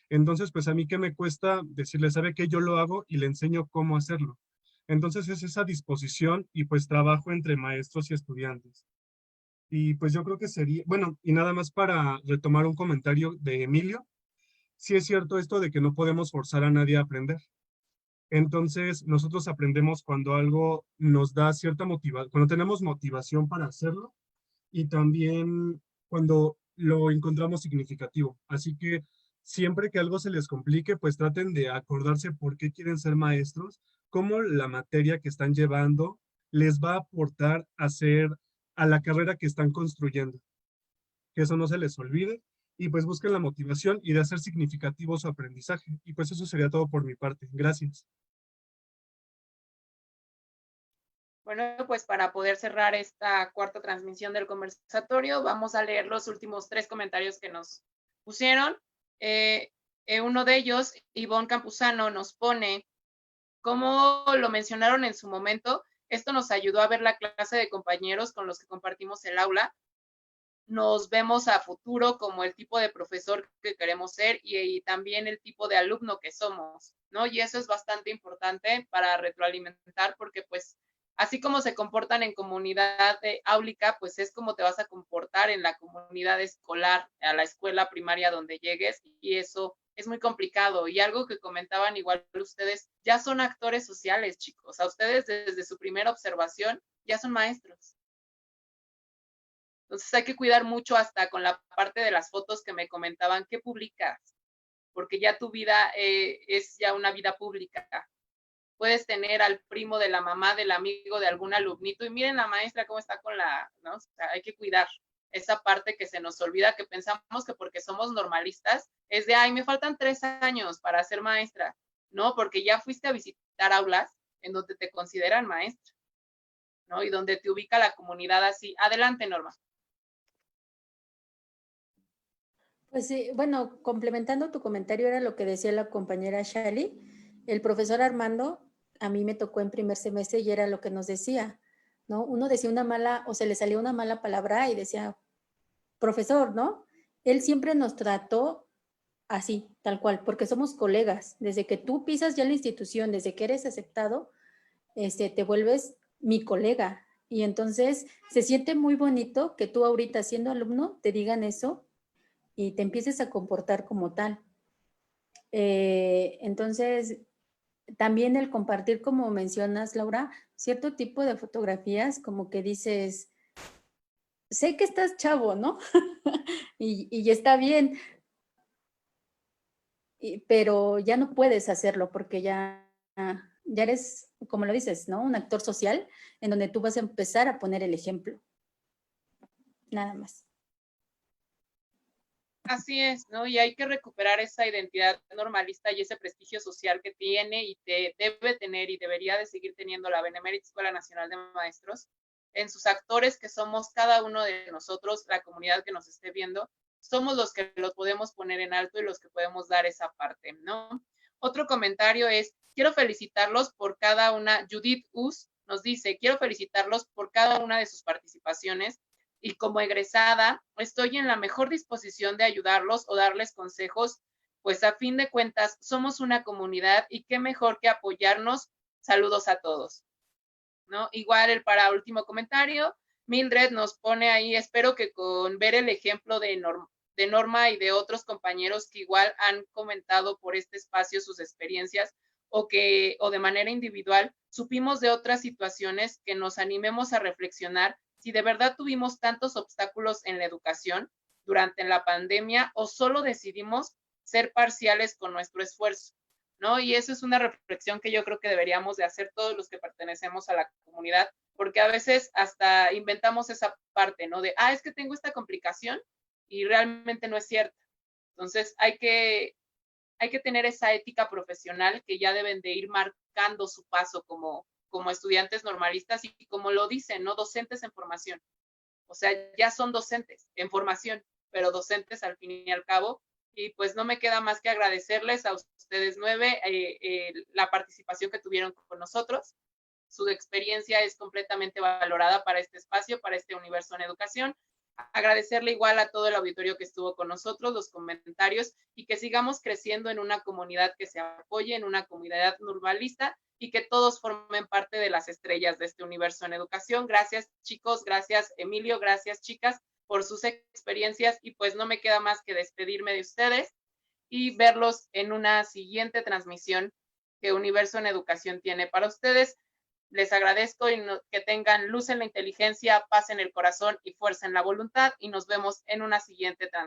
Entonces, pues a mí qué me cuesta decirle, ¿sabe qué? Yo lo hago y le enseño cómo hacerlo. Entonces es esa disposición y pues trabajo entre maestros y estudiantes. Y pues yo creo que sería, bueno, y nada más para retomar un comentario de Emilio, sí es cierto esto de que no podemos forzar a nadie a aprender. Entonces, nosotros aprendemos cuando algo nos da cierta motivación, cuando tenemos motivación para hacerlo y también cuando lo encontramos significativo. Así que siempre que algo se les complique, pues traten de acordarse por qué quieren ser maestros, cómo la materia que están llevando les va a aportar a hacer a la carrera que están construyendo. Que eso no se les olvide y pues busquen la motivación y de hacer significativo su aprendizaje. Y pues eso sería todo por mi parte. Gracias. Bueno, pues para poder cerrar esta cuarta transmisión del conversatorio, vamos a leer los últimos 3 comentarios que nos pusieron. Uno de ellos, Ivonne Campuzano, nos pone, como lo mencionaron en su momento, esto nos ayudó a ver la clase de compañeros con los que compartimos el aula. Nos vemos a futuro como el tipo de profesor que queremos ser y también el tipo de alumno que somos, ¿no? Y eso es bastante importante para retroalimentar porque pues Así como se comportan en comunidad áulica, pues es como te vas a comportar en la comunidad escolar, a la escuela primaria donde llegues, y eso es muy complicado. Y algo que comentaban igual ustedes, ya son actores sociales, chicos. A ustedes desde su primera observación ya son maestros. Entonces hay que cuidar mucho hasta con la parte de las fotos que me comentaban, ¿qué publicas? Porque ya tu vida es ya una vida pública. Puedes tener al primo de la mamá, del amigo, de algún alumnito, y miren la maestra cómo está con la, ¿no? O sea, hay que cuidar esa parte que se nos olvida, que pensamos que porque somos normalistas, es de, ay, me faltan 3 años para ser maestra. No, porque ya fuiste a visitar aulas en donde te consideran maestra, ¿no? Y donde te ubica la comunidad así. Adelante, Norma. Pues sí, bueno, complementando tu comentario era lo que decía la compañera Shali. El profesor Armando, a mí me tocó en primer semestre y era lo que nos decía, ¿no? Uno decía una mala, o se le salía una mala palabra y decía, profesor, ¿no? Él siempre nos trató así, tal cual, porque somos colegas. Desde que tú pisas ya la institución, desde que eres aceptado, te vuelves mi colega. Y entonces se siente muy bonito que tú ahorita siendo alumno te digan eso y te empieces a comportar como tal. Entonces, también el compartir, como mencionas, Laura, cierto tipo de fotografías, como que dices, sé que estás chavo, ¿no? y está bien, pero ya no puedes hacerlo porque ya eres, como lo dices, ¿no? Un actor social en donde tú vas a empezar a poner el ejemplo. Nada más. Así es, ¿no? Y hay que recuperar esa identidad normalista y ese prestigio social que tiene y debe tener y debería de seguir teniendo la Benemérita Escuela Nacional de Maestros en sus actores, que somos cada uno de nosotros, la comunidad que nos esté viendo, somos los que los podemos poner en alto y los que podemos dar esa parte, ¿no? Otro comentario es, quiero felicitarlos por cada una, Judith Us nos dice, quiero felicitarlos por cada una de sus participaciones, y como egresada estoy en la mejor disposición de ayudarlos o darles consejos, pues a fin de cuentas somos una comunidad y qué mejor que apoyarnos. Saludos a todos, ¿no? Igual el para último comentario, Mildred nos pone ahí, espero que con ver el ejemplo de Norma y de otros compañeros que igual han comentado por este espacio sus experiencias o de manera individual supimos de otras situaciones, que nos animemos a reflexionar si de verdad tuvimos tantos obstáculos en la educación durante la pandemia o solo decidimos ser parciales con nuestro esfuerzo, ¿no? Y eso es una reflexión que yo creo que deberíamos de hacer todos los que pertenecemos a la comunidad, porque a veces hasta inventamos esa parte, ¿no? De, es que tengo esta complicación y realmente no es cierta. Entonces hay que tener esa ética profesional que ya deben de ir marcando su paso como estudiantes normalistas y como lo dicen, ¿no? Docentes en formación. O sea, ya son docentes en formación, pero docentes al fin y al cabo. Y pues no me queda más que agradecerles a ustedes 9 la participación que tuvieron con nosotros. Su experiencia es completamente valorada para este espacio, para este universo en educación. Agradecerle igual a todo el auditorio que estuvo con nosotros, los comentarios, y que sigamos creciendo en una comunidad que se apoye, en una comunidad normalista, y que todos formen parte de las estrellas de este universo en educación. Gracias, chicos, gracias, Emilio, gracias, chicas, por sus experiencias, y pues no me queda más que despedirme de ustedes y verlos en una siguiente transmisión que Universo en Educación tiene para ustedes. Les agradezco y que tengan luz en la inteligencia, paz en el corazón y fuerza en la voluntad, y nos vemos en una siguiente transmisión.